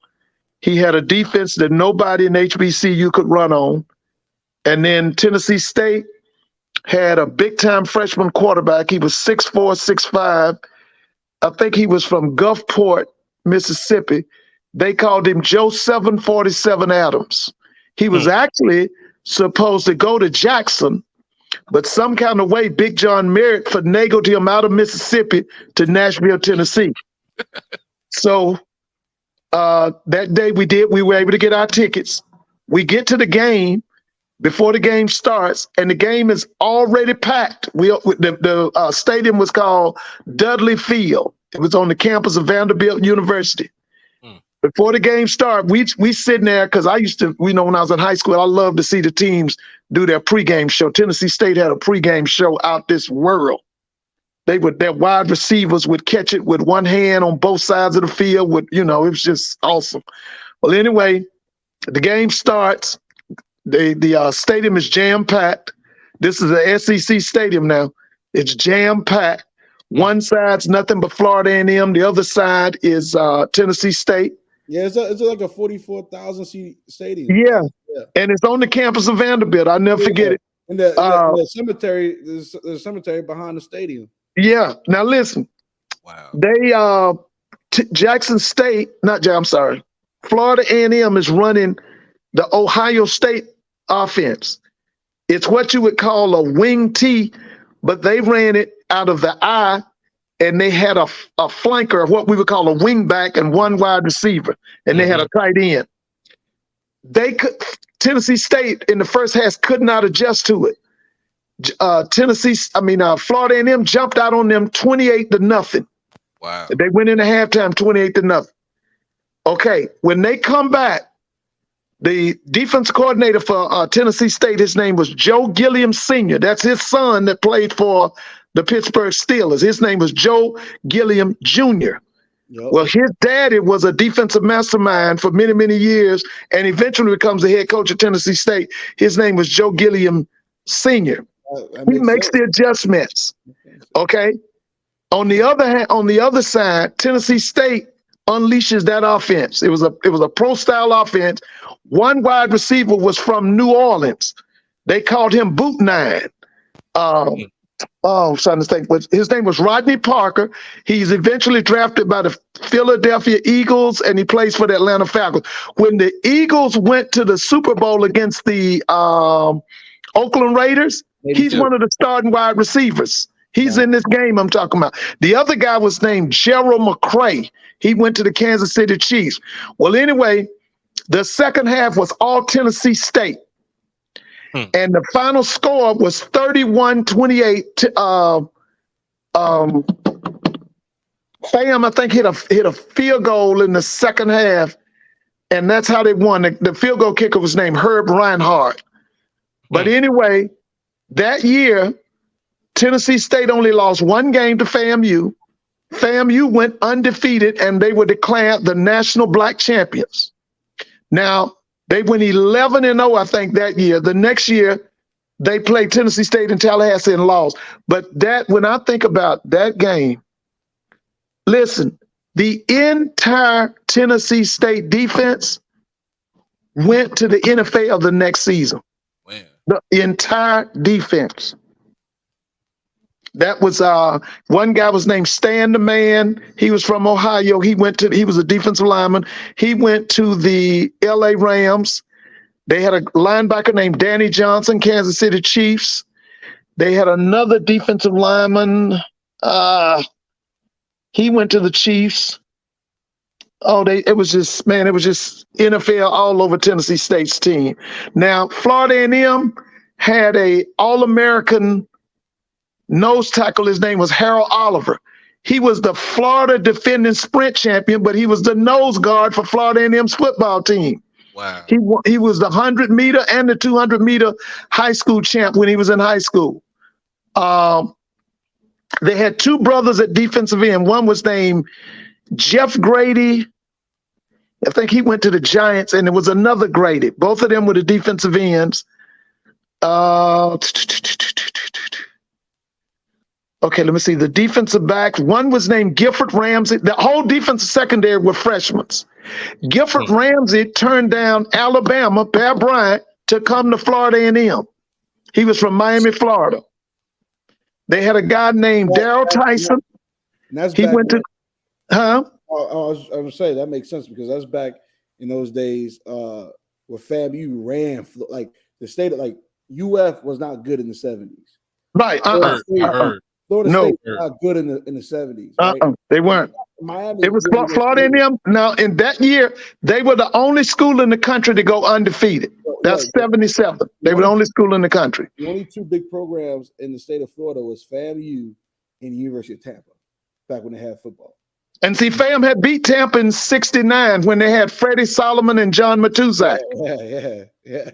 He had a defense that nobody in HBCU could run on. And then Tennessee State had a big-time freshman quarterback. He was 6'4", 6'5". I think he was from Gulfport, Mississippi. They called him Joe 747 Adams. He was actually supposed to go to Jackson, but some kind of way Big John Merritt finagled him out of Mississippi to Nashville, Tennessee. So that day we were able to get our tickets. We get to the game before the game starts, and the game is already packed. The stadium was called Dudley Field. It was on the campus of Vanderbilt University. Before the game started, we sitting there because I used to, when I was in high school, I loved to see the teams do their pregame show. Tennessee State had a pregame show out this world. Their wide receivers would catch it with one hand on both sides of the field. It was just awesome. Well, anyway, the game starts. The stadium is jam-packed. This is a SEC stadium now. It's jam-packed. One side's nothing but Florida A&M. The other side is Tennessee State. Yeah, it's like a 44,000 seat stadium. Yeah, and it's on the campus of Vanderbilt. I'll never forget it. And the cemetery, there's a cemetery behind the stadium. Yeah. Now listen. Wow. They Florida A&M is running the Ohio State offense. It's what you would call a wing T, but they ran it out of the I, and they had a flanker, what we would call a wing back, and one wide receiver, and they had a tight end. Tennessee State in the first half could not adjust to it. Florida A&M jumped out on them 28-0. Wow. They went into halftime 28-0. Okay, when they come back, the defense coordinator for Tennessee State, his name was Joe Gilliam Sr. That's his son that played for the Pittsburgh Steelers. His name was Joe Gilliam Jr. Yep. Well, his daddy was a defensive mastermind for many, many years, and eventually becomes the head coach of Tennessee State. His name was Joe Gilliam Sr. He makes the adjustments. Okay. On the other side, Tennessee State unleashes that offense. It was a pro style offense. One wide receiver was from New Orleans. They called him Boot Nine. I'm trying to think. His name was Rodney Parker. He's eventually drafted by the Philadelphia Eagles, and he plays for the Atlanta Falcons. When the Eagles went to the Super Bowl against the Oakland Raiders, he's one of the starting wide receivers. He's in this game I'm talking about. The other guy was named Gerald McCray. He went to the Kansas City Chiefs. Well, anyway, the second half was all Tennessee State. And the final score was 31-28. Fam, I think, hit a field goal in the second half, and that's how they won. The field goal kicker was named Herb Reinhardt. But anyway, that year, Tennessee State only lost one game to FAMU. FAMU went undefeated, and they were declared the national black champions. Now, they went 11-0, I think, that year. The next year, they played Tennessee State in Tallahassee and lost. But when I think about that game, listen, the entire Tennessee State defense went to the NFL the next season. Man. The entire defense. That was one guy was named Stan the Man. He was from Ohio. He was a defensive lineman. He went to the LA Rams. They had a linebacker named Danny Johnson, Kansas City Chiefs. They had another defensive lineman. He went to the Chiefs. Oh, it was just NFL all over Tennessee State's team. Now, Florida A&M had a All-American nose tackle. His name was Harold Oliver. He was the Florida defending sprint champion, but he was the nose guard for Florida A&M's football team. Wow. He was the 100-meter and the 200-meter high school champ when he was in high school. They had two brothers at defensive end. One was named Jeff Grady. I think he went to the Giants, and there was another Grady. Both of them were the defensive ends. Okay, let me see. The defensive backs, one was named Gifford Ramsey. The whole defensive secondary were freshmen. Gifford Ramsey turned down Alabama, Bear Bryant, to come to Florida A&M. He was from Miami, Florida. They had a guy named Daryl Tyson. And that's he went to, huh? I was going to say that makes sense because that's back in those days where FAMU ran like the state of like UF was not good in the 70s. Right. Florida No. State was not good in the 70s. Right? They weren't. Miami. It was Florida A&M. Now, in that year, they were the only school in the country to go undefeated. That's 77. They were the only school in the country. The only two big programs in the state of Florida was FAMU and the University of Tampa back when they had football. And see, FAM had beat Tampa in '69 when they had Freddie Solomon and John Matuzak.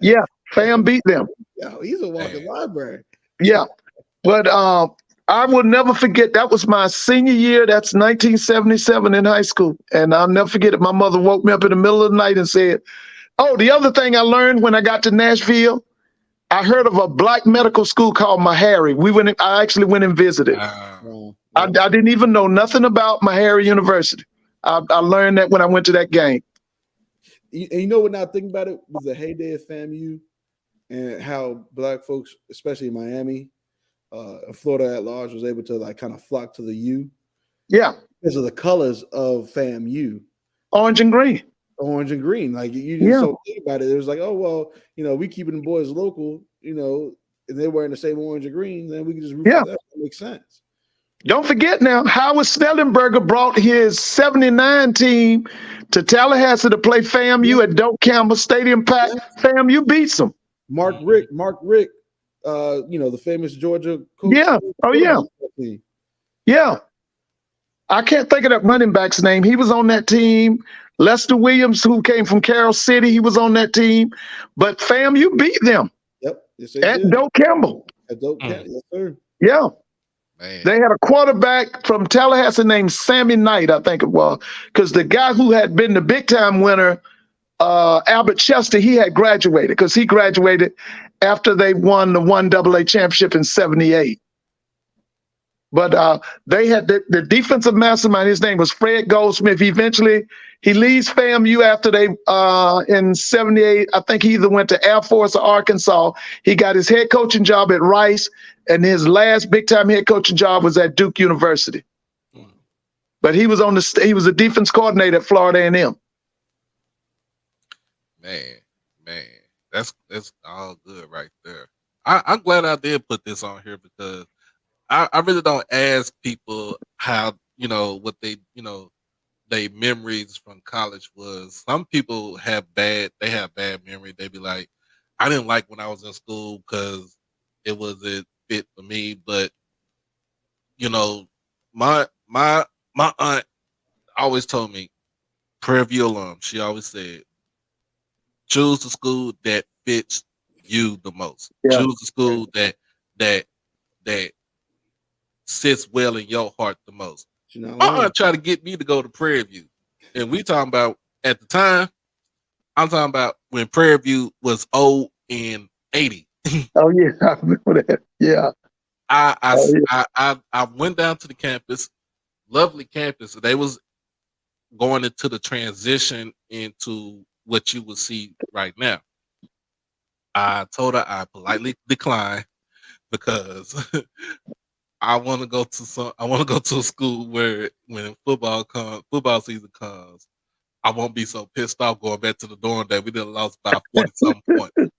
Yeah, FAM beat them. Yo, he's a walking library. Yeah, but I will never forget. That was my senior year. That's 1977 in high school, and I'll never forget it. My mother woke me up in the middle of the night and said, "Oh, the other thing I learned when I got to Nashville, I heard of a black medical school called Meharry. I actually went and visited. I didn't even know nothing about Meharry University. I learned that when I went to that game. You know what? Now think about it, was the heyday of FAMU and how black folks, especially in Miami, Florida at large, was able to like kind of flock to the U. Yeah, because of the colors of FAMU, orange and green. Orange and green. Like you just don't think about it. It was like, oh well, we keeping the boys local, and they're wearing the same orange and green, then we can just root for that. That makes sense. Don't forget now, Howard Snellenberger brought his 79 team to Tallahassee to play FAMU at Doak Campbell Stadium Pack. FAMU beats them. Mark Rick, the famous Georgia coach. Yeah. Oh, yeah. Yeah. I can't think of that running back's name. He was on that team. Lester Williams, who came from Carroll City, he was on that team. But FAMU beat them. Yep. Yes, at Doak Campbell. At Doak Campbell, yes, sir. Yeah. Man. They had a quarterback from Tallahassee named Sammy Knight, I think it was, because the guy who had been the big time winner, Albert Chester, he had graduated because he graduated after they won the 1AA championship in '78. But they had the defensive mastermind. His name was Fred Goldsmith. He leaves FAMU after they in '78. I think he either went to Air Force or Arkansas. He got his head coaching job at Rice, and his last big time head coaching job was at Duke University. But he was he was a defense coordinator at Florida A&M. Man, that's all good right there. I'm glad I did put this on here because I really don't ask people how what they their memories from college was. Some people have bad memory. They be like, I didn't like when I was in school because it wasn't fit for me. But my aunt always told me, Prairie View alum, she always said, choose the school that fits you the most. Yeah. Choose the school that sits well in your heart the most. My aunt tried to get me to go to Prairie View. And we talking about at the time, I'm talking about when Prairie View was 0 and 80. Oh yeah, I remember that. Yeah. I went down to the campus, lovely campus. They was going into the transition into what you will see right now. I told her I politely declined because I want to go to a school where when football season comes, I won't be so pissed off going back to the dorm that we didn't lost by 40 some points.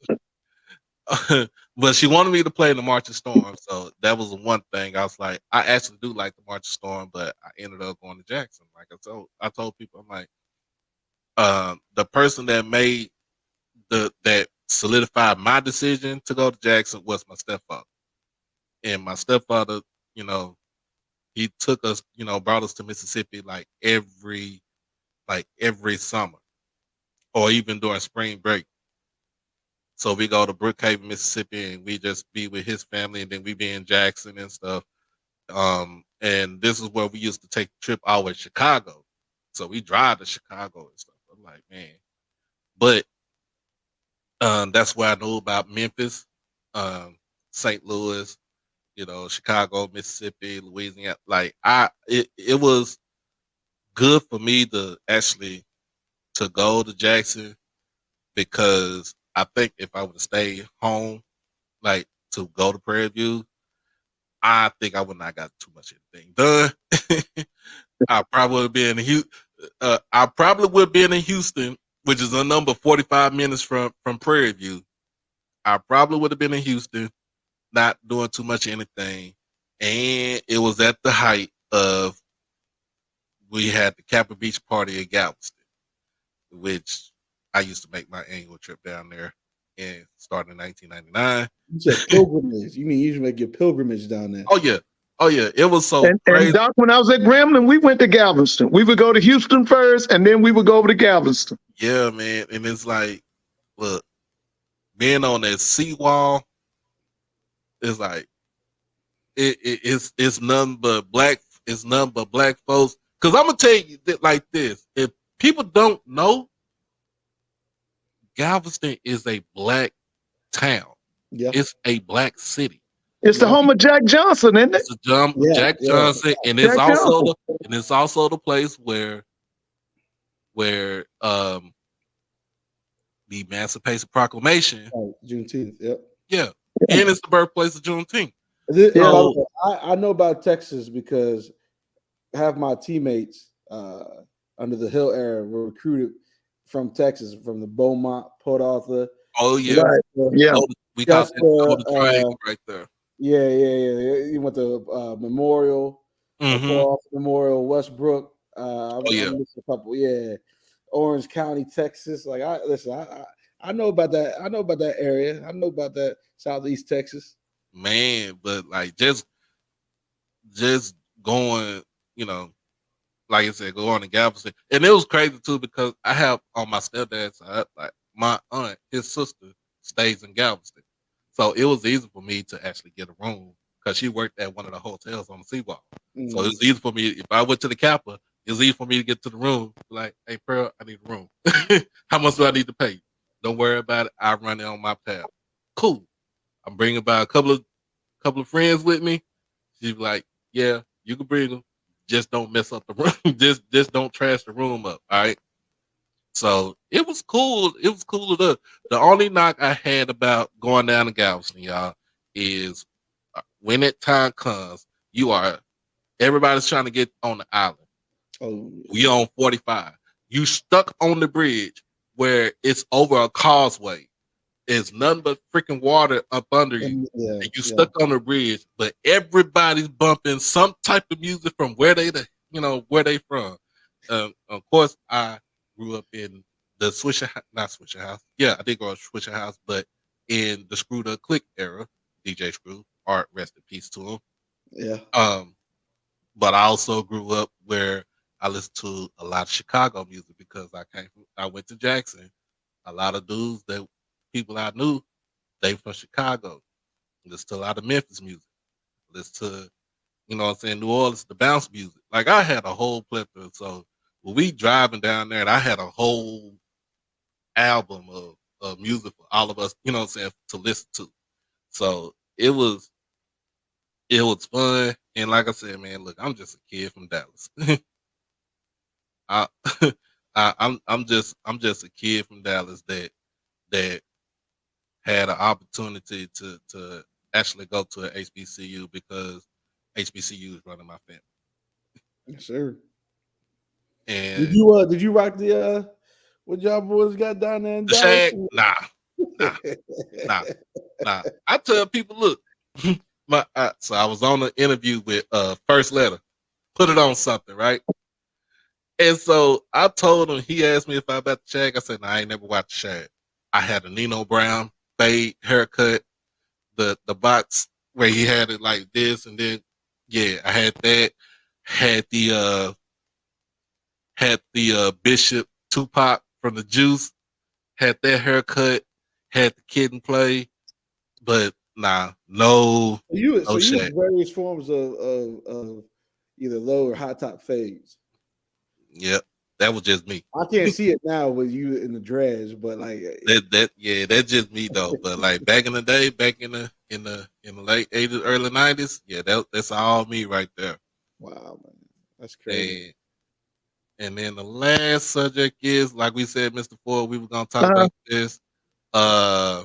but she wanted me to play in the Marching Storm, so that was the one thing. I was like, I actually do like the Marching Storm, but I ended up going to Jackson. Like I told people, I'm like, the person that made that solidified my decision to go to Jackson was my stepfather, and my stepfather, you know, he took us, brought us to Mississippi like every summer or even during spring break. So we go to Brookhaven, Mississippi, and we just be with his family, and then we be in Jackson and stuff. And this is where we used to take the trip out with Chicago. So we drive to Chicago and stuff. I'm like, man. But that's where I know about Memphis, St. Louis, Chicago, Mississippi, Louisiana. It was good for me to actually to go to Jackson because I think if I would have stayed home, like to go to Prairie View, I think I would not got too much anything done. I probably would be in Houston. I probably would be in Houston, which is a number 45 minutes from Prairie View. I probably would have been in Houston, not doing too much of anything. And it was at the height of we had the Capitol Beach party in Galveston, which I used to make my annual trip down there and started in 1999. You said pilgrimage. You mean you should make your pilgrimage down there? Oh yeah. Oh yeah. It was so And crazy. Doc, when I was at Gremlin, we went to Galveston. We would go to Houston first, and then we would go over to Galveston. Yeah, man. And it's like, look, being on that seawall is like it's none but black. It's none but black folks. Because I'm gonna tell you that like this: if people don't know, Galveston is a black town. Yeah. It's a black city. It's the home of Jack Johnson, isn't it? It's Jack Johnson, and Jack it's also the place where the Emancipation Proclamation. Oh, Juneteenth. Yep. Yeah, and it's the birthplace of Juneteenth. So, I know about Texas because half my teammates under the Hill era were recruited from Texas, from the Beaumont, Port Arthur. Oh yeah, right. Yeah. We got the triangle right there. Yeah. You went to Memorial, Port Arthur Memorial, Westbrook. I missed a couple. Yeah, Orange County, Texas. Like I know about that. I know about that area. I know about that Southeast Texas. Man, but like just going, like I said, going to Galveston, and it was crazy too because I have on my stepdad's side, like my aunt, his sister stays in Galveston, so it was easy for me to actually get a room because she worked at one of the hotels on the seawall. Mm-hmm. So it was easy for me if I went to the Kappa. It was easy for me to get to the room. Like, hey, Pearl, I need a room. How much do I need to pay? Don't worry about it. I run it on my tab. Cool. I'm bringing about a couple of friends with me. She's like, yeah, you can bring them. Just don't mess up the room. just don't trash the room up. All right. So it was cool. It was cool enough. The only knock I had about going down to Galveston, y'all, is when that time comes, everybody's trying to get on the island. Oh, we on 45. You stuck on the bridge where it's over a causeway. It's nothing but freaking water up under you. Yeah, and you stuck on the bridge, but everybody's bumping some type of music from where they from. Of course, I grew up in the not Swisher House. Yeah, I did grow up Swisher House, but in the Screwed Up Click era, DJ Screw, art, rest in peace to him. Yeah. But I also grew up where I listened to a lot of Chicago music because I went to Jackson. A lot of dudes that people I knew, they from Chicago. Listen to a lot of Memphis music. Listen to, New Orleans, the bounce music. Like I had a whole plethora. So when we driving down there, and I had a whole album of music for all of us, to listen to. So it was fun. And like I said, man, look, I'm just a kid from Dallas. I'm just a kid from Dallas that had an opportunity to actually go to an HBCU because HBCU is running my family. Yes, sir. And did you rock the what y'all boys got down there in Dallas? Shag? Nah. Nah, I tell people, look, so I was on an interview with First Letter. Put it on something, right? And so I told him, he asked me if I about the Shag. I said, no, I ain't never watched Shag. I had a Nino Brown fade haircut, the box where he had it like this, and then yeah, I had that. Had the Bishop Tupac from the Juice. Had that haircut. Had the Kid and Play, but nah, no So you Shag. use various forms of either low or high top fades. Yep, that was just me. I can't see it now with you in the dreads, but like That's just me though. But like back in the day, back in the late 80s, early 90s, yeah, that's all me right there. wow, man, that's crazy. And then the last subject is, like we said, Mr. Ford, we were gonna talk Uh, about this. Uh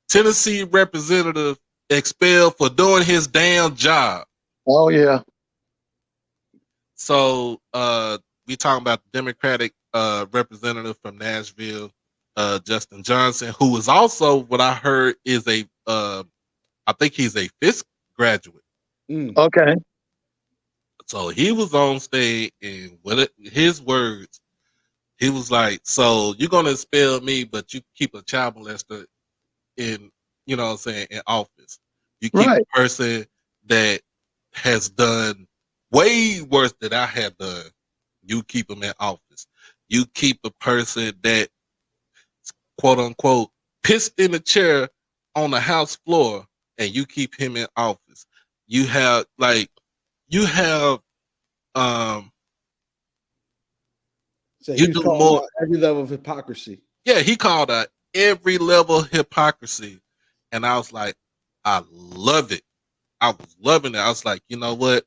Tennessee representative expelled for doing his damn job. oh yeah. So we talking about the Democratic representative from Nashville, Justin Johnson, who is also what I heard is I think he's a Fisk graduate. Mm. Okay. So he was on stage and his words, he was like, "So you're gonna expel me, but you keep a child molester in, you know what I'm saying, in office. You keep Right. a person that has done way worse than I have done. You keep him in office. You keep a person that, quote unquote, pissed in the chair on the house floor, and you keep him in office. You have you have um So he you was do calling more. out every level of hypocrisy. Yeah, he called out every level of hypocrisy, and I was like, I love it. I was loving it. I was like, you know what,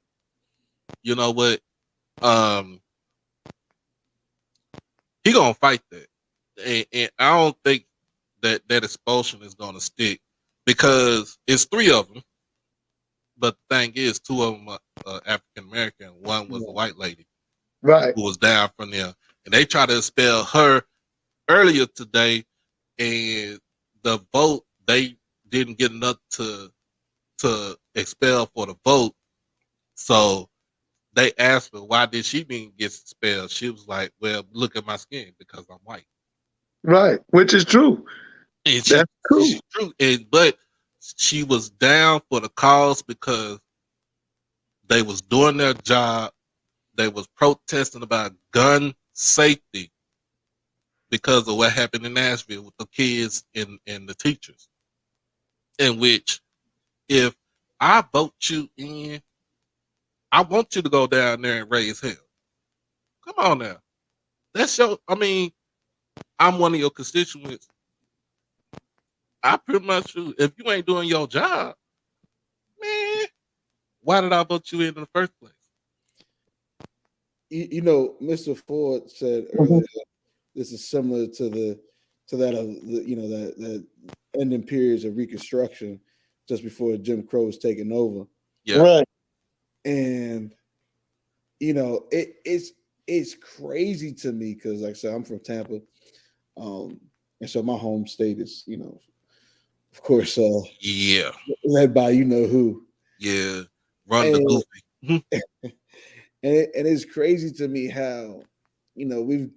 um, he gonna fight that, and I don't think that expulsion is gonna stick because it's three of them. But the thing is, two of them are African American. One was a Yeah. white lady Right. who was down from there, and they tried to expel her earlier today, and the vote they didn't get enough to expel for the vote, so they asked her why did she being get expelled. She was like, "Well, look at my skin because I'm white." Right. Which is true. And That's she's true. true, but she was down for the cause because they was doing their job. They was protesting about gun safety because of what happened in Nashville with the kids and the teachers. In which, if I vote you in, I want you to go down there and raise hell. Come on now, that's your. I mean, I'm one of your constituents. I pretty much, if you ain't doing your job, man, why did I vote you in the first place? Mr. Ford said earlier Mhm. this is similar to that of that ending periods of Reconstruction just before Jim Crow's taking over, Yeah, Right. and it's crazy to me because like I said I'm from Tampa, um, and so my home state is of course yeah, led by who, yeah. Run the and goofy. and it's crazy to me how we've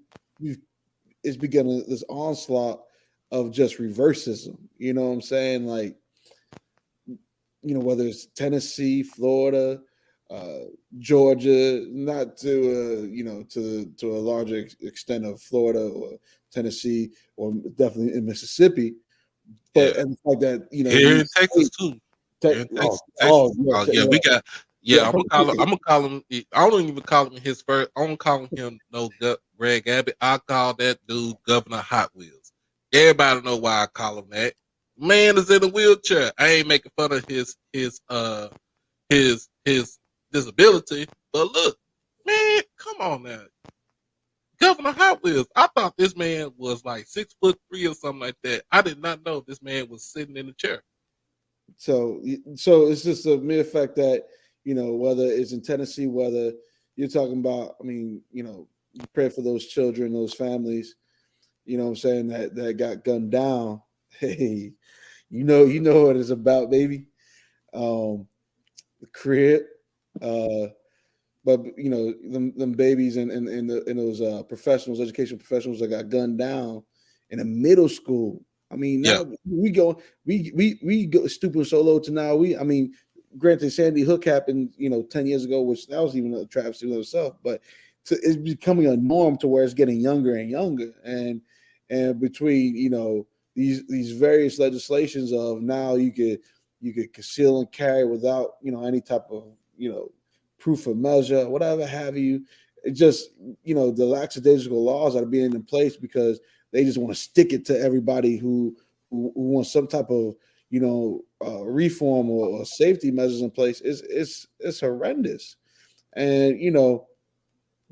it's begun this onslaught of just reversism. You know what I'm saying? Like, whether it's Tennessee, Florida, uh, Georgia, not to to a larger extent of Florida or Tennessee, or definitely in Mississippi, but Yeah, and the fact that here in these Texas states, too. Here in oh, Texas. yeah, Oh yeah, we got. yeah, Yeah, I'm gonna call him. I'm gonna call him. I don't even call him his first. I don't call him no Greg Abbott. I call that dude Governor Hot Wheels. Everybody know why I call him that. Man is in a wheelchair. I ain't making fun of his disability, but look, man, come on now, Governor Hot Wheels. I thought this man was like 6'3" or something like that. I did not know this man was sitting in the chair. So it's just a mere fact that whether it's in Tennessee, whether you're talking about, I mean, you pray for those children, those families, what I'm saying, that got gunned down, Hey, you know what it's about, baby. The crib. Uh, but them babies and those professionals, education professionals that got gunned down in a middle school. I mean, Yeah. now we go stupid so low to now. I mean, granted, Sandy Hook happened 10 years ago, which that was even a travesty in itself, but it's becoming a norm to where it's getting younger and younger, and between these various legislations of now you could conceal and carry without any type of proof of measure, whatever have you. It just the lackadaisical laws that are being in place because they just want to stick it to everybody who wants some type of reform or safety measures in place. It's horrendous. And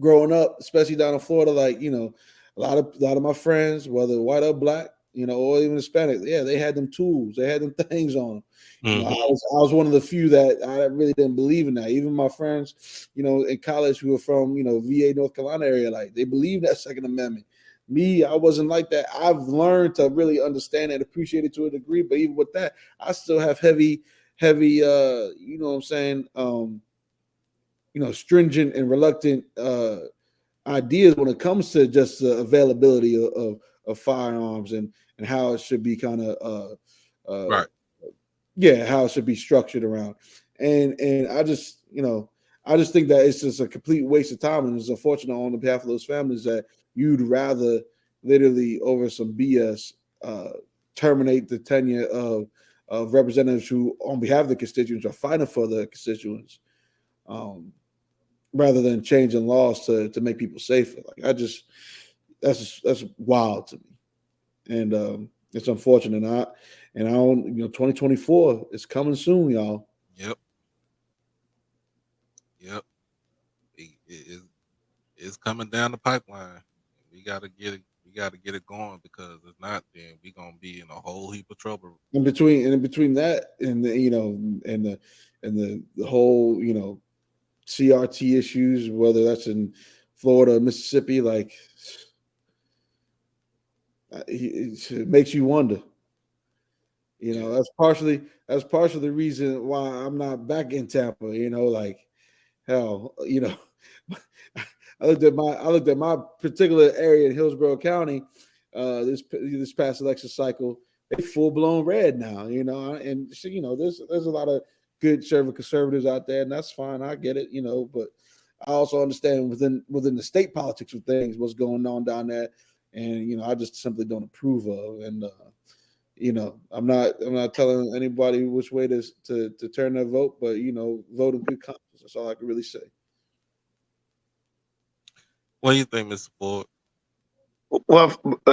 growing up, especially down in Florida, like a lot of my friends, whether white or black, or even Hispanic, yeah, they had them tools, they had them things on them. I Hmm. was one of the few that I really didn't believe in that. Even my friends, in college who were from VA, North Carolina area, like they believe that Second Amendment. Me, I wasn't like that. I've learned to really understand and appreciate it to a degree, but even with that, I still have heavy, what I'm saying, stringent and reluctant ideas when it comes to just the availability of firearms and how it should be kind of Right. yeah, how it should be structured around. And I just think that it's just a complete waste of time, and it's unfortunate on the behalf of those families that you'd rather literally over some BS uh, terminate the tenure of representatives who on behalf of the constituents are fighting for the constituents, um, rather than changing laws to make people safer. Like that's wild to me, and it's unfortunate. And I don't 2024 is coming soon, y'all. Yep. Yep. It's coming down the pipeline. We gotta get it. We gotta get it going because if not, then we gonna be in a whole heap of trouble. In between that and the and the whole CRT issues, whether that's in Florida or Mississippi, like it makes you wonder. Yeah. That's partially the reason why I'm not back in Tampa. Like hell, I looked at my particular area in Hillsborough County, this past election cycle. They full blown red now, and so, there's a lot of good conservatives out there, and that's fine. I get it, but I also understand within the state politics of things what's going on down there, and I just simply don't approve of. And I'm not telling anybody which way to turn their vote, but vote in good conscience. That's all I can really say. What do you think, Mr. Ford? Well,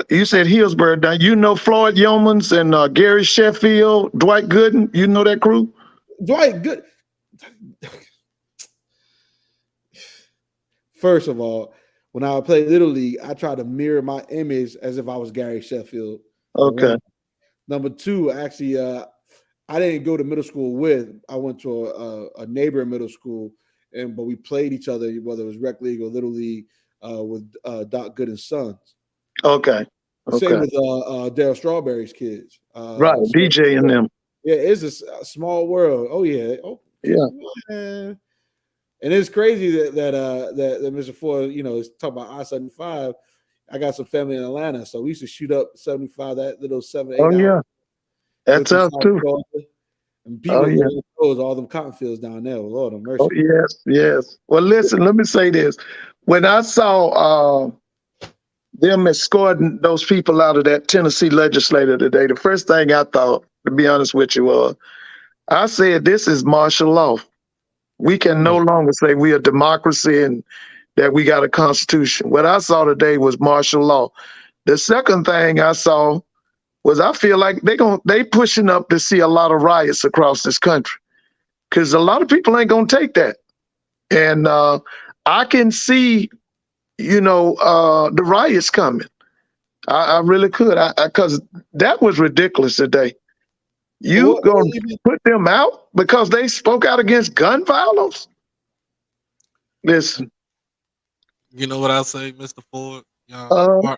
you said Hillsborough. Now, you know Floyd Yeomans and Gary Sheffield, Dwight Gooden. You know that crew? Dwight Good. First of all, when I play Little League, I try to mirror my image as if I was Gary Sheffield. For Okay. one. Number two, actually, I didn't go to middle school with. I went to a neighbor middle school, but we played each other, whether it was rec league or little league, with Doc Gooden's sons. Okay. Same Okay. with Daryl Strawberry's kids. Right. So DJ and them. yeah, it's a small world. Oh yeah. Oh Yeah. man. And it's crazy that Mr. Ford, is talking about I-75. I got some family in Atlanta, so we used to shoot up 75, that little 7, 8 Oh, hours. yeah. Go That's through us South too. Georgia, and Oh, people yeah. close all them cotton fields down there. Lord of Oh, mercy. yes. Yes. Well, listen, let me say this. When I saw them escorting those people out of that Tennessee legislature today, the first thing I thought, to be honest with you, was I said, this is martial law. We can no Mm. longer say we are democracy and that we got a constitution. What I saw today was martial law. The second thing I saw was I feel like they pushing up to see a lot of riots across this country because a lot of people ain't gonna take that. And I can see, the riots coming. I really could. Because that was ridiculous today. So You gonna put them out because they spoke out against gun violence? Listen, You know what I say, Mr. Ford? Y'all, uh,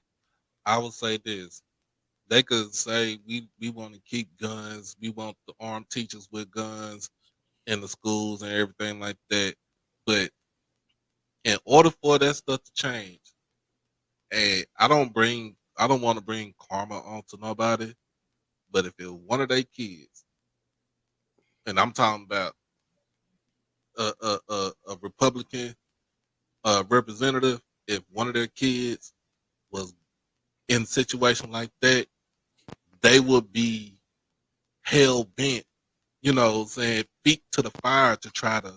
I will say this: they could say we want to keep guns, we want the armed teachers with guns in the schools and everything like that. But in order for that stuff to change, and I don't want to bring karma onto nobody, but if it's one of their kids, and I'm talking about a Republican representative, if one of their kids was in a situation like that, they would be hell bent, saying feet to the fire to try to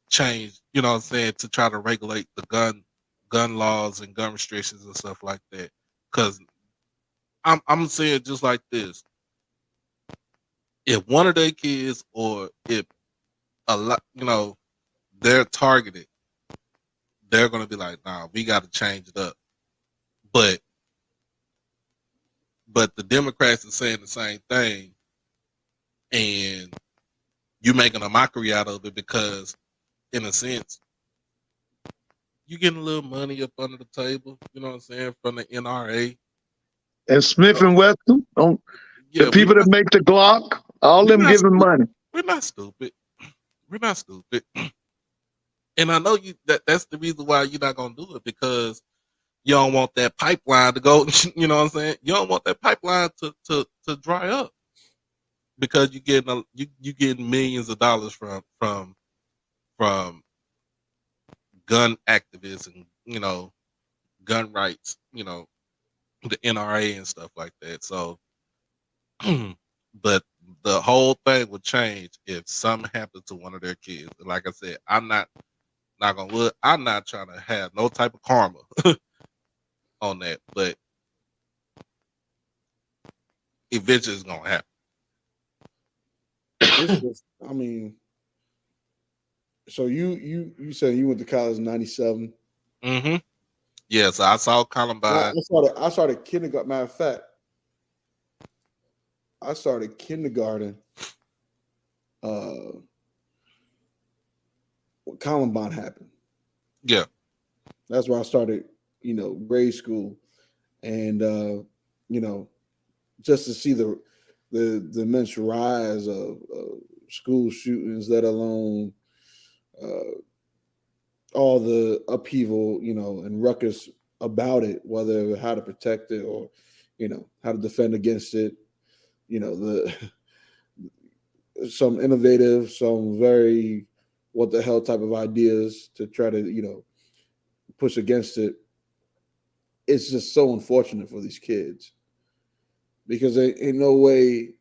change, saying to try to regulate the gun laws and gun restrictions and stuff like that. Because I'm saying just like this: if one of their kids or if a lot, they're targeted, they're gonna be like, nah, we got to change it up. But the Democrats are saying the same thing, and you making a mockery out of it because, in a sense, you getting a little money up under the table. You know what I'm saying, from the NRA. And Smith and Wesson, don't the Yeah, people that make the Glock, all we're them not giving stupid. money. We're not stupid. We're not stupid. And I know that's the reason why you're not gonna do it, because you don't want that pipeline to go. You know what I'm saying? You don't want that pipeline to dry up, because you getting millions of dollars from gun activists and gun rights. The NRA and stuff like that. So, but the whole thing would change if something happened to one of their kids. And like I said, I'm not gonna wood. I'm not trying to have no type of karma on that, but eventually it's gonna happen. It's just, I mean, so you said you went to college in '97. Mm-hmm. Yeah, so I saw Columbine. I started kindergarten. Matter of fact, I started kindergarten. When Columbine happened. Yeah. That's where I started. Grade school, and just to see the immense rise of school shootings, let alone uh, all the upheaval, and ruckus about it, whether how to protect it or, how to defend against it. The some innovative, some very what the hell type of ideas to try to, push against it. It's just so unfortunate for these kids because there ain't no way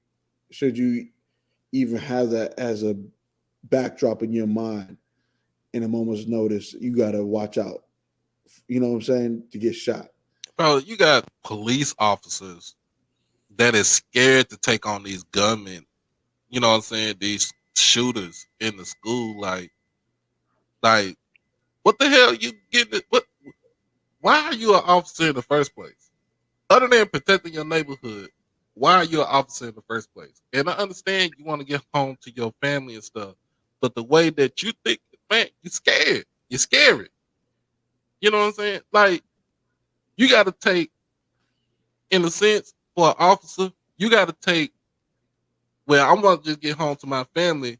should you even have that as a backdrop in your mind in a moment's notice. You got to watch out. You know what I'm saying? To get shot. Bro, you got police officers that is scared to take on these gunmen. You know what I'm saying? These shooters in the school, like what the hell you getting? What? Why are you an officer in the first place? Other than protecting your neighborhood, why are you an officer in the first place? And I understand you want to get home to your family and stuff, but the way that you think, man, you're scared. You're scary. You know what I'm saying? Like, you got to take, in a sense, for an officer, you got to take, well, I'm going to just get home to my family.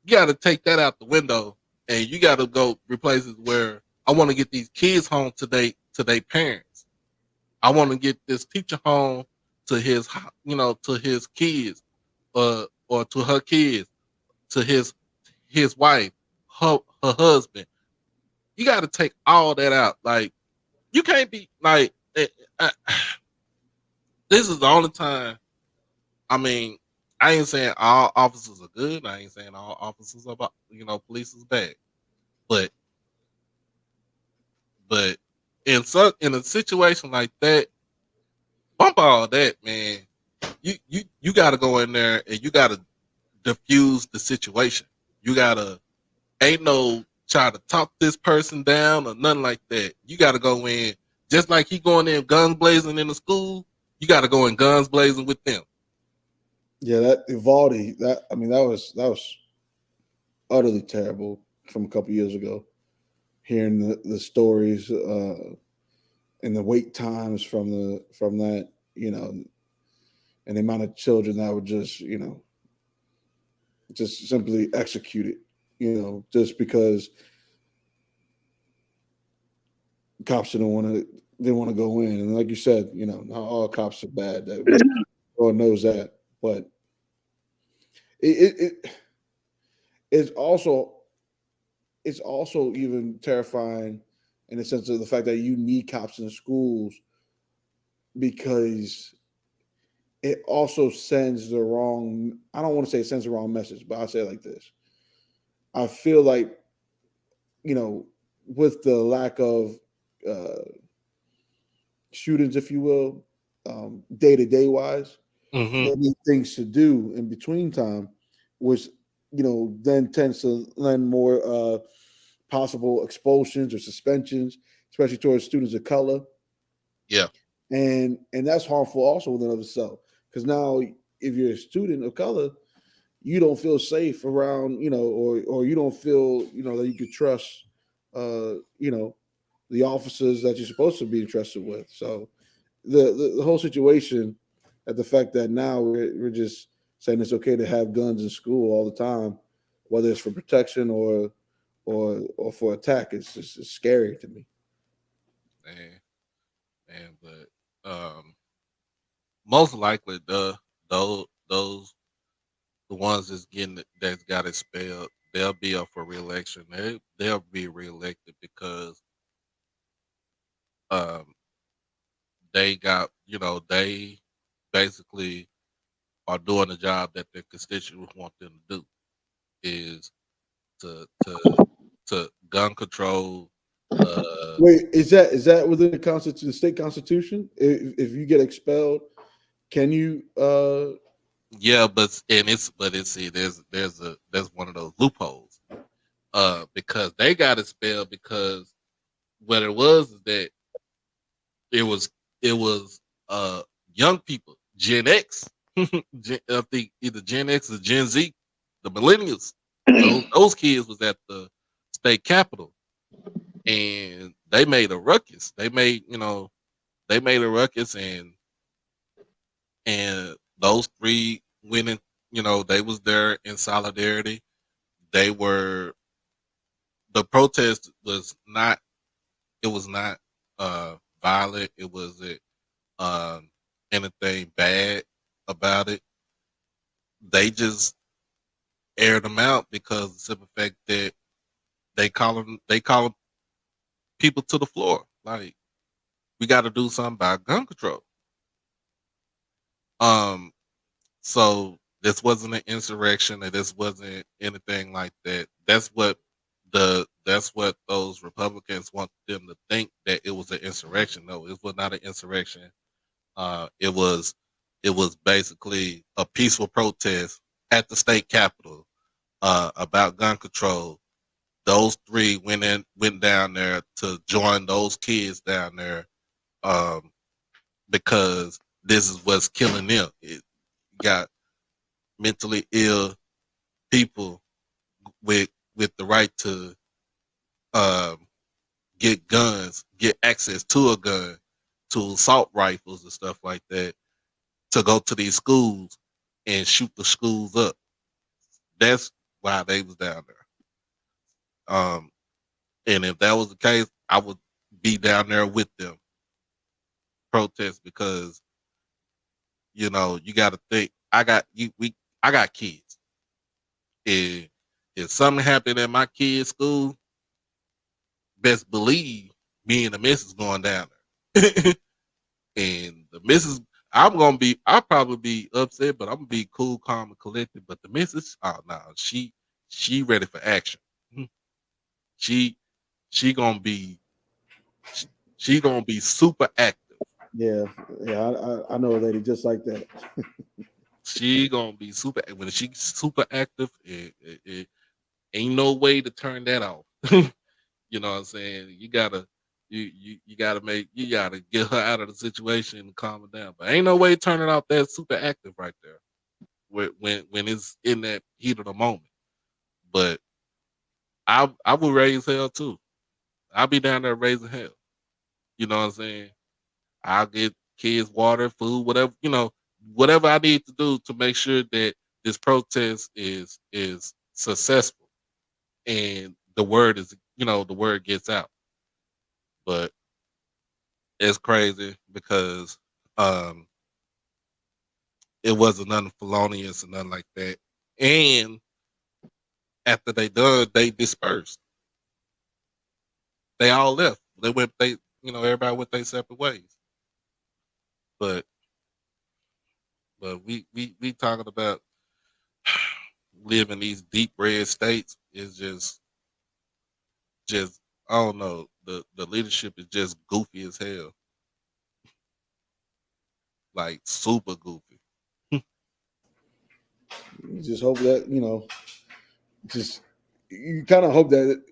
You got to take that out the window, and you got to go replace it where I want to get these kids home to their parents. I want to get this teacher home to to his kids, or to her kids, to his wife, her husband. You got to take all that out. Like, you can't be like, uh, this is the only time. I mean, I ain't saying all officers are good. I ain't saying all officers are, police is bad. But but in a situation like that, bump all that, man. You got to go in there and you got to diffuse the situation. You gotta ain't no try to talk this person down or nothing like that. You gotta go in just like he going in guns blazing in the school. You gotta go in guns blazing with them. Yeah, that Ivaldi, that was utterly terrible from a couple years ago. Hearing the stories and the wait times from that. you know, and the amount of children that were just, just simply executed, just because cops didn't want to go in. And like you said, not all cops are bad. That everyone knows that, but it it's also it's also even terrifying in the sense of the fact that you need cops in schools because it also sends the wrong. I don't want to say it sends the wrong message, but I'll say it like this. I feel like, you know, with the lack of uh, shootings, if you will, day to day wise, Mm-hmm. they need things to do in between time, which then tends to lend more possible expulsions or suspensions, especially towards students of color, Yeah. and that's harmful also within of itself. Because now, if you're a student of color, you don't feel safe around, or you don't feel, that you could trust, the officers that you're supposed to be entrusted with. So the whole situation, at the fact that now we're just saying it's okay to have guns in school all the time, whether it's for protection or for attack, it's scary to me. And but most likely those the ones that's got expelled, they'll be up for reelection. They'll be reelected because um they got they basically are doing the job that their constituents want them to do, is to gun control. Wait, is that within the state constitution? If you get expelled, can you? Yeah, but it's see, there's one of those loopholes. Because they got expelled because what it was is that it was it was young people, Gen X, I think either Gen X or Gen Z, the millennials. Those kids was at the state capitol, and they made a ruckus. They made a ruckus, and those three went in. They was there in solidarity. They were The protest was not, it was not violent. It wasn't um, anything bad about it. They just aired them out because of the simple fact that they call people to the floor. Like, we got to do something about gun control. Um, so this wasn't an insurrection, and this wasn't anything like that. That's what those Republicans want them to think, that it was an insurrection. No, it was not an insurrection. It was basically a peaceful protest at the state capitol about gun control. Those three went down there to join those kids down there, um, because this is what's killing them. It got mentally ill people with the right to um, get guns, get access to a gun, to assault rifles and stuff like that, to go to these schools and shoot the schools up. That's why they was down there. And if that was the case, I would be down there with them protest, because you got to think. I got kids. And if something happened at my kid's school, best believe me and the missus going down there. And the missus, I'll probably be upset, but I'm gonna be cool, calm, and collected. But the missus, oh no, she ready for action. She she gonna be she, she gonna be super active. Yeah, yeah, I know a lady just like that. She gonna be super, when she's super active. It ain't no way to turn that off. You know what I'm saying? You gotta get her out of the situation and calm her down. But ain't no way turning off that super active right there, when it's in that heat of the moment. But I would raise hell too. I'll be down there raising hell. You know what I'm saying? I'll get kids water, food, whatever, whatever I need to do to make sure that this protest is successful and the word gets out. But it's crazy because um it wasn't nothing felonious and nothing like that. And after they done, they dispersed. They all left. Everybody went their separate ways. But we talking about live in these deep red states is just I don't know. The leadership is just goofy as hell. Like super goofy. You just hope that just you kind of hope that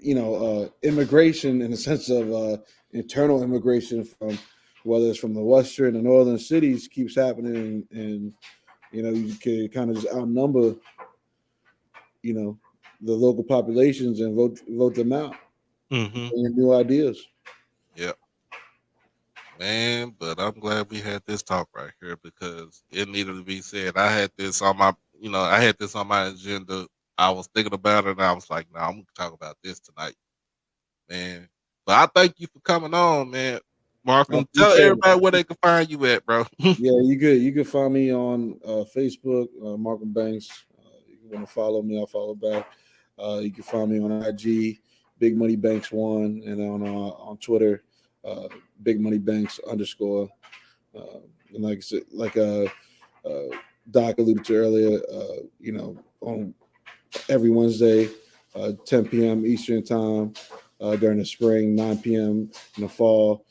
immigration in the sense of internal immigration from whether it's from the western and northern cities keeps happening, and you can kind of just outnumber you know the local populations and vote them out Mm-hmm. and new ideas. Yep. Man, but I'm glad we had this talk right here because it needed to be said. I had this on my agenda. I was thinking about it and I was like, nah, I'm gonna talk about this tonight, man. But I thank you for coming on, man. I Markham, tell appreciate it. everybody where they can find you at, bro. Yeah, you can find me on Facebook, Markham Banks. If you want to follow me, I'll follow back. You can find me on IG, Big Money Banks One, and on Twitter, uh, Big Money Banks _ Uh, and like I said, uh, Doc alluded to earlier, on every Wednesday, 10 p.m. Eastern time during the spring, 9 p.m. in the fall.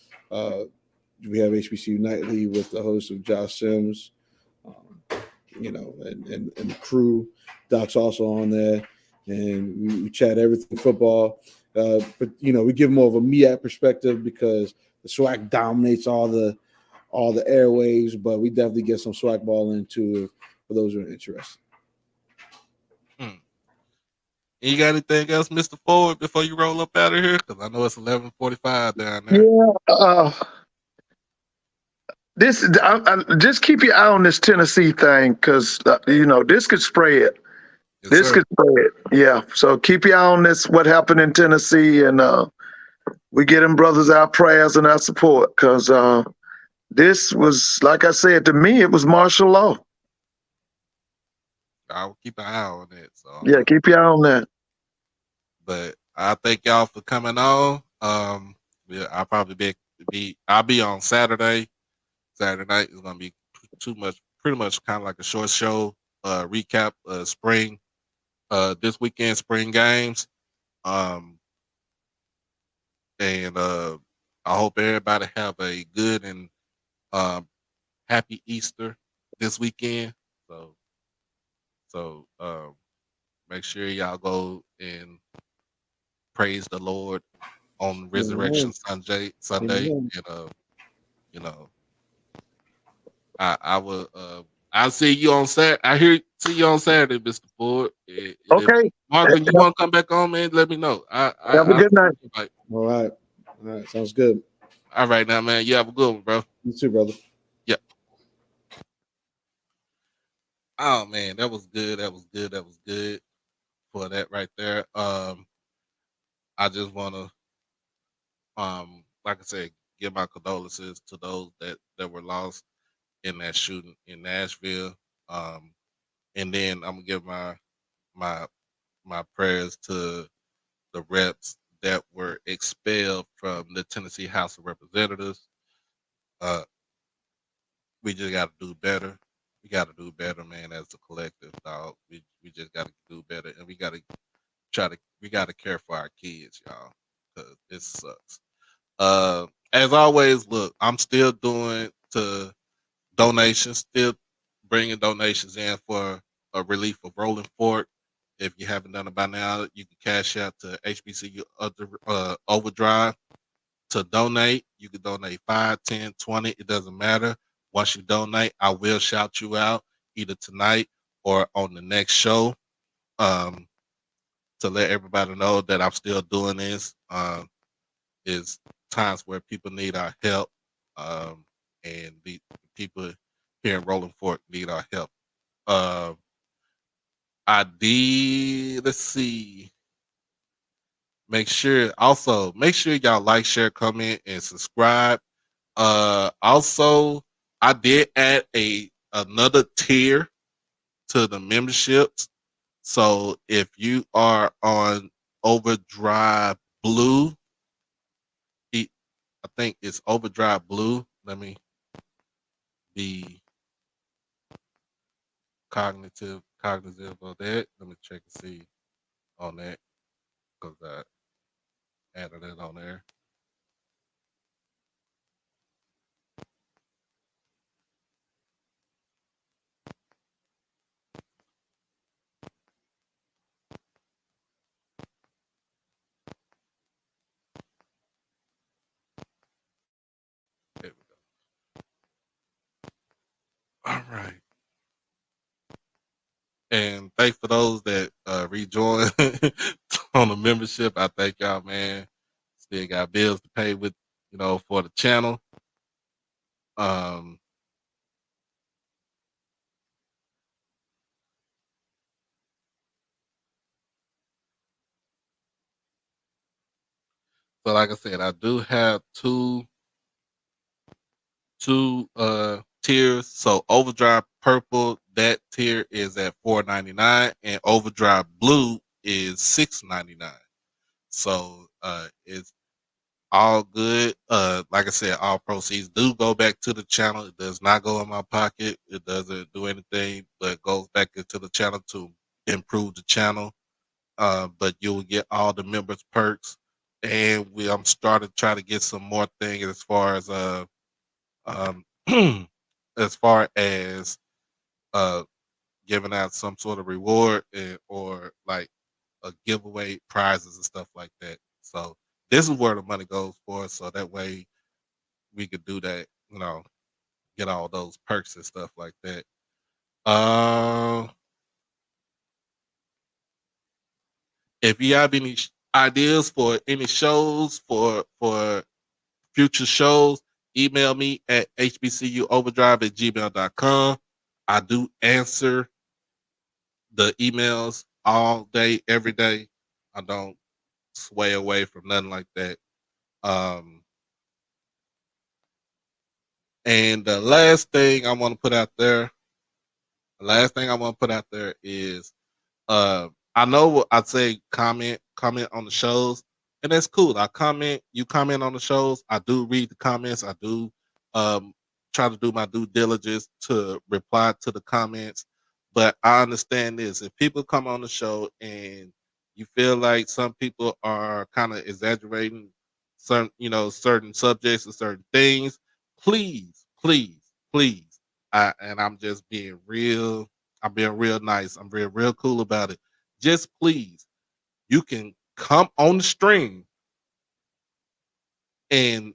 We have HBCU Nightly with the host of Josh Sims, um, and the crew. Doc's also on there, and we chat everything football. But we give more of a MEAC perspective because the SWAC dominates all the airwaves, but we definitely get some SWAC ball into for those who are interested. Hmm. You got anything else, Mr. Ford, before you roll up out of here? Because I know it's 11:45 down there. Yeah. Just keep your eye on this Tennessee thing because this could spread. Yes, This sir. could spread. Yeah. So keep your eye on this. What happened in Tennessee, and we get them brothers our prayers and our support because this was, like I said, to me, it was martial law. I'll keep an eye on that. So, Yeah. Keep your eye on that. but I thank y'all for coming on. Yeah, I'll be on Saturday. Saturday night is gonna be pretty much kind of like a short show, recap, spring, this weekend spring games. Um, and I hope everybody have a good and um happy Easter this weekend. So, so make sure y'all go and praise the Lord on Resurrection Amen. Sunday, Amen. and you know, I will. I'll see you on Saturday. See you on Saturday, Mr. Ford. If Okay. Mark, you want to come back on, man, let me know. Have a I'll good night. like, All right, sounds good. all right now, man. You have a good one, bro. You too, brother. Yep. Oh man, that was good. That was good. That was good for that right there. I just want to, like I said, give my condolences to those that were lost in that shooting in Nashville. Um, and then I'm gonna give my my prayers to the reps that were expelled from the Tennessee House of Representatives. Uh, we just got to do better. We got to do better, man. As a collective, dog. We just got to do better, and we got to we got to care for our kids, y'all, because it sucks. As always, look, I'm still doing to donations, still bringing donations in for a relief of Rolling Fork. If you haven't done it by now, you can cash out to HBCU OverDrive to donate. You can donate 5, 10, 20. It doesn't matter. Once you donate, I will shout you out either tonight or on the next show, um, to let everybody know that I'm still doing this. Is times where people need our help. Um, and the people here in Rolling Fork need our help. Uh, I did. Let's see. Make sure y'all like, share, comment, and subscribe. Also, I did add another tier to the memberships. So if you are on OverDrive Blue, I think it's OverDrive Blue. Let me be cognitive of that. Let me check and see on that because I added it on there. There we go. All right. And thanks for those that rejoin on the membership. I thank y'all, man. Still got bills to pay with, for the channel. Um, so like I said, I do have two tiers. So Overdrive Purple, that tier is at $4.99, and Overdrive Blue is $6.99. So it's all good. Like I said, all proceeds do go back to the channel. It does not go in my pocket. It doesn't do anything, but goes back into the channel to improve the channel. But you will get all the members perks, and I'm starting to try to get some more things as far as um, as far as uh giving out some sort of reward or like a giveaway prizes and stuff like that. So this is where the money goes for. So that way we could do that, get all those perks and stuff like that. Uh, if you have any ideas for any shows for future shows, email me at hbcuoverdrive@gmail.com. I do answer the emails all day, every day. I don't sway away from nothing like that. Um, and the last thing I want to put out there, is I know I say comment on the shows, and that's cool. You comment on the shows. I do read the comments. I do um try to do my due diligence to reply to the comments. But I understand this. If people come on the show and you feel like some people are kind of exaggerating certain subjects or certain things, please, please, please. I'm just being real. I'm being real nice. I'm real cool about it. Just please, you can come on the stream and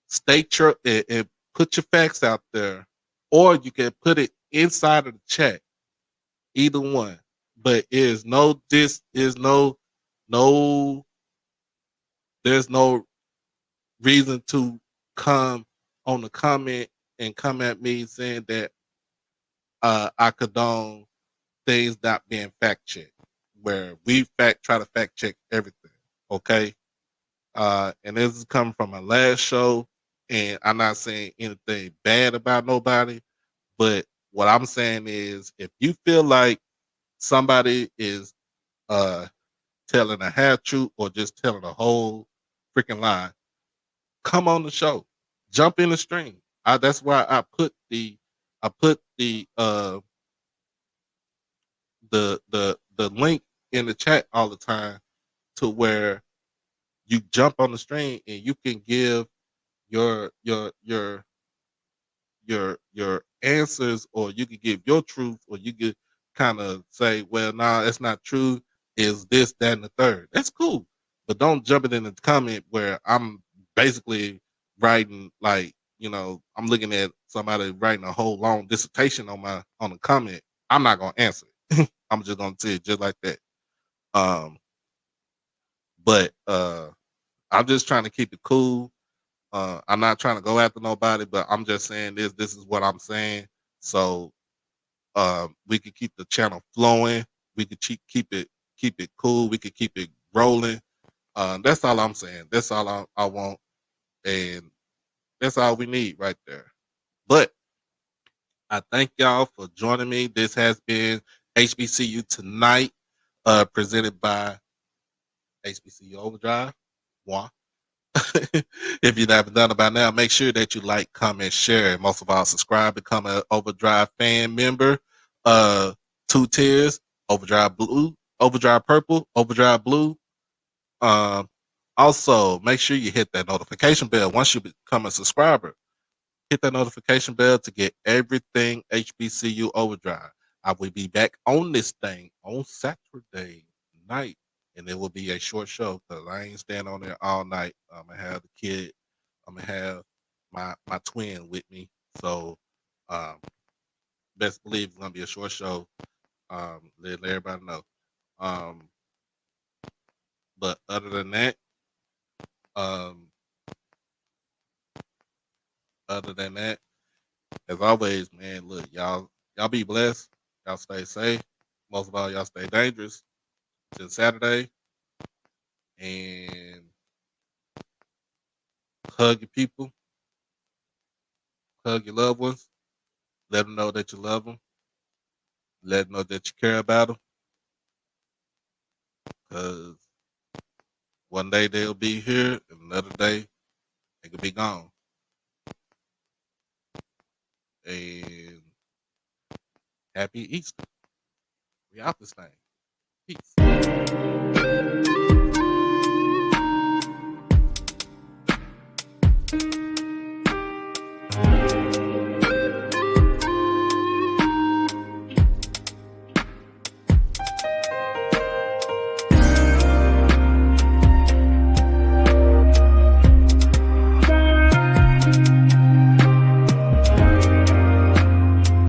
state your and put your facts out there, or you can put it inside of the chat. Either one. But no there's no reason to come on the comment and come at me saying that I condone things not being fact checked, where we try to fact check everything. Okay. And this is coming from my last show, and I'm not saying anything bad about nobody, but what I'm saying is if you feel like somebody is uh telling a half truth or just telling a whole freaking lie, come on the show. Jump in the stream. That's why I put the link in the chat all the time to where you jump on the stream and you can give your your your your answers, or you could give your truth, or you could kind of say, well, nah, that's not true, is this, that, and the third. That's cool. But don't jump it in the comment where I'm basically writing like, I'm looking at somebody writing a whole long dissertation on a comment. I'm not gonna answer it. I'm just gonna say it just like that. Um, but I'm just trying to keep it cool. I'm not trying to go after nobody, but I'm just saying this. This is what I'm saying. So we could keep the channel flowing. We could keep it cool. We could keep it rolling. That's all I'm saying. That's all I want, and that's all we need right there. But I thank y'all for joining me. This has been HBCU Tonight, presented by HBCU Overdrive. Moi. If you haven't done it by now, make sure that you like, comment, share, and most of all, subscribe, become an Overdrive fan member. 2 tiers: Overdrive Blue, Overdrive Purple, Overdrive Blue. Um, Also, make sure you hit that notification bell once you become a subscriber. Hit that notification bell to get everything HBCU Overdrive. I will be back on this thing on Saturday night, and it will be a short show because I ain't staying on there all night. I'm gonna have the kid. I'm gonna have my twin with me. So, um, best believe it's gonna be a short show. Let everybody know. Um, but um, other than that, as always, man, look, y'all be blessed. Y'all stay safe. Most of all, y'all stay dangerous till Saturday. And hug your people, hug your loved ones. Let them know that you love them. Let them know that you care about them. Because one day they'll be here, and another day they could be gone. And happy Easter. We out this thing. Peace.